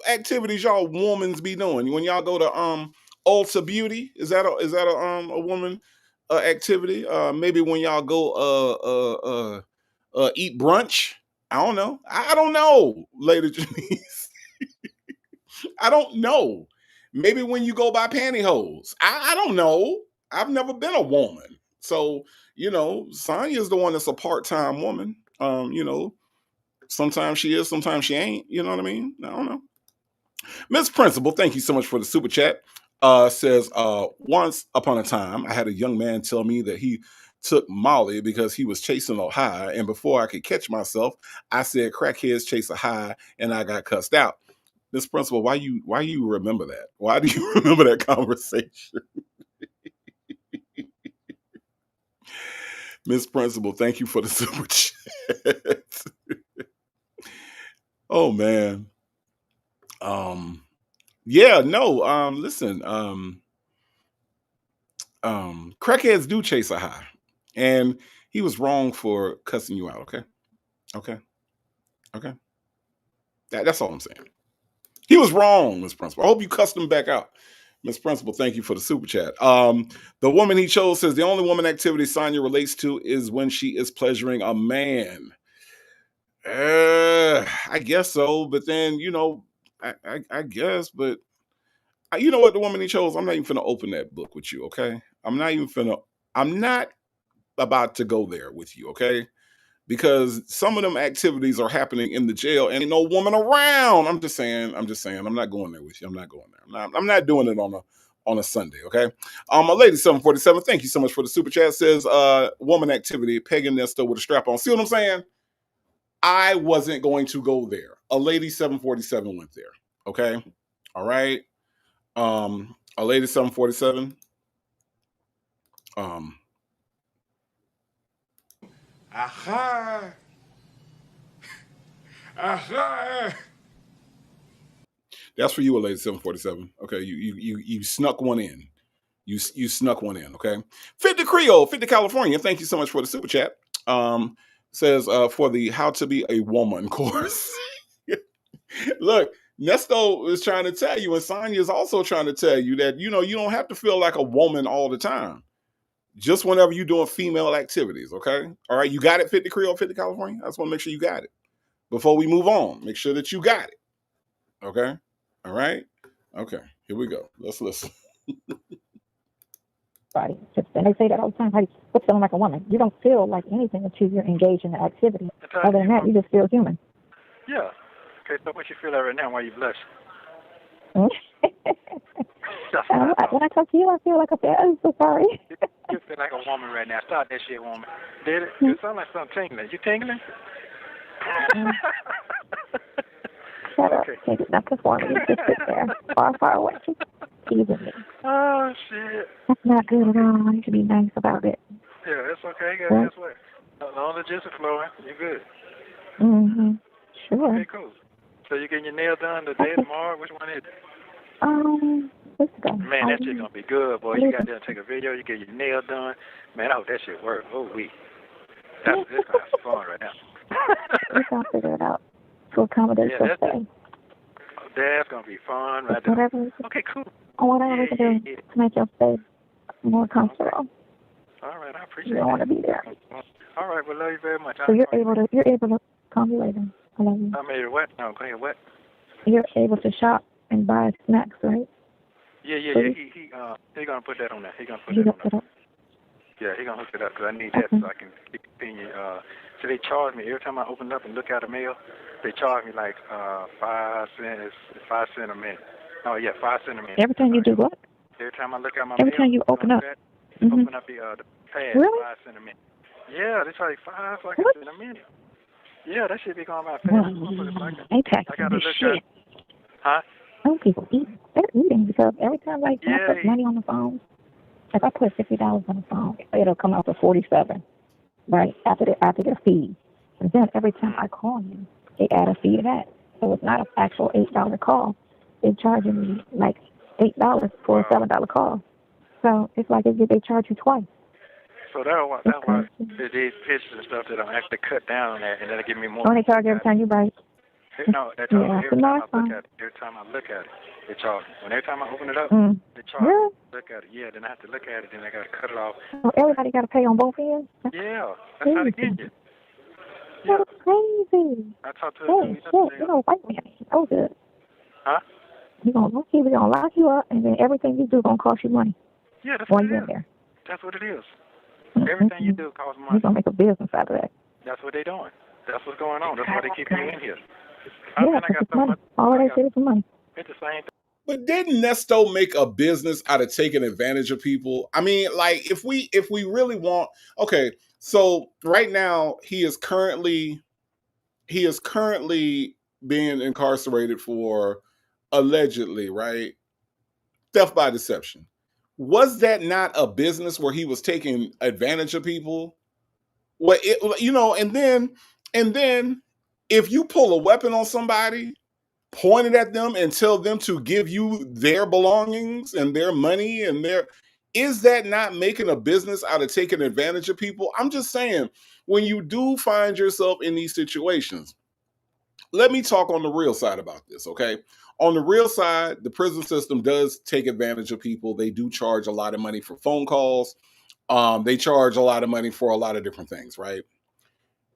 activities y'all womans be doing when y'all go to Ulta Beauty? Is that a woman activity? Maybe when y'all go eat brunch. I don't know. I don't know, Lady Janice. I don't know. Maybe when you go buy pantyhose. I don't know. I've never been a woman. So, Sonya's the one that's a part-time woman. Sometimes she is, sometimes she ain't. You know what I mean? I don't know. Miss Principal, thank you so much for the super chat. Says, once upon a time, I had a young man tell me that he took Molly because he was chasing a high. And before I could catch myself, I said, crackheads chase a high, and I got cussed out. Miss Principal, why you remember that? Why do you remember that conversation? Miss Principal, thank you for the super chat. Oh man. Yeah, no, listen, crackheads do chase a high, and he was wrong for cussing you out. Okay. That's all I'm saying. He was wrong, Miss Principal. I hope you cussed him back out. Miss Principal, thank you for the super chat. The woman he chose says the only woman activity Sonya relates to is when she is pleasuring a man. I guess so, but then I guess, but you know what? The woman he chose, I'm not even finna open that book with you. Okay, I'm not about to go there with you. Okay, because some of them activities are happening in the jail and ain't no woman around. I'm just saying. I'm not going there with you. I'm not going there. I'm not doing it on a Sunday. Okay. My lady 747. Thank you so much for the super chat. Says woman activity, pagan Nesta with a strap on. See what I'm saying? I wasn't going to go there. A lady 747 went there. Okay. All right. A lady 747. Aha. Aha. That's for you, lady 747. Okay, you snuck one in. You snuck one in. Okay, 50 Creole, 50 California. Thank you so much for the super chat. Says for the How to Be a Woman course. Look, Nesto is trying to tell you, and Sonya is also trying to tell you that you don't have to feel like a woman all the time. Just whenever you're doing female activities. Okay, all right, you got it, 50 Creole, 50 California. I just want to make sure you got it before we move on. Make sure that you got it. Okay, all right, okay. Here we go. Let's listen. Right. And they say that all the time. How do you quit feeling like a woman? You don't feel like anything until you're engaged in the activity. Other than that, you just feel human. Yeah. Okay, so what you feel like right now? Why you blush? When I talk to you, I feel like I'm so sorry. You feel like a woman right now. Start that shit, woman. Did it? You sound like something tingling. You tingling? Shut up. Take it up before me. Just sit there. Far away. Teasing me. Oh, shit. That's not good at all. You should be nice about it. Yeah, it's okay. Guess what? As long as the juice is flowing, you're good. Mm-hmm. Sure. Okay, cool. So you getting your nails done today, tomorrow? Which one is it? Let's go. Man, that shit gonna be good, boy. You got to take a video. You get your nails done. Man, I hope that shit works. Oh, that's gonna have some fun right now. We're gonna figure it out to accommodate your stay. That's gonna be fun right there. Whatever. Okay, cool. Whatever we can do to make your stay more comfortable. All right, I appreciate it. You don't want to be there. All right, well, love you very much. So you're able to call me later. I love you. I made it what? No, go ahead, what? You're able to shop and buy snacks, right? Yeah. He gonna put that on there. He gonna put that on there. Yeah, he gonna hook it up because I need that so I can continue. So they charge me every time I open up and look at the mail. They charge me like 5 cents a minute. Oh yeah, 5 cents a minute. Every time you do what? Every time I look at my every mail. time you open up. Open up the pad. Really? 5 cents a minute. Yeah, they charge 5 cents a minute. Yeah, that should be going by fast. They taxing this shit. Huh? Some people eat. They're eating because every time I put money on the phone, if I put $50 on the phone, it'll come out to $47, right? After their fee. And then every time I call you, they add a fee to that. So it's not an actual $8 call. They're charging me like $8 for a $7 call. So it's like they charge you twice. So that's why these pictures and stuff that I'm actually cut down on that, and then they give me more. Oh, they charge every time you buy it? No, they charge every time I look at it. They charge me. Every time I open it up, they charge me. Look at it. Yeah, then I have to look at it, then I got to cut it off. So everybody got to pay on both ends? Yeah, that's how they get you. That's crazy. I talked to shit. You know, white man. So good. Huh? We're going to lock you up, and then everything you do is going to cost you money. Yeah, that's what it is. There. That's what it is. Everything you do costs money. You're going to make a business out of that. That's what they're doing. That's what's going on. That's why they keep you in here. Yeah, it's money. All they say is money. It's the same thing. But didn't Nesto make a business out of taking advantage of people? I mean, like if we really want, okay, so right now he is currently being incarcerated for allegedly, right? Theft by deception. Was that not a business where he was taking advantage of people? Well, and then if you pull a weapon on somebody, point it at them and tell them to give you their belongings and their money is that not making a business out of taking advantage of people? I'm just saying, when you do find yourself in these situations, let me talk on the real side about this, okay? On the real side, the prison system does take advantage of people. They do charge a lot of money for phone calls. They charge a lot of money for a lot of different things, right?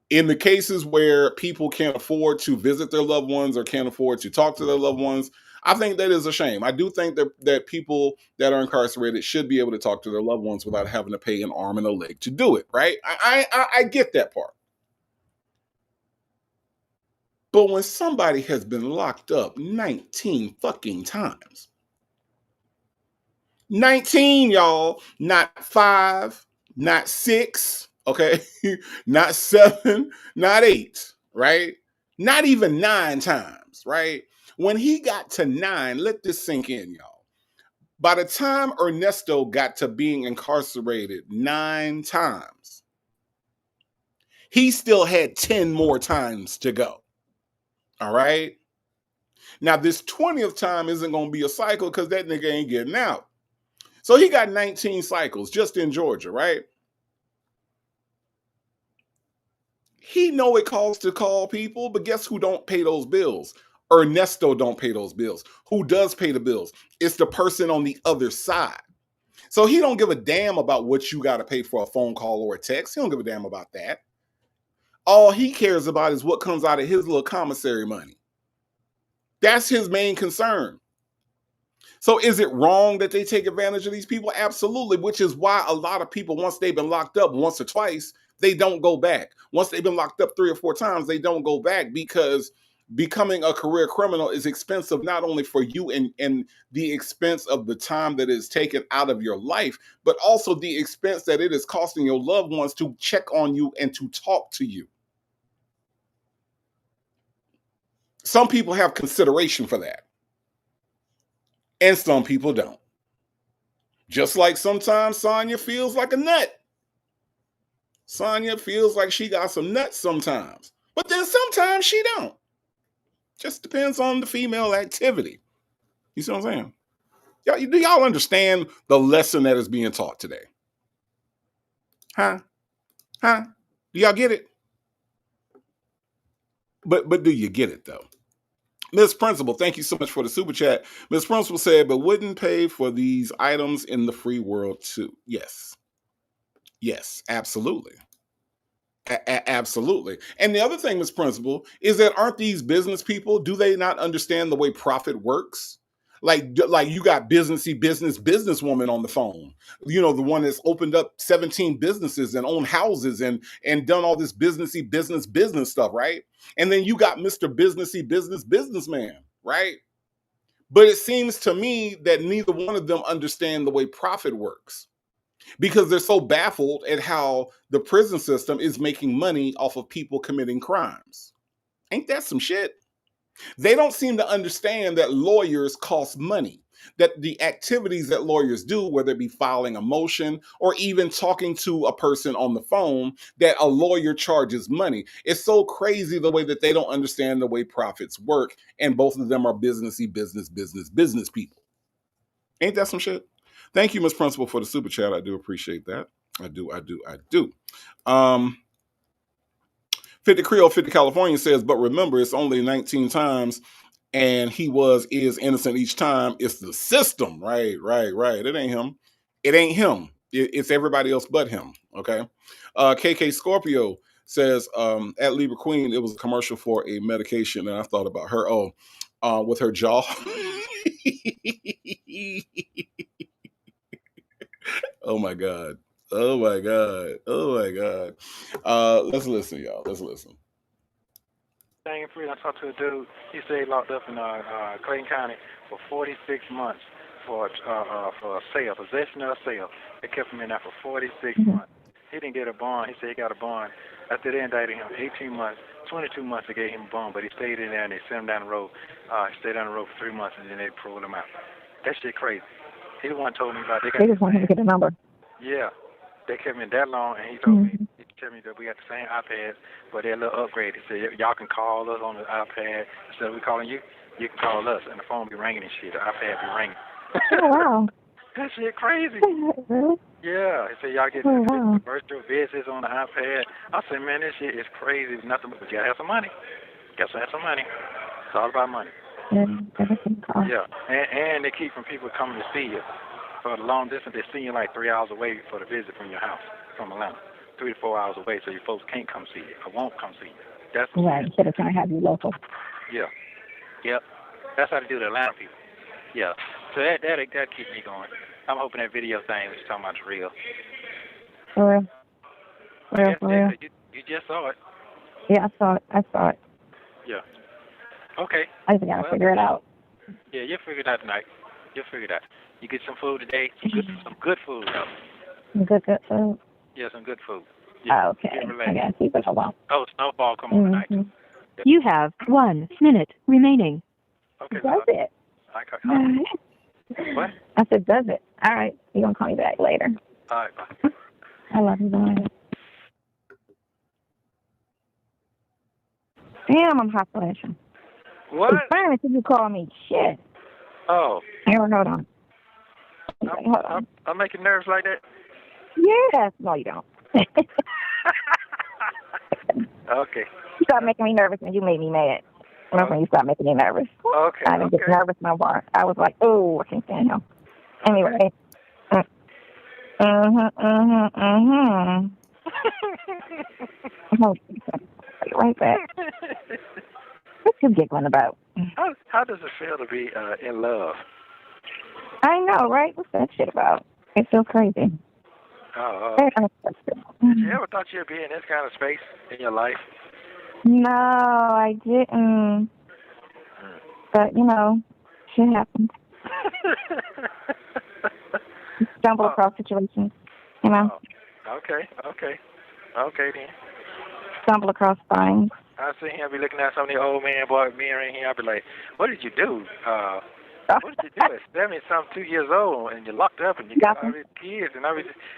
In the cases where people can't afford to visit their loved ones or can't afford to talk to their loved ones, I think that is a shame. I do think that people that are incarcerated should be able to talk to their loved ones without having to pay an arm and a leg to do it, right? I get that part. But when somebody has been locked up 19 fucking times, 19, y'all, not 5, not 6, okay? Not 7, not 8, right? Not even 9 times, right? When he got to 9, let this sink in, y'all. By the time Ernesto got to being incarcerated 9 times, He still had 10 more times to go. All right. Now, this 20th time isn't going to be a cycle because that nigga ain't getting out. So he got 19 cycles just in Georgia, right? He know it costs to call people, but guess who don't pay those bills? Ernesto don't pay those bills. Who does pay the bills? It's the person on the other side. So he don't give a damn about what you got to pay for a phone call or a text. He don't give a damn about that. All he cares about is what comes out of his little commissary money. That's his main concern. So is it wrong that they take advantage of these people? Absolutely, which is why a lot of people, once they've been locked up once or twice, they don't go back. Once they've been locked up 3 or 4 times, they don't go back because becoming a career criminal is expensive not only for you and the expense of the time that is taken out of your life, but also the expense that it is costing your loved ones to check on you and to talk to you. Some people have consideration for that. And some people don't. Just like sometimes Sonya feels like a nut. Sonya feels like she got some nuts sometimes. But then sometimes she don't. Just depends on the female activity. You see what I'm saying? Do y'all understand the lesson that is being taught today? Huh? Do y'all get it? But do you get it though? Miss Principal, thank you so much for the super chat. Miss Principal said, but wouldn't pay for these items in the free world too. Yes. Yes, absolutely. Absolutely. And the other thing, Miss Principal, is that aren't these business people, do they not understand the way profit works? Like you got businesswoman on the phone, you know, the one that's opened up 17 businesses and owned houses and done all this business stuff, right? And then you got Mr. Businessman, right? But it seems to me that neither one of them understand the way profit works because they're so baffled at how the prison system is making money off of people committing crimes. Ain't that some shit? They don't seem to understand that lawyers cost money, that the activities that lawyers do, whether it be filing a motion or even talking to a person on the phone, that a lawyer charges money. It's so crazy the way that they don't understand the way profits work. And both of them are business people. Ain't that some shit? Thank you, Ms. Principal, for the super chat. I do appreciate that. I do. 50 Creole, 50 California says, but remember, it's only 19 times and is innocent each time. It's the system. Right. It ain't him. It's everybody else but him. Okay. KK Scorpio says, at Libra Queen, it was a commercial for a medication. And I thought about her. With her jaw. Oh my God. Let's listen, y'all. Dang free. I talked to a dude. He said he locked up in Clayton County for 46 months for a sale, possession of a sale. They kept him in there for 46 months. He didn't get a bond. He said he got a bond. After they indicted him, 18 months, 22 months they gave him a bond, but he stayed in there and they sent him down the road. He stayed down the road for 3 months and then they paroled him out. That shit crazy. He the one told me about. They just want him to get a number. Yeah, they kept me that long, and he told me, that we got the same iPads, but they're a little upgraded. He said, y'all can call us on the iPad. Instead of we calling you, you can call us, and the phone be ringing and shit. The iPad be ringing. Oh, wow. That shit crazy. Really? Yeah, he said, y'all get virtual visits on the iPad. I said, man, this shit is crazy. It's nothing but you gotta have some money. It's all about money. Yeah, and they keep from people coming to see you. For the long distance, they're seeing you like 3 hours away for the visit from your house, from Atlanta. 3 to 4 hours away, so your folks can't come see you or won't come see you. That's right. Instead of trying to have you local. Yeah. Yep. That's how they do the Atlanta people. Yeah. So that keeps me going. I'm hoping that video thing was talking about is real. For real. For real. You just saw it. Yeah, I saw it. Yeah. Okay. I just gotta figure it out. Yeah, you'll figure it out tonight. You get some food today. Some good food, though. Good food? Yeah, some good food. Yeah, oh, okay. I gotta keep it a while. Oh, snowfall come on tonight. Yeah. You have 1 minute remaining. Okay. Does it? What? I said, does it? All right. You're gonna call me back later. All right, bye. I love you, bye. Damn, I'm hot flashing. What? It's fine until you call me shit. Oh. Hold on. Hold on. I'm making nerves like that? Yes. No, you don't. Okay. You start making me nervous and you made me mad. That's when you start making me nervous. Okay. I didn't get nervous no more. I was like, oh, I can't stand him. Anyway. Right back. What you giggling about? How does it feel to be in love? I know, right? What's that shit about? It's so crazy. Very unexpected. Did you ever thought you'd be in this kind of space in your life? No, I didn't. But, shit happens. You stumble across situations, Okay then. Stumble across things. I see him be looking at some of the old men in here. I'll be like, what did you do? What did you do at 70-something, 2 years old, and you're locked up, and you got all these kids, and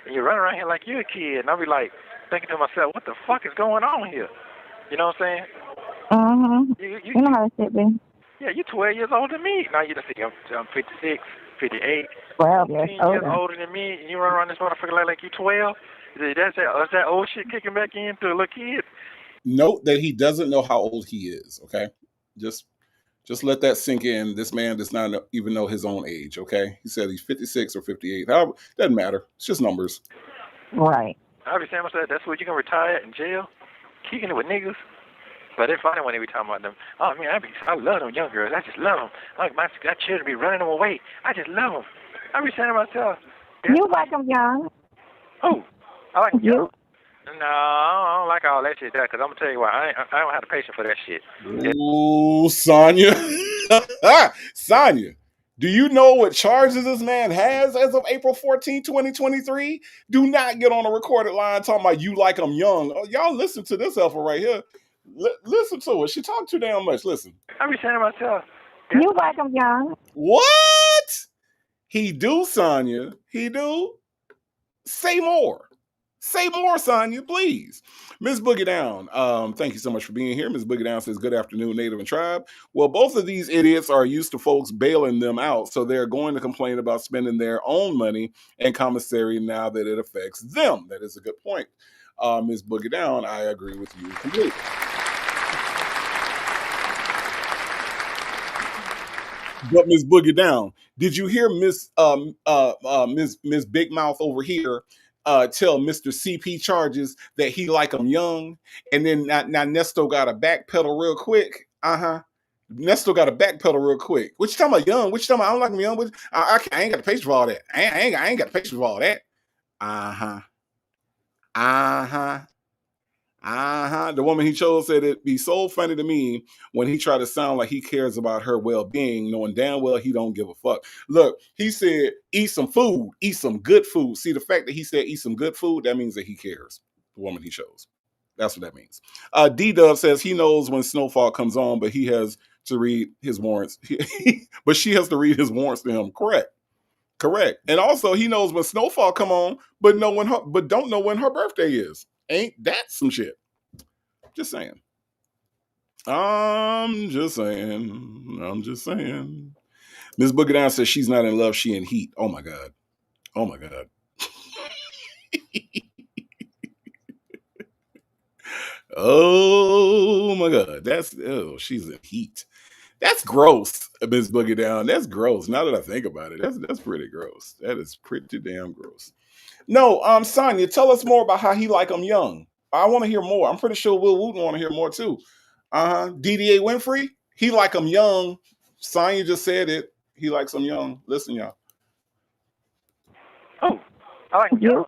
you run around here like you're a kid, and I'll be like, thinking to myself, what the fuck is going on here? You know what I'm saying? You know how it should be. Yeah, you're 12 years older than me. Now you just think I'm 56, 58. 12 years older. Years older than me, and you run around this motherfucker like you 12? Is that old shit kicking back into a little kid? Note that he doesn't know how old he is, okay? Just let that sink in. This man does not even know his own age, okay? He said he's 56 or 58. However, doesn't matter. It's just numbers. Right. I be saying myself, that's where you can retire in jail, kicking it with niggas. But it's funny when they be talking about them. Oh, man, I love them young girls. I just love them. Like, my children be running them away. I just love them. I be saying to myself. You like them young. Oh, I like them young. No, I don't like all that shit there, because I'm going to tell you what, I don't have the patience for that shit. Ooh, Sonya. Sonya, do you know what charges this man has as of April 14, 2023? Do not get on a recorded line talking about you like I'm young. Oh, y'all listen to this alpha right here. Listen to her. She talked too damn much. Listen. I be saying to myself. You like them young. What? He do, Sonya. He do. Say more. Say more, Sonya, please. Ms. Boogie Down, thank you so much for being here. Ms. Boogie Down says, good afternoon, Native and Tribe. Well, both of these idiots are used to folks bailing them out, so they're going to complain about spending their own money and commissary now that it affects them. That is a good point. Ms. Boogie Down, I agree with you completely. But Ms. Boogie Down, did you hear Miss Big Mouth over here tell Mr. CP Charges that he like him young, and then now Nesto got to backpedal real quick. Nesto got to backpedal real quick. What you talking about young? What you talking about? I don't like him young. I ain't got the patience for all that. I ain't got the patience for all that. The woman he chose said it'd be so funny to me when he tried to sound like he cares about her well-being, knowing damn well he don't give a fuck. Look, he said, eat some food, eat some good food. See, the fact that he said eat some good food, that means that he cares. The woman he chose. That's what that means. D-Dub says he knows when Snowfall comes on, but he has to read his warrants. But she has to read his warrants to him. Correct. And also he knows when Snowfall come on, but don't know when her birthday is. Ain't that some shit? Just saying. I'm just saying. Ms. Boogie Down says she's not in love, she in heat. Oh my God. Oh my God. She's in heat. That's gross, Ms. Boogie Down. That's gross. Now that I think about it, that's pretty gross. That is pretty damn gross. No, Sonya, tell us more about how he like them young. I want to hear more. I'm pretty sure Will Wooten want to hear more too. DDA Winfrey, he like them young. Sonya just said it. He likes them young. Listen, y'all. Oh, I like them young.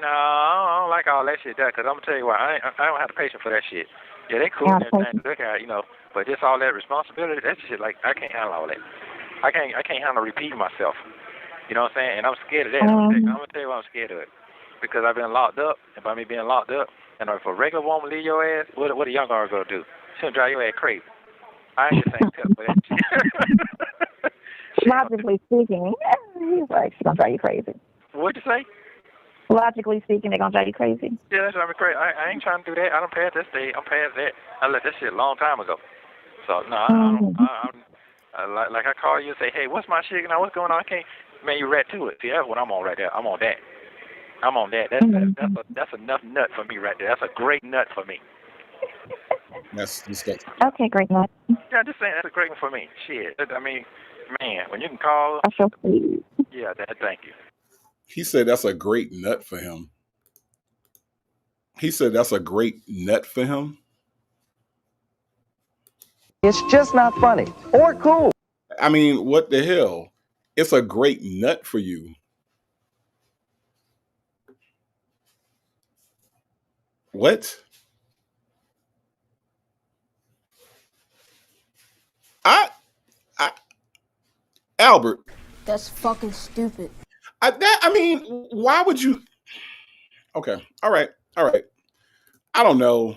No, I don't like all that shit there, because I'm going to tell you what, I don't have the patience for that shit. Yeah, they cool and everything to look at, but just all that responsibility, that's shit, like, I can't handle all that. I can't handle repeating myself. You know what I'm saying? And I'm scared of that. I'm going to tell you why I'm scared of it. Because I've been locked up, and by me being locked up, and if a regular woman leave your ass, what a young girl going to do? She'll drive your ass crazy. I ain't just saying tip for that shit. Logically speaking, he's like, she's going to drive you crazy. What'd you say? Logically speaking, they're gonna drive you crazy. Yeah, that's what I'm crazy. I ain't trying to do that. I don't pass that stage. I'm past that. I left that shit a long time ago. So no, I don't. Like I call you and say, hey, what's my shit? Now what's going on? I can't. Man, you right to it. See, that's what I'm on right there. I'm on that. I'm on that. That's enough nut for me right there. That's a great nut for me. That's disgusting. Okay, great nut. Yeah, just saying that's a great one for me. Shit. I mean, man, when you can call. I feel sweet. Yeah, thank you. He said that's a great nut for him. He said that's a great nut for him. It's just not funny or cool. I mean, what the hell? It's a great nut for you. What? Albert. That's fucking stupid. I mean, why would you? Okay. All right. I don't know.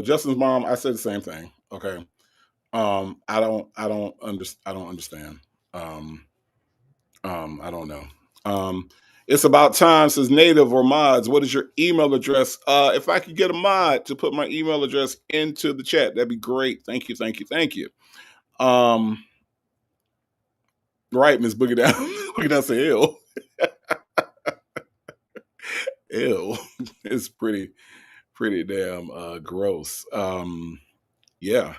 Justin's mom, I said the same thing. Okay. I don't understand. I don't know. It's about time, says Native or mods. What is your email address? If I could get a mod to put my email address into the chat, that'd be great. Thank you. Right, Miss Boogie Down. Boogie Down say ew. Ew. It's pretty damn gross. Yeah.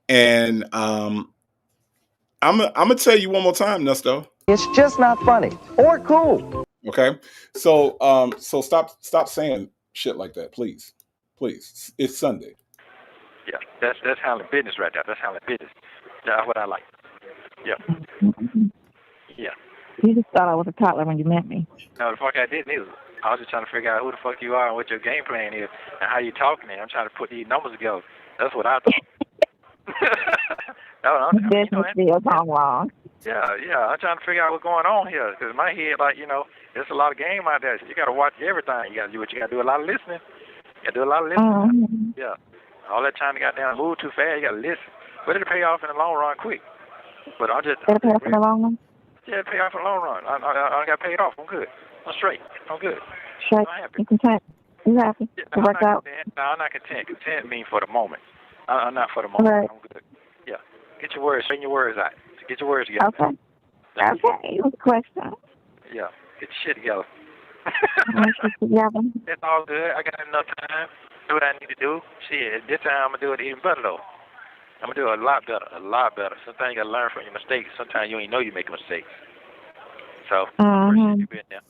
And I'm gonna tell you one more time, Nesto. It's just not funny or cool. Okay. So stop saying shit like that, please. It's Sunday. Yeah, that's handling business right there. That's handling business. That's what I like. Yeah. Yeah. You just thought I was a toddler when you met me. No, the fuck I didn't either. I was just trying to figure out who the fuck you are and what your game plan is and how you talking. And I'm trying to put these numbers together. That's what I thought. Business deals on wrong. Yeah. I'm trying to figure out what's going on here because in my head, there's a lot of game out there. So you got to watch everything. You got to do what you got to do. A lot of listening. Yeah. All that time you got down move too fast. You got to listen. But it'll pay off in the long run quick. But It'll pay off in the long run? Yeah, it'll pay off in the long run. I got paid off. I'm good. I'm straight. I'm good. Straight. I'm happy. You content? You happy? Yeah, It worked out? No, I'm not content. Content means for the moment. I'm not for the moment. Right. I'm good. Yeah. Get your words. Send your words out. Get your words together. Okay. It was a question. Yeah. Get your shit together. Together. It's all good. I got enough time. Do what I need to do. Shit, this time I'm going to do it even better, though. I'm going to do it a lot better. Sometimes you got to learn from your mistakes. Sometimes you ain't know you make mistakes. So, appreciate you being there.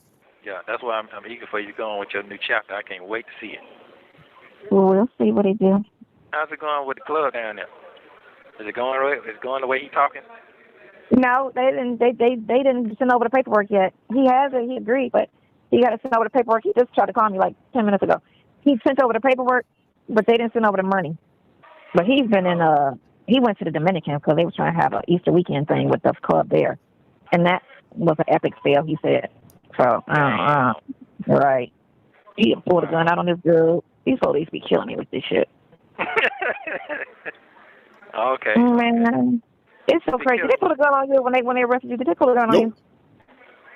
Yeah, that's why I'm eager for you to go on with your new chapter. I can't wait to see it. Well, we'll see what he do. How's it going with the club down there? Is it going the way he's talking? No, they didn't. They didn't send over the paperwork yet. He has it. He agreed, but he got to send over the paperwork. He just tried to call me like 10 minutes ago. He sent over the paperwork, but they didn't send over the money. But he's been in he went to the Dominican because they were trying to have an Easter weekend thing with the club there, and that was an epic fail. He said. So, right. He pulled a gun out on this girl. These police be killing me with this shit. Okay. Man, it's so crazy. Did they pull a gun on you when they arrested you? Did they pull a gun on you?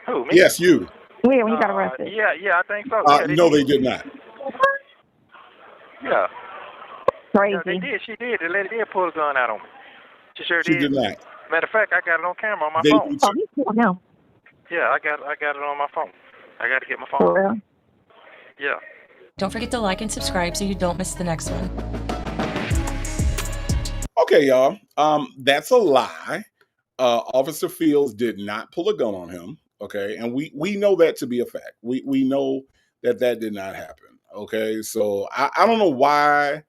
Who, me? Yes, you. Yeah, when you got arrested. Yeah, I think so. No, they did not. Yeah. Crazy. Yeah, they did. She did. The lady did pull a gun out on me. She sure She did not. Matter of fact, I got it on camera on my phone. Oh, he's cool now. Yeah, I got it on my phone. I got to get my phone. For real? Yeah. Don't forget to like and subscribe so you don't miss the next one. Okay, y'all. That's a lie. Officer Fields did not pull a gun on him. Okay, and we know that to be a fact. We know that did not happen. Okay, so I don't know why.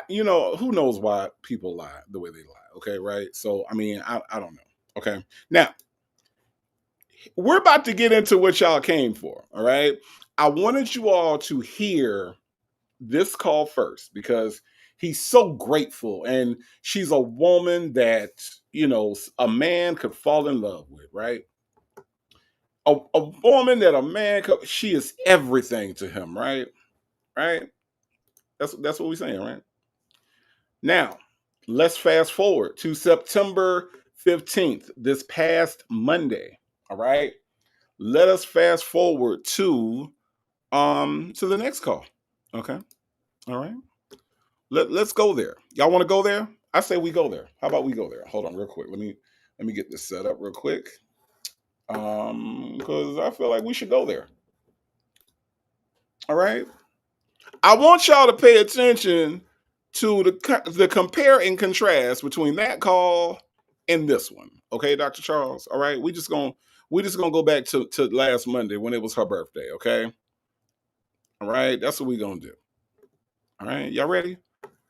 Who knows why people lie the way they lie. Okay, right. So I mean, I don't know. Okay, now we're about to get into what y'all came for. All right, I wanted you all to hear this call first because he's so grateful, and she's a woman that a man could fall in love with, right? A woman that a man could, she is everything to him, right? Right? That's what we're saying, right? Now, let's fast forward to September 15th, this past Monday. All right. Let us fast forward to the next call. Okay. All right. Let's go there. Y'all want to go there? I say we go there. How about we go there? Hold on real quick. Let me get this set up real quick. Because I feel like we should go there. All right. I want y'all to pay attention to the compare and contrast between that call and this one. Okay, Dr. Charles. All right. We just gonna go back to last Monday when it was her birthday. Okay. All right. That's what we gonna do. All right. Y'all ready?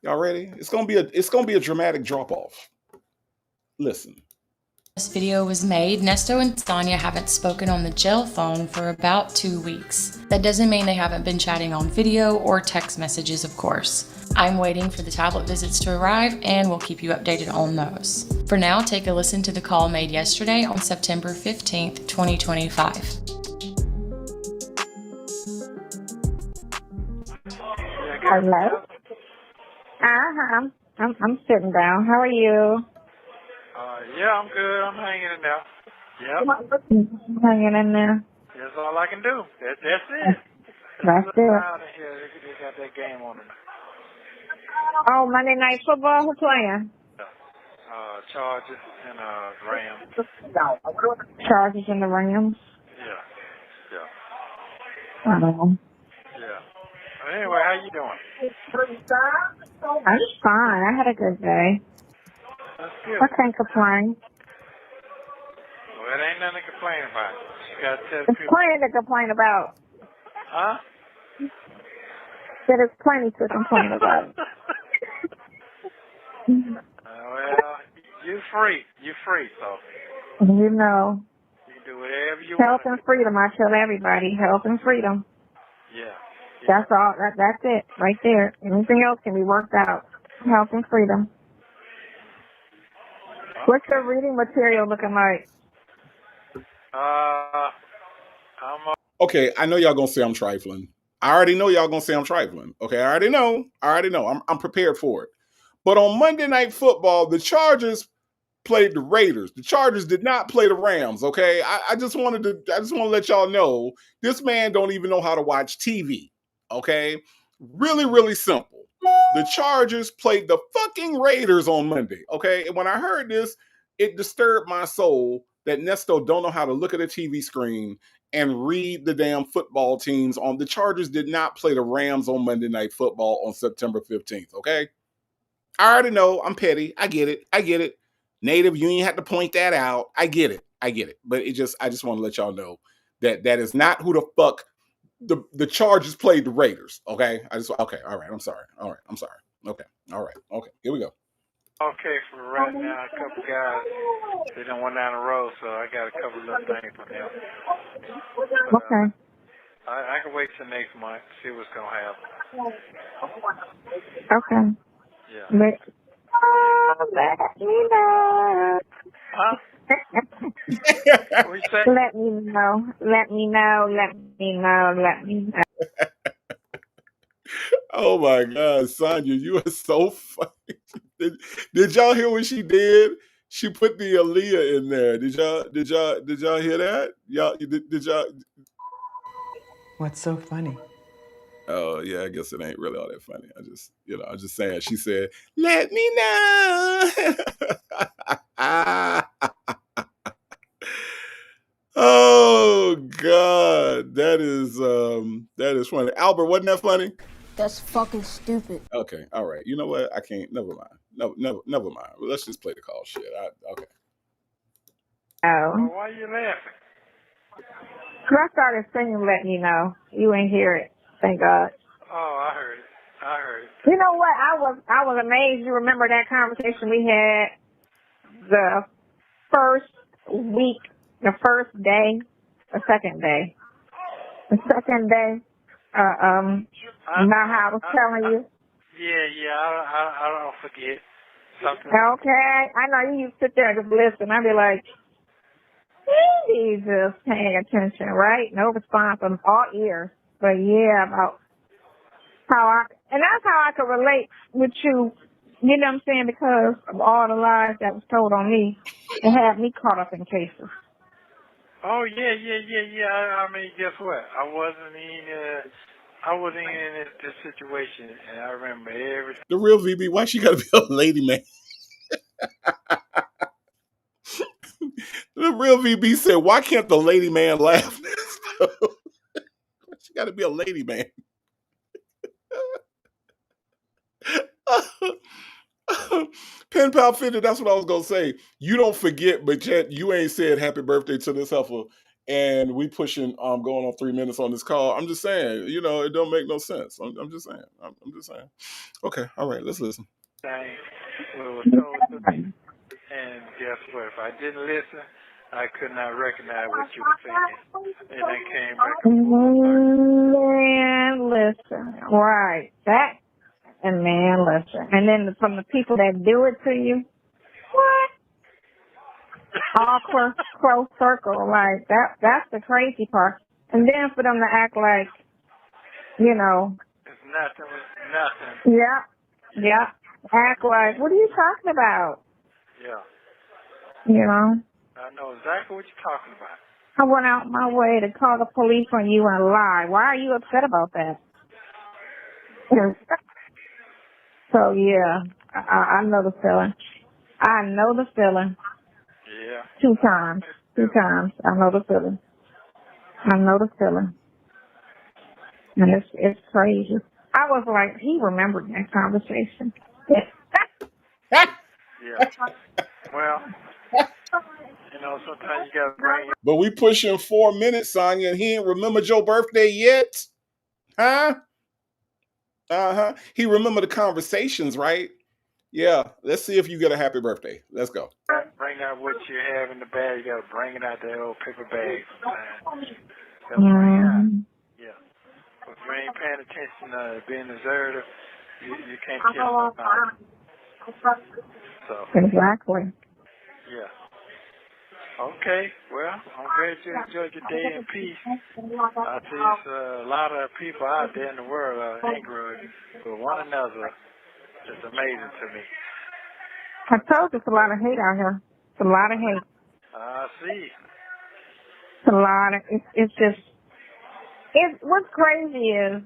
Y'all ready? It's gonna be a dramatic drop off. Listen. This video was made. Nesto and Sonia haven't spoken on the jail phone for about 2 weeks. That doesn't mean they haven't been chatting on video or text messages, of course. I'm waiting for the tablet visits to arrive and we'll keep you updated on those. For now, take a listen to the call made yesterday on September 15th, 2025. Hello? I'm sitting down. How are you? Yeah, I'm good. I'm hanging in there. Yep. Hanging in there. That's all I can do. That's it. That's it. Out of here. They got that game on tonight. Oh, Monday Night Football? Who's playing? Chargers and Rams. Chargers and the Rams? Yeah. I don't know. Yeah. Anyway, how you doing? I'm fine. I had a good day. That's good. I can't complain. Well, it ain't nothing to complain about. You got to tell There's people. plenty to complain about. Huh? There's plenty to complain about. Well, you're free. You're free, so. You know. You can do whatever you Health want. and freedom. I tell everybody, health and freedom. Yeah. That's all. That's it, right there. Anything else can be worked out. Health and freedom. What's your reading material looking like? Okay, I know y'all gonna say I'm trifling. I already know y'all gonna say I'm trifling. Okay, I already know. I'm prepared for it. But on Monday Night Football, the Chargers played the Raiders. The Chargers did not play the Rams. Okay, I just want to let y'all know this man don't even know how to watch TV. Okay, really, really simple. The Chargers played the fucking Raiders on Monday. Okay, and when I heard this, it disturbed my soul that Nesto don't know how to look at a TV screen and read the damn football teams. On the Chargers did not play the Rams on Monday Night Football on September 15th. Okay, I already know. I'm petty. I get it. Native, you ain't have to point that out. I get it. But I just want to let y'all know that is not who the fuck the Chargers played the Raiders. Okay. Okay. All right. I'm sorry. Okay. All right. Okay. Here we go. Okay, for right now, a couple guys, they done went down the road, so I got a couple little things for them. But, Okay. I can wait till next month, see what's going to happen. Okay. Yeah. Let me know. Huh? What you say? Let me know. Oh my God, Sonia, you are so funny. Did y'all hear what she did? She put the Aaliyah in there. Did y'all hear that? Did y'all? What's so funny? Oh yeah, I guess it ain't really all that funny. I'm just saying. She said, "Let me know." Oh God, that is funny. Albert, wasn't that funny? That's fucking stupid. Okay, all right. You know what? I can't. Never mind. Never mind. Let's just play the call. Shit. Okay. Oh. Well, why are you laughing? Cause I started singing "Let Me Know." You ain't hear it. Thank God. Oh, I heard it. You know what? I was amazed. You remember that conversation we had the first week, the first day, the second day. About how I was telling you. Yeah. I don't forget something. Okay. I know you used to sit there and just listen. I'd be like, he's just paying attention, right? No response. I'm all ears. But yeah, about and that's how I could relate with you You know what I'm saying? Because of all the lies that was told on me, it had me caught up in cases. Oh yeah. I mean, guess what? I wasn't in this situation, and I remember everything. The real VB, why she gotta be a lady man? The real VB said, why can't the lady man laugh? She gotta be a lady man. Pen Pal Fitted, that's what I was gonna say. You don't forget, but yet you ain't said happy birthday to this heifer, and we pushing going on 3 minutes on this call. I'm just saying, you know, it don't make no sense. I'm just saying. I'm just saying. Okay, all right, let's listen. Thing was told to me, and guess what? If I didn't listen, I could not recognize what you were saying, and I came back. Man, listen, right? That. And man, listen. And then from the people that do it to you, what? All close circle, like that's the crazy part. And then for them to act like, you know. It's nothing. Yeah. Act like, what are you talking about? Yeah. You know? I know exactly what you're talking about. I went out my way to call the police on you and lie. Why are you upset about that? So, yeah, I know the feeling. I know the feeling. Yeah. 2 times. I know the feeling. And it's crazy. I was like, he remembered that conversation. Yeah. Well, you know, sometimes you got to bring it. But we pushing 4 minutes, Sonya, and he ain't remembered your birthday yet? Huh? Uh-huh. He remembered the conversations, right? Yeah. Let's see if you get a happy birthday. Let's go. Bring out what you have in the bag. You got to bring it out that old paper bag. Yeah. If you ain't paying attention, being observant, you can't kill somebody. So. Exactly. Yeah. Okay. Well, I'm glad you enjoyed your day in peace. I see a lot of people out there in the world are angry with one another. It's amazing to me. I told you it's a lot of hate out here. It's a lot of hate. I see. It's a lot of, it's just, what's crazy is,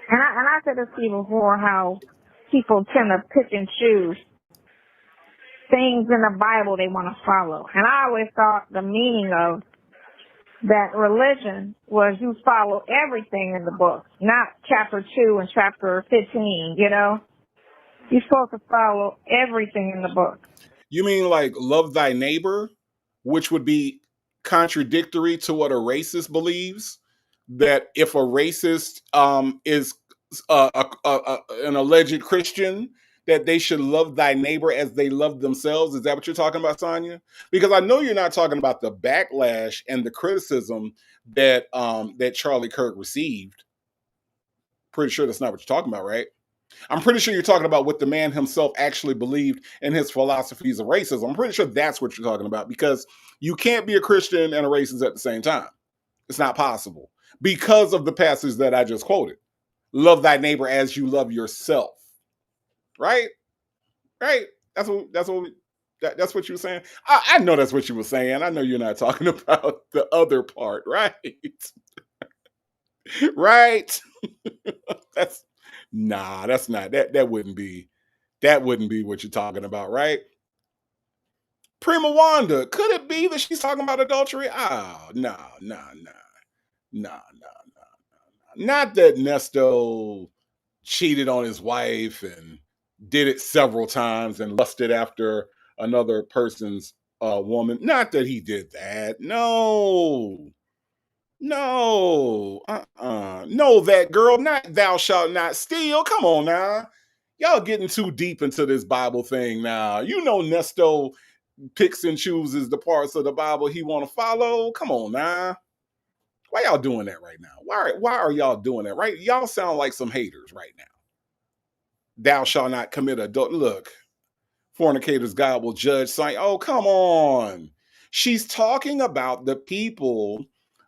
and I said this to you before, how people tend to pick and choose things in the Bible they want to follow. And I always thought the meaning of that religion was you follow everything in the book, not chapter 2 and chapter 15, you know? You're supposed to follow everything in the book. You mean like love thy neighbor, which would be contradictory to what a racist believes? That if a racist is an alleged Christian, that they should love thy neighbor as they love themselves. Is that what you're talking about, Sonya? Because I know you're not talking about the backlash and the criticism that that Charlie Kirk received. Pretty sure that's not what you're talking about, right? I'm pretty sure you're talking about what the man himself actually believed in his philosophies of racism. I'm pretty sure that's what you're talking about, because you can't be a Christian and a racist at the same time. It's not possible because of the passage that I just quoted. Love thy neighbor as you love yourself. Right? Right? That's what you were saying. I know that's what you were saying. I know you're not talking about the other part, right? Right? That's not that wouldn't be what you're talking about, right? Prima Wanda, could it be that she's talking about adultery? Oh, no. Not that Nesto cheated on his wife and did it several times and lusted after another person's woman. Not that he did that. No, that girl, not thou shalt not steal. Come on now. Y'all getting too deep into this Bible thing now. You know Nesto picks and chooses the parts of the Bible he want to follow. Come on now. Why y'all doing that right now? Why are y'all doing that? Right? Y'all sound like some haters right now. Thou shalt not commit adultery. Look, fornicators God will judge. Saying, oh, come on. She's talking about the people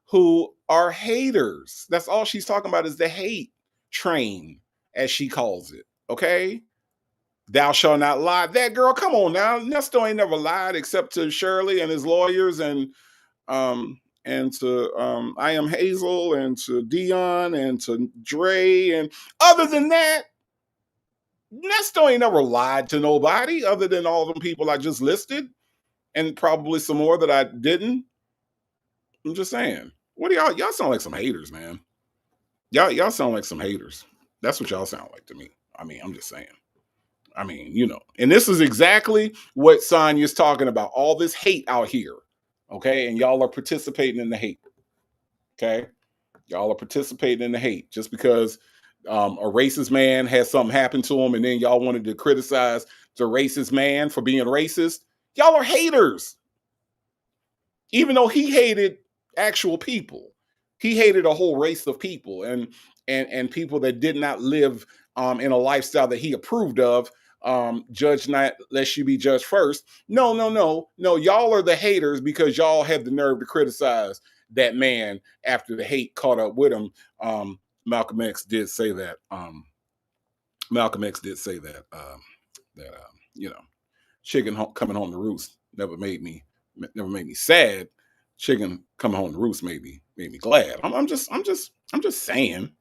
who are haters. That's all she's talking about, is the hate train, as she calls it. Okay? Thou shalt not lie. That girl, come on now. Nesto ain't never lied except to Shirley and his lawyers and to I Am Hazel and to Dion and to Dre. And other than that, Nesto ain't never lied to nobody other than all them people I just listed and probably some more that I didn't. I'm just saying. What do y'all sound like some haters, man. Y'all sound like some haters. That's what y'all sound like to me. I mean, I'm just saying. I mean, you know, and this is exactly what Sonya's talking about. All this hate out here. Okay. And y'all are participating in the hate. Okay. Y'all are participating in the hate just because a racist man has something happen to him and then y'all wanted to criticize the racist man for being racist. Y'all are haters. Even though he hated actual people, he hated a whole race of people and people that did not live in a lifestyle that he approved of. Judge not lest you be judged first. No. Y'all are the haters because y'all had the nerve to criticize that man after the hate caught up with him. Malcolm X did say that. You know, chicken coming home to roost never made me sad. Chicken coming home to roost made me glad. I'm just saying.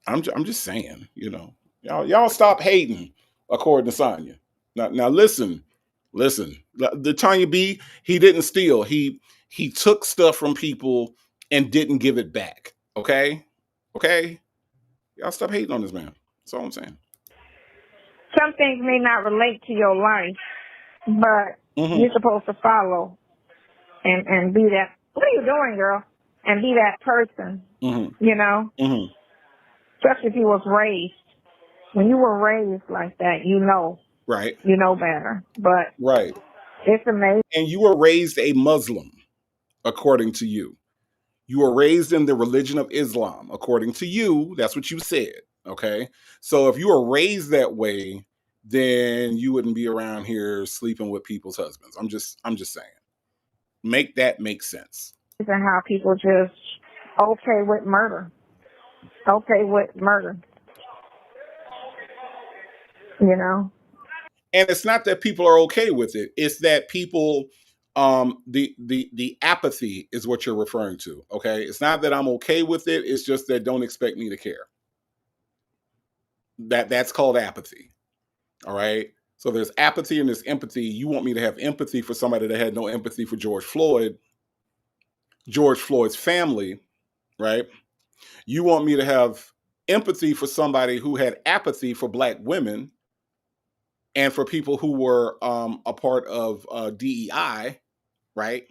I'm just saying. You know, y'all stop hating. According to Sonya. Now listen. The Tanya B, he didn't steal. He took stuff from people and didn't give it back. Okay? Y'all stop hating on this man. That's all I'm saying. Some things may not relate to your life, but you're supposed to follow and be that. What are you doing, girl? And be that person. You know? Especially if you was raised. When you were raised like that, you know. Right. You know better. But right. It's amazing. And you were raised a Muslim, according to you. You were raised in the religion of Islam, according to you. That's what you said. Okay. So if you were raised that way, then you wouldn't be around here sleeping with people's husbands. I'm just saying. Make that make sense. And how people just okay with murder. You know? And it's not that people are okay with it. It's that people, the apathy is what you're referring to. Okay. It's not that I'm okay with it. It's just that don't expect me to care. That's called apathy. All right. So there's apathy and there's empathy. You want me to have empathy for somebody that had no empathy for George Floyd's family, right? You want me to have empathy for somebody who had apathy for Black women and for people who were a part of DEI, right?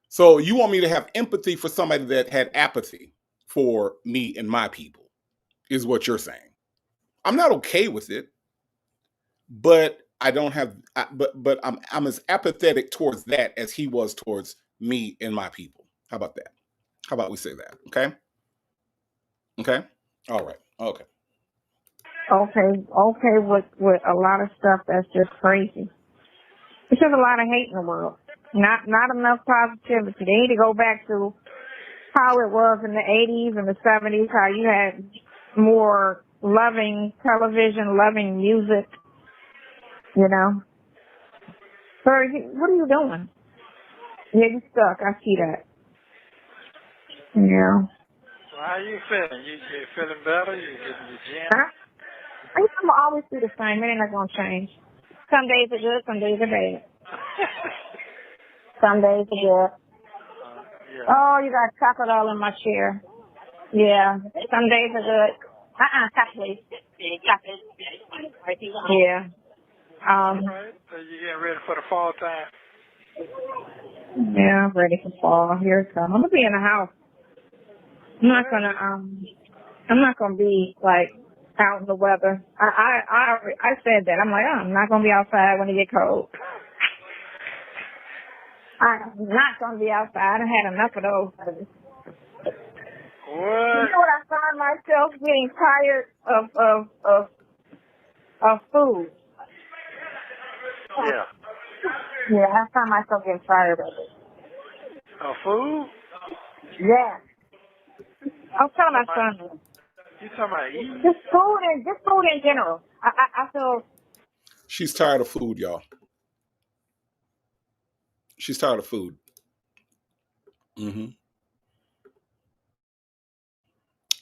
So you want me to have empathy for somebody that had apathy for me and my people, is what you're saying. I'm not okay with it, but I don't have, but I'm as apathetic towards that as he was towards me and my people. How about that? How about we say that? Okay. Okay. All right. Okay. Okay with a lot of stuff that's just crazy. There's just a lot of hate in the world. Not enough positivity. They need to go back to how it was in the 80s and the 70s, how you had more loving television, loving music, you know. So what are you doing? Yeah, you stuck. I see that. Yeah. So how you feeling? You feeling better? You getting the gym? Huh? I'm always do the same. It ain't not gonna change. Some days are good, some days are bad. Some days are good. Yeah. Oh, you got chocolate all in my chair. Yeah. Some days are good. Chocolate. Chocolate. Yeah. Right. So you getting ready for the fall time? Yeah, I'm ready for fall. Here it comes. I'm gonna be in the house. I'm not gonna be like out in the weather. I said that. I'm like, I'm not gonna be outside when it get cold. I'm not gonna be outside. I had enough of those. What? You know what? I find myself getting tired of food. Yeah. Yeah, I find myself getting tired of it. Of food? Yeah. I'm telling my son. You talking about eating? Just food in general. I feel She's tired of food, y'all. She's tired of food.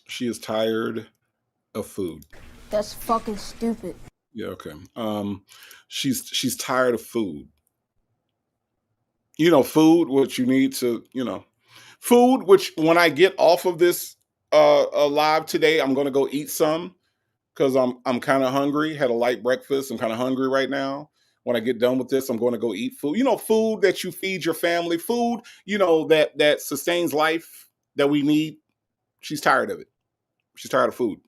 She is tired of food. That's fucking stupid. Yeah, okay. She's tired of food. You know, food, which you need to, food, which when I get off of this live today, I'm gonna go eat some because I'm kind of hungry. Had a light breakfast. I'm kind of hungry right now. When I get done with this, I'm going to go eat food. You know, food that you feed your family, food, that sustains life that we need. She's tired of it. She's tired of food.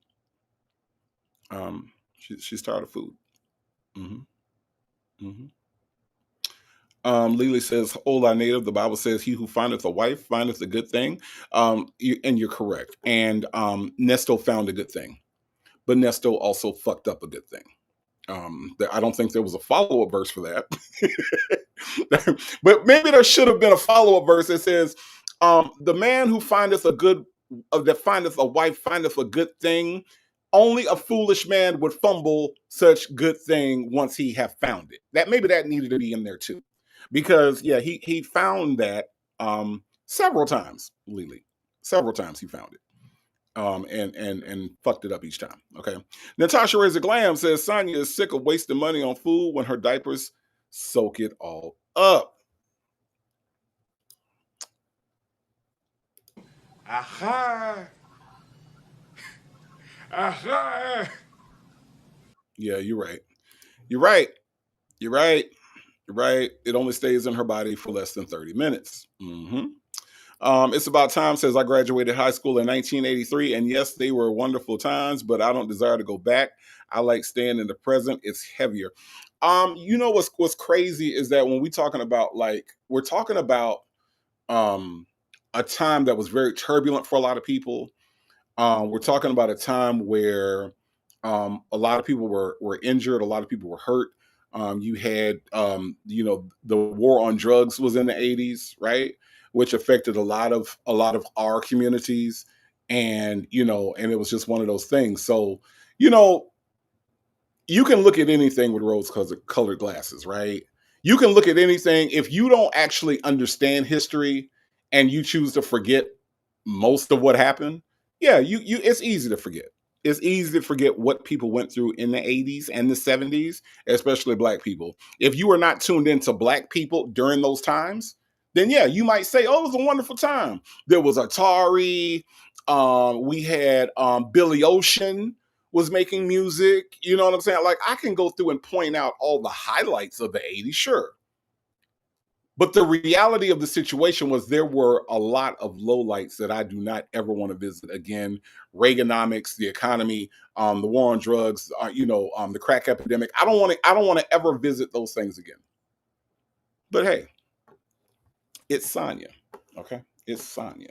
She's tired of food. Lily says, "Hola, native." The Bible says, "He who findeth a wife findeth a good thing." And you're correct. And Nesto found a good thing, but Nesto also fucked up a good thing. I don't think there was a follow-up verse for that, but maybe there should have been a follow-up verse that says, "The man who findeth that findeth a wife findeth a good thing. Only a foolish man would fumble such good thing once he have found it." Maybe that needed to be in there too, because yeah, he found that several times, Lily. Several times he found it. And fucked it up each time. Okay. Natasha Razor Glam says Sonya is sick of wasting money on food when her diapers soak it all up. Aha. Aha. Yeah, you're right. You're right. You're right. You're right. It only stays in her body for less than 30 minutes. It's About Time says, I graduated high school in 1983, and yes, they were wonderful times, but I don't desire to go back. I like staying in the present. It's heavier. You know what's crazy is that when we're talking about a time that was very turbulent for a lot of people. We're talking about a time where a lot of people were injured, a lot of people were hurt. You had the war on drugs was in the 80s, right? Which affected a lot of our communities, and and it was just one of those things. So you can look at anything with rose-colored glasses, right? You can look at anything if you don't actually understand history and you choose to forget most of what happened. Yeah, it's easy to forget. It's easy to forget what people went through in the 80s and the 70s, especially Black people. If you were not tuned into Black people during those times, then yeah, you might say, oh, it was a wonderful time. There was Atari. We had Billy Ocean was making music. You know what I'm saying? Like, I can go through and point out all the highlights of the 80s, sure. But the reality of the situation was there were a lot of lowlights that I do not ever want to visit again. Reaganomics, the economy, the war on drugs, the crack epidemic. I don't want to ever visit those things again. But hey, it's Sonya. Okay, it's Sonya.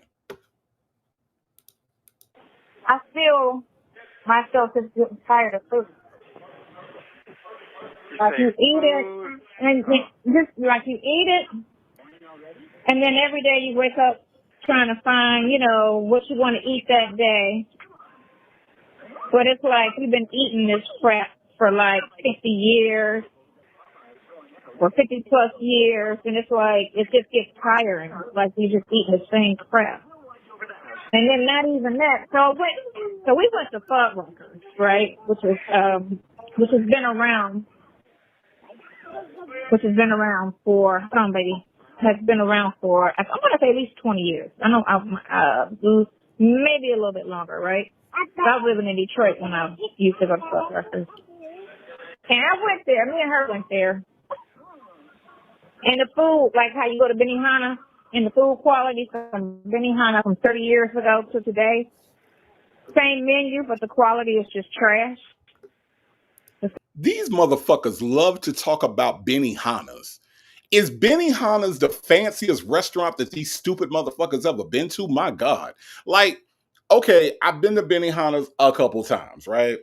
I feel myself is getting tired of food. Like you eat it, and just like you eat it, and then every day you wake up trying to find, what you want to eat that day. But it's like we've been eating this crap for like 50 years or 50 plus years, and it's like it just gets tiring. Like you just eating the same crap. And then not even that. So we went to Fuddruckers, right? Which has been around for somebody has been around for I want to say at least 20 years. I know maybe a little bit longer, right? So I was living in Detroit when I used to go to Fuddruckers. And I went there. Me and her went there. And the food, like how you go to Benihana, and the food quality from Benihana from 30 years ago to today, same menu, but the quality is just trash. These motherfuckers love to talk about Benihana's. Is Benihana's the fanciest restaurant that these stupid motherfuckers ever been to? My God. Like, okay, I've been to Benihana's a couple times, right?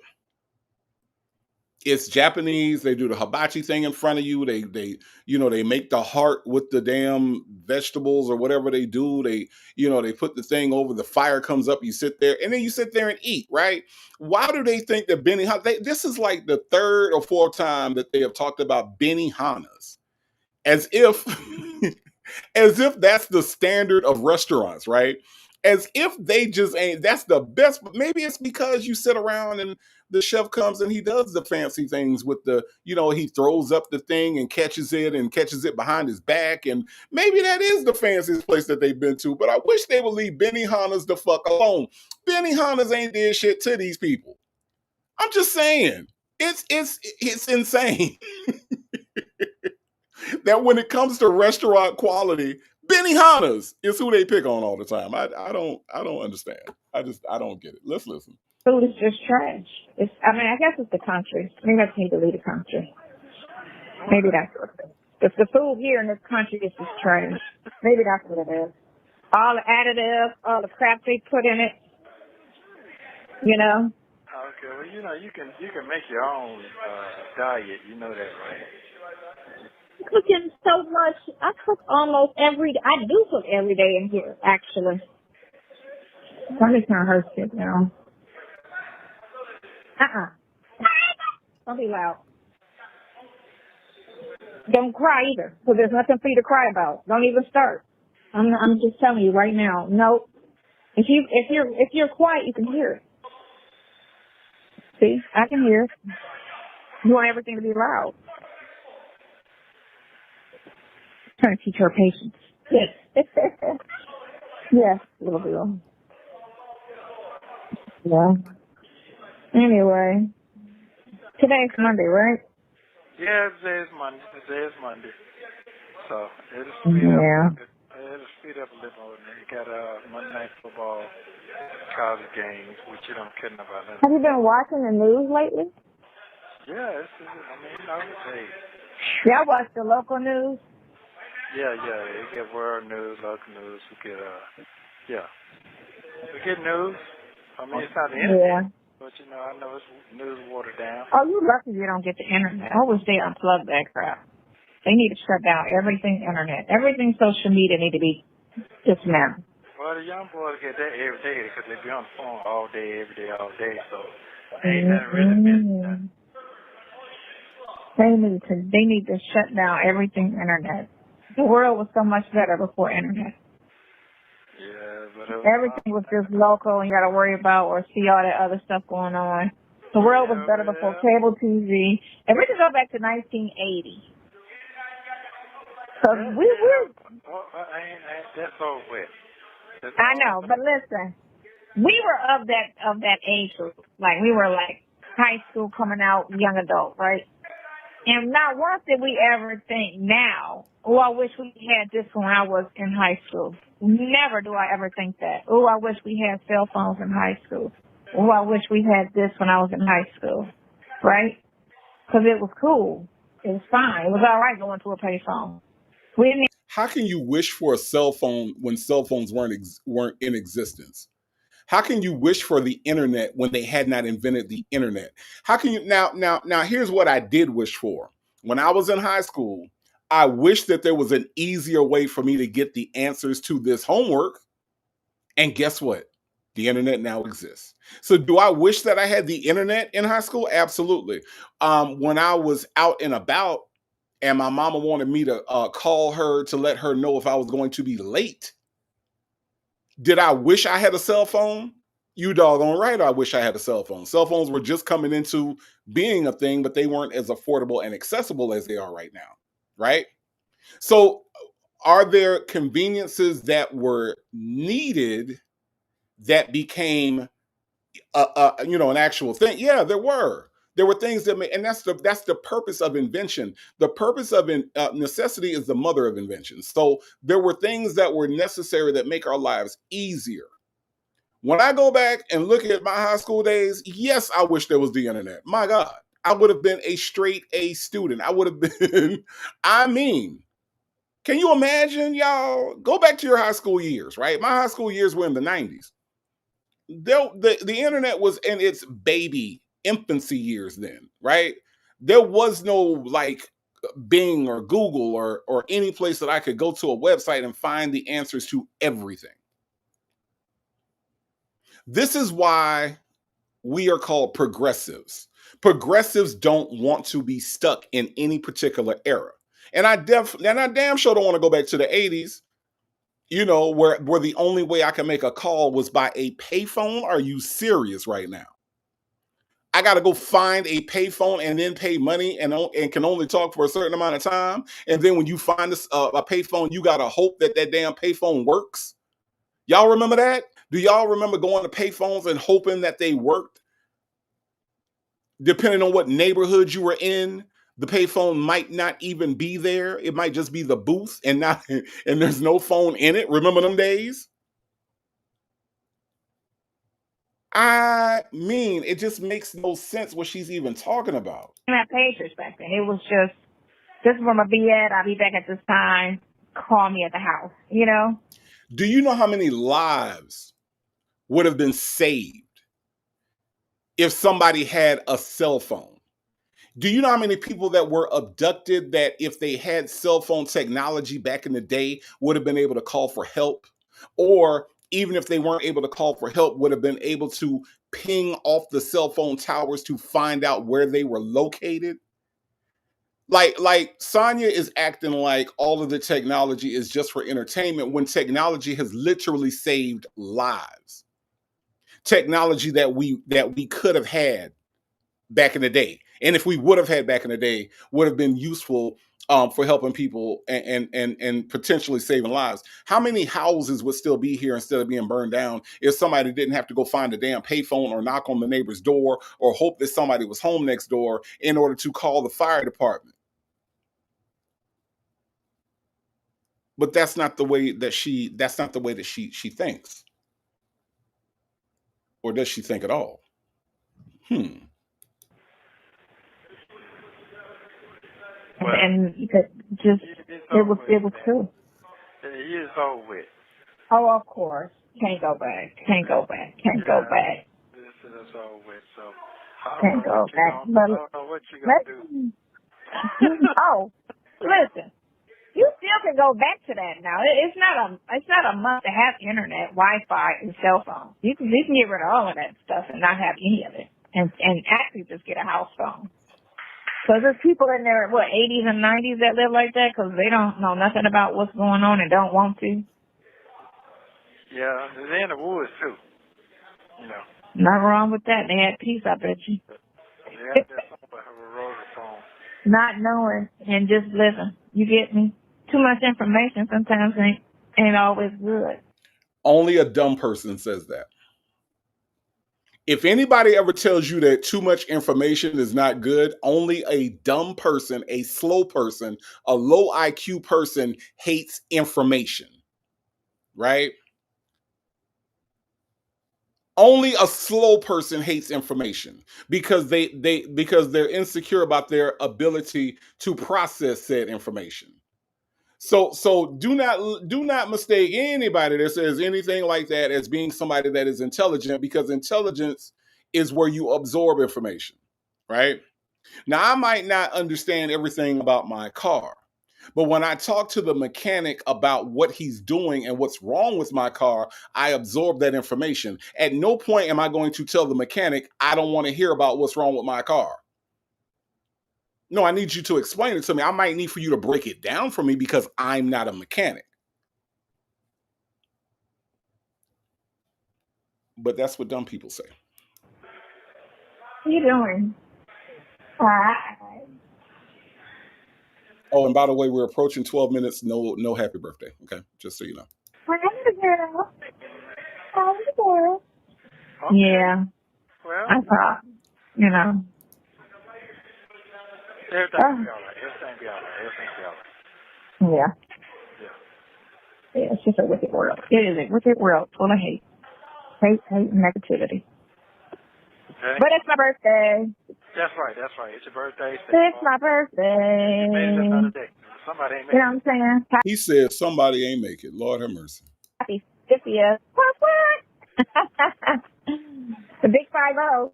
It's Japanese. They do the hibachi thing in front of you. They make the heart with the damn vegetables or whatever they do. They put the thing over, the fire comes up, you sit there, and then you sit there and eat, right? Why do they think that this is like the third or fourth time that they have talked about Benihanas, as if as if that's the standard of restaurants, right? As if they just ain't, that's the best. But maybe it's because you sit around and the chef comes and he does the fancy things with the, he throws up the thing and catches it behind his back. And maybe that is the fanciest place that they've been to. But I wish they would leave Benihanas the fuck alone. Benihanas ain't did shit to these people. I'm just saying. It's insane that when it comes to restaurant quality, Benihanas is who they pick on all the time. I don't understand. I don't get it. Let's listen. Food is just trash. I guess it's the country. Maybe I just need to leave the country. Maybe that's what it is. The food here in this country is just trash. Maybe that's what it is. All the additives, all the crap they put in it. Okay, well, you can make your own diet. You know that, right? Cooking so much. I cook almost every day. I do cook every day in here, actually. Somebody's kind of hurts it now. Don't be loud. Don't cry either, because there's nothing for you to cry about. Don't even start. I'm just telling you right now. No. If you're quiet, you can hear it. See, I can hear it. You want everything to be loud. Trying to teach her patience. Yes. Yes, little girl. Yeah. Anyway, today's Monday, right? Yeah, today's Monday. So it'll speed up. It'll speed up a little more. You got Monday Night Football, college games, which you don't care about. Have you been watching the news lately? Yeah, hey. Y'all watch the local news? Yeah. You get world news, local news. We get news. It's not the internet, but I know it's news watered down. Oh, you're lucky you don't get the internet. I wish they unplugged that crap. They need to shut down everything internet. Everything social media need to be dismantled. Well, the young boys get that every day because they be on the phone all day, every day, all day. So ain't nothing really missing. They need to shut down everything internet. The world was so much better before internet. Yeah, but everything was just local and you got to worry about or see all that other stuff going on. The world was better before cable TV. And we can go back to 1980. So that's over with. I know, but listen, we were of that age group. Like we were like high school coming out, young adult, right? And not once did we ever think now, oh, I wish we had this when I was in high school. Never do I ever think that. Oh, I wish we had cell phones in high school. Oh, I wish we had this when I was in high school. Right? Because it was cool. It was fine. It was all right going to a payphone. How can you wish for a cell phone when cell phones weren't in existence? How can you wish for the internet when they had not invented the internet? How can you now here's what I did wish for. When I was in high school, I wish that there was an easier way for me to get the answers to this homework. And guess what? The internet now exists. So do I wish that I had the internet in high school? Absolutely. When I was out and about and my mama wanted me to call her to let her know if I was going to be late, did I wish I had a cell phone? You doggone right I wish I had a cell phone. Cell phones were just coming into being a thing, but they weren't as affordable and accessible as they are right now, right? So are there conveniences that were needed that became an actual thing? Yeah, there were. There were things that and that's the purpose of invention. The purpose of necessity is the mother of invention. So there were things that were necessary that make our lives easier. When I go back and look at my high school days, yes, I wish there was the internet. My God, I would have been a straight A student. I would have been, can you imagine, y'all? Go back to your high school years, right? My high school years were in the 90s. The internet was in its baby infancy years then, right? There was no like Bing or Google or any place that I could go to a website and find the answers to everything. This is why we are called progressives. Progressives don't want to be stuck in any particular era. And I damn sure don't want to go back to the 80s, you know, where the only way I can make a call was by a payphone. Are you serious right now? I got to go find a payphone and then pay money and can only talk for a certain amount of time. And then when you find a payphone, you got to hope that damn payphone works. Y'all remember that? Do y'all remember going to payphones and hoping that they worked? Depending on what neighborhood you were in, the payphone might not even be there. It might just be the booth and there's no phone in it. Remember them days? I mean, it just makes no sense what she's even talking about. I had pagers back then. It was just, this is where I'm going to be at. I'll be back at this time. Call me at the house, you know? Do you know how many lives would have been saved if somebody had a cell phone? Do you know how many people that were abducted that if they had cell phone technology back in the day would have been able to call for help? Or even if they weren't able to call for help, would have been able to ping off the cell phone towers to find out where they were located? Like Sonya is acting like all of the technology is just for entertainment when technology has literally saved lives. Technology that we could have had back in the day. And if we would have had back in the day, would have been useful for helping people and potentially saving lives. How many houses would still be here instead of being burned down if somebody didn't have to go find a damn payphone or knock on the neighbor's door or hope that somebody was home next door in order to call the fire department? But that's not the way that she thinks. Or does she think at all? And just, it was true. The year's over with. Oh, of course. Can't go back. Can't go back. Can't go back. This is over with, so I Can't go back. I don't know what you're going to do. Oh, listen. You still can go back to that now. It's not a must to have internet, Wi-Fi, and cell phone. You can get rid of all of that stuff and not have any of it, and actually just get a house phone. Because there's people in their 80s and 90s that live like that because they don't know nothing about what's going on and don't want to. Yeah, they're in the woods too. You know. Nothing wrong with that. They had peace, I bet you. They have a rotary phone. Not knowing and just living. You get me? Too much information sometimes ain't always good. Only a dumb person says that. If anybody ever tells you that too much information is not good, only a dumb person, a slow person, a low IQ person hates information, right? Only a slow person hates information because they're insecure about their ability to process said information. So do not mistake anybody that says anything like that as being somebody that is intelligent, because intelligence is where you absorb information, right? Now, I might not understand everything about my car, but when I talk to the mechanic about what he's doing and what's wrong with my car, I absorb that information. At no point am I going to tell the mechanic, I don't want to hear about what's wrong with my car. No, I need you to explain it to me. I might need for you to break it down for me because I'm not a mechanic. But that's what dumb people say. What are you doing? Oh, and by the way, we're approaching 12 minutes. No happy birthday. Okay, just so you know. Yeah. Well, I thought, you know. Everything be all right. Everything be all right. Yeah, it's just a wicked world. It is a wicked world full of hate. Hate, and negativity. Okay. But it's my birthday. That's right. It's your birthday. It's my birthday. You made it another day. Somebody ain't made You know what I'm saying? He said somebody ain't make it. Lord have mercy. Happy 50th. What? The big 5-0.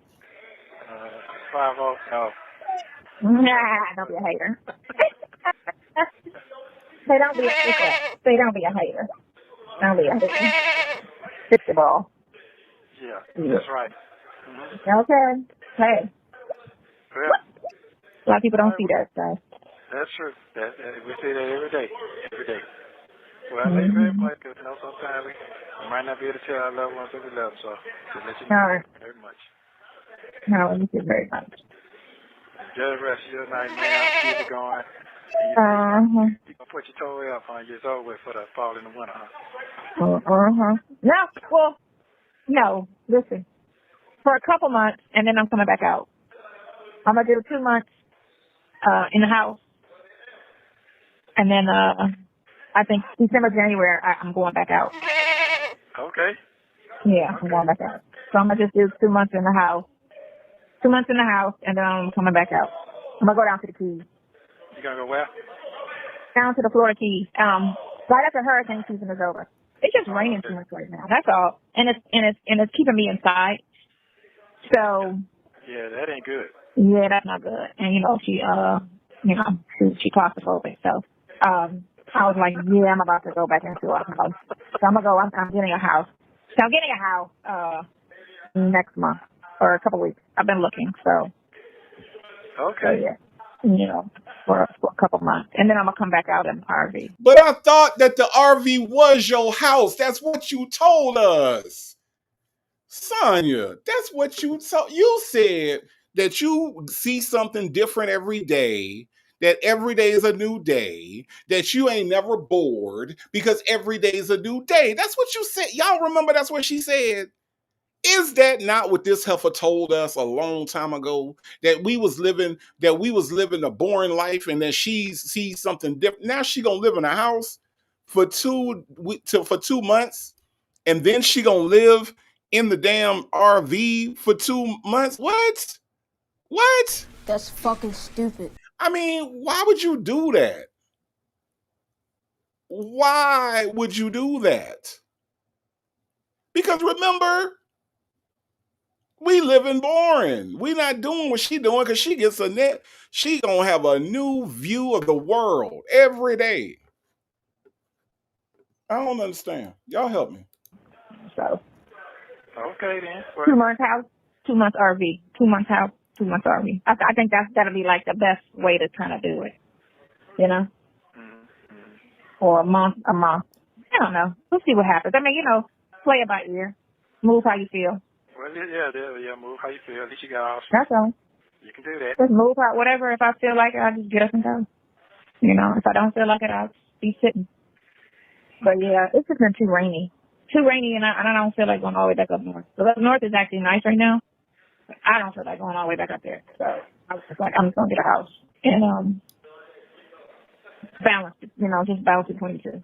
5-0. No. Nah, don't be a hater. Say don't be a hater. Say don't be a hater. Don't be a hater. Fix the ball. Yeah, that's right. Okay. Hey. Well, A lot of people don't see that, so. that's true. We see that every day. Every day. Well, I love you very much because, sometimes we might not be able to tell our loved ones that we love, so just let you know All right. very much. No, thank you very much. Enjoy the rest of your night, man. Keep it going. You gonna put your toe up, huh? It's over with for the fall and the winter, huh? No, well, no. Listen, for a couple months, and then I'm coming back out. I'm gonna do 2 months in the house, and then I think December, January, I'm going back out. Okay. Yeah, I'm going back out. So I'm gonna just do 2 months in the house. 2 months in the house, and then I'm coming back out. I'm gonna go down to the Keys. You gonna go where? Down to the Florida Keys. Right after hurricane season is over. It's just raining too much right now. That's all. And it's keeping me inside. So. Yeah, that ain't good. Yeah, that's not good. And she claustrophobic. So, I was like, yeah, I'm about to go back into a house. So I'm gonna go. I'm getting a house. So I'm getting a house next month or a couple weeks. I've been looking. So. Okay. So, yeah. For a couple months, and then I'm gonna come back out in the RV. But I thought that the RV was your house. That's what you told us, Sonya. That's what you told. You said that you see something different every day. That every day is a new day. That you ain't never bored because every day is a new day. That's what you said. Y'all remember that's what she said. Is that not what this heifer told us a long time ago? That we was living a boring life, and that she sees something different. Now she gonna live in a house for 2 months, and then she gonna live in the damn RV for 2 months. What? What? That's fucking stupid. I mean, why would you do that? Why would you do that? Because remember, we living boring. We not doing what she doing because she gets she gonna have a new view of the world every day. I don't understand. Y'all help me. So. Okay then. 2 months house, 2 months RV. 2 months house, 2 months RV. I think that'll be like the best way to kind of do it. You know? Or a month. I don't know. We'll see what happens. I mean, play it by ear. Move how you feel. Well, yeah, move how you feel. At least you got options. That's all. You can do that. Just move out, whatever. If I feel like it, I'll just get up and go. If I don't feel like it, I'll be sitting. But yeah, it's just been too rainy. And I don't feel like going all the way back up north. So up north is actually nice right now. But I don't feel like going all the way back up there. So I was just like, I'm just going to get a house. And balance, just balance between the two.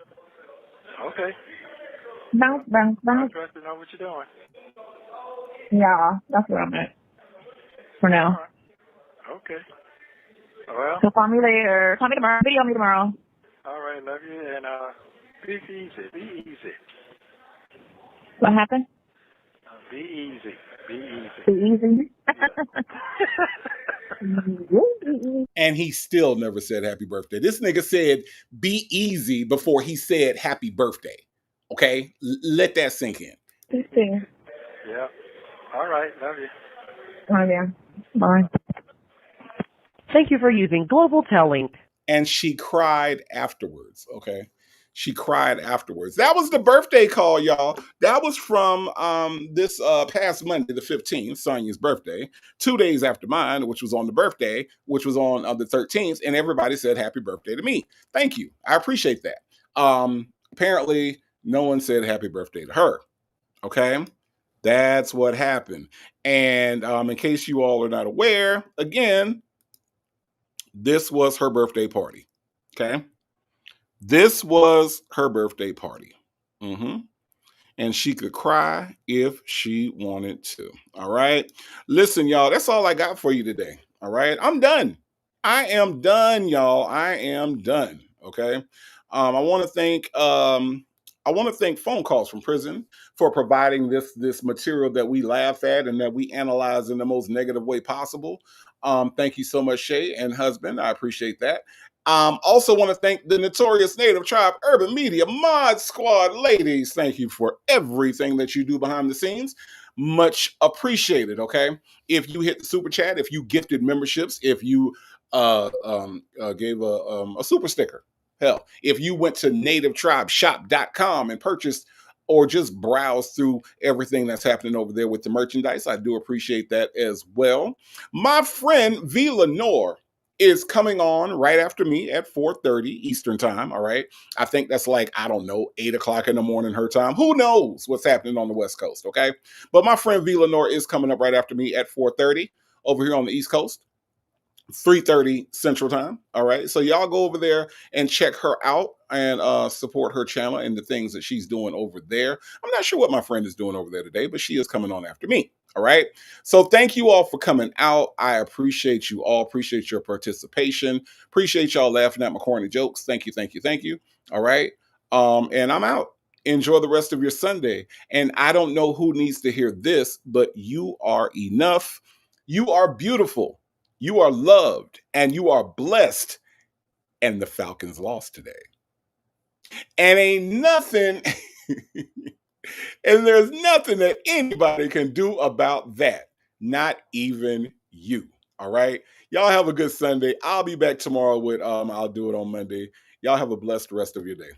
Okay. Balance. I trust to know what you're doing. Yeah, that's where I'm at for now. Right. Okay. Well. So call me later. Call me tomorrow. Video me tomorrow. All right, love you, and be easy. Be easy. What happened? Be easy. Be easy. And he still never said happy birthday. This nigga said be easy before he said happy birthday. Okay? Let that sink in. Yeah. All right. Love you. Oh, yeah. Bye. Thank you for using Global Telling. And she cried afterwards, okay? She cried afterwards. That was the birthday call, y'all. That was from this past Monday, the 15th, Sonya's birthday, 2 days after mine, which was on the birthday, which was on the 13th, and everybody said happy birthday to me. Thank you. I appreciate that. Apparently, no one said happy birthday to her, okay? That's what happened. And in case you all are not aware, again, this was her birthday party, okay? This was her birthday party. And she could cry if she wanted to. All right. Listen, y'all, that's all I got for you today. All right. I'm done. I am done, y'all. I am done. Okay. I want to thank I want to thank Phone Calls from Prison for providing this material that we laugh at and that we analyze in the most negative way possible. Thank you so much, Shay and husband. I appreciate that. Also want to thank the Notorious Native Tribe Urban Media Mod Squad ladies. Thank you for everything that you do behind the scenes. Much appreciated, okay? If you hit the super chat, if you gifted memberships, if you gave a super sticker, hell, if you went to nativetribeshop.com and purchased or just browse through everything that's happening over there with the merchandise, I do appreciate that as well. My friend V. Lenore is coming on right after me at 4:30 Eastern time, all right? I think that's like, I don't know, 8 o'clock in the morning her time. Who knows what's happening on the West Coast, okay? But my friend V. Lenore is coming up right after me at 4:30 over here on the East Coast. 3:30 Central Time. All right. So y'all go over there and check her out and support her channel and the things that she's doing over there. I'm not sure what my friend is doing over there today, but she is coming on after me. All right. So thank you all for coming out. I appreciate you all. Appreciate your participation. Appreciate y'all laughing at my corny jokes. Thank you. Thank you. Thank you. All right. And I'm out. Enjoy the rest of your Sunday. And I don't know who needs to hear this, but you are enough. You are beautiful. You are loved and you are blessed. And the Falcons lost today. And ain't nothing, and there's nothing that anybody can do about that. Not even you. All right. Y'all have a good Sunday. I'll be back tomorrow with I'll do it on Monday. Y'all have a blessed rest of your day.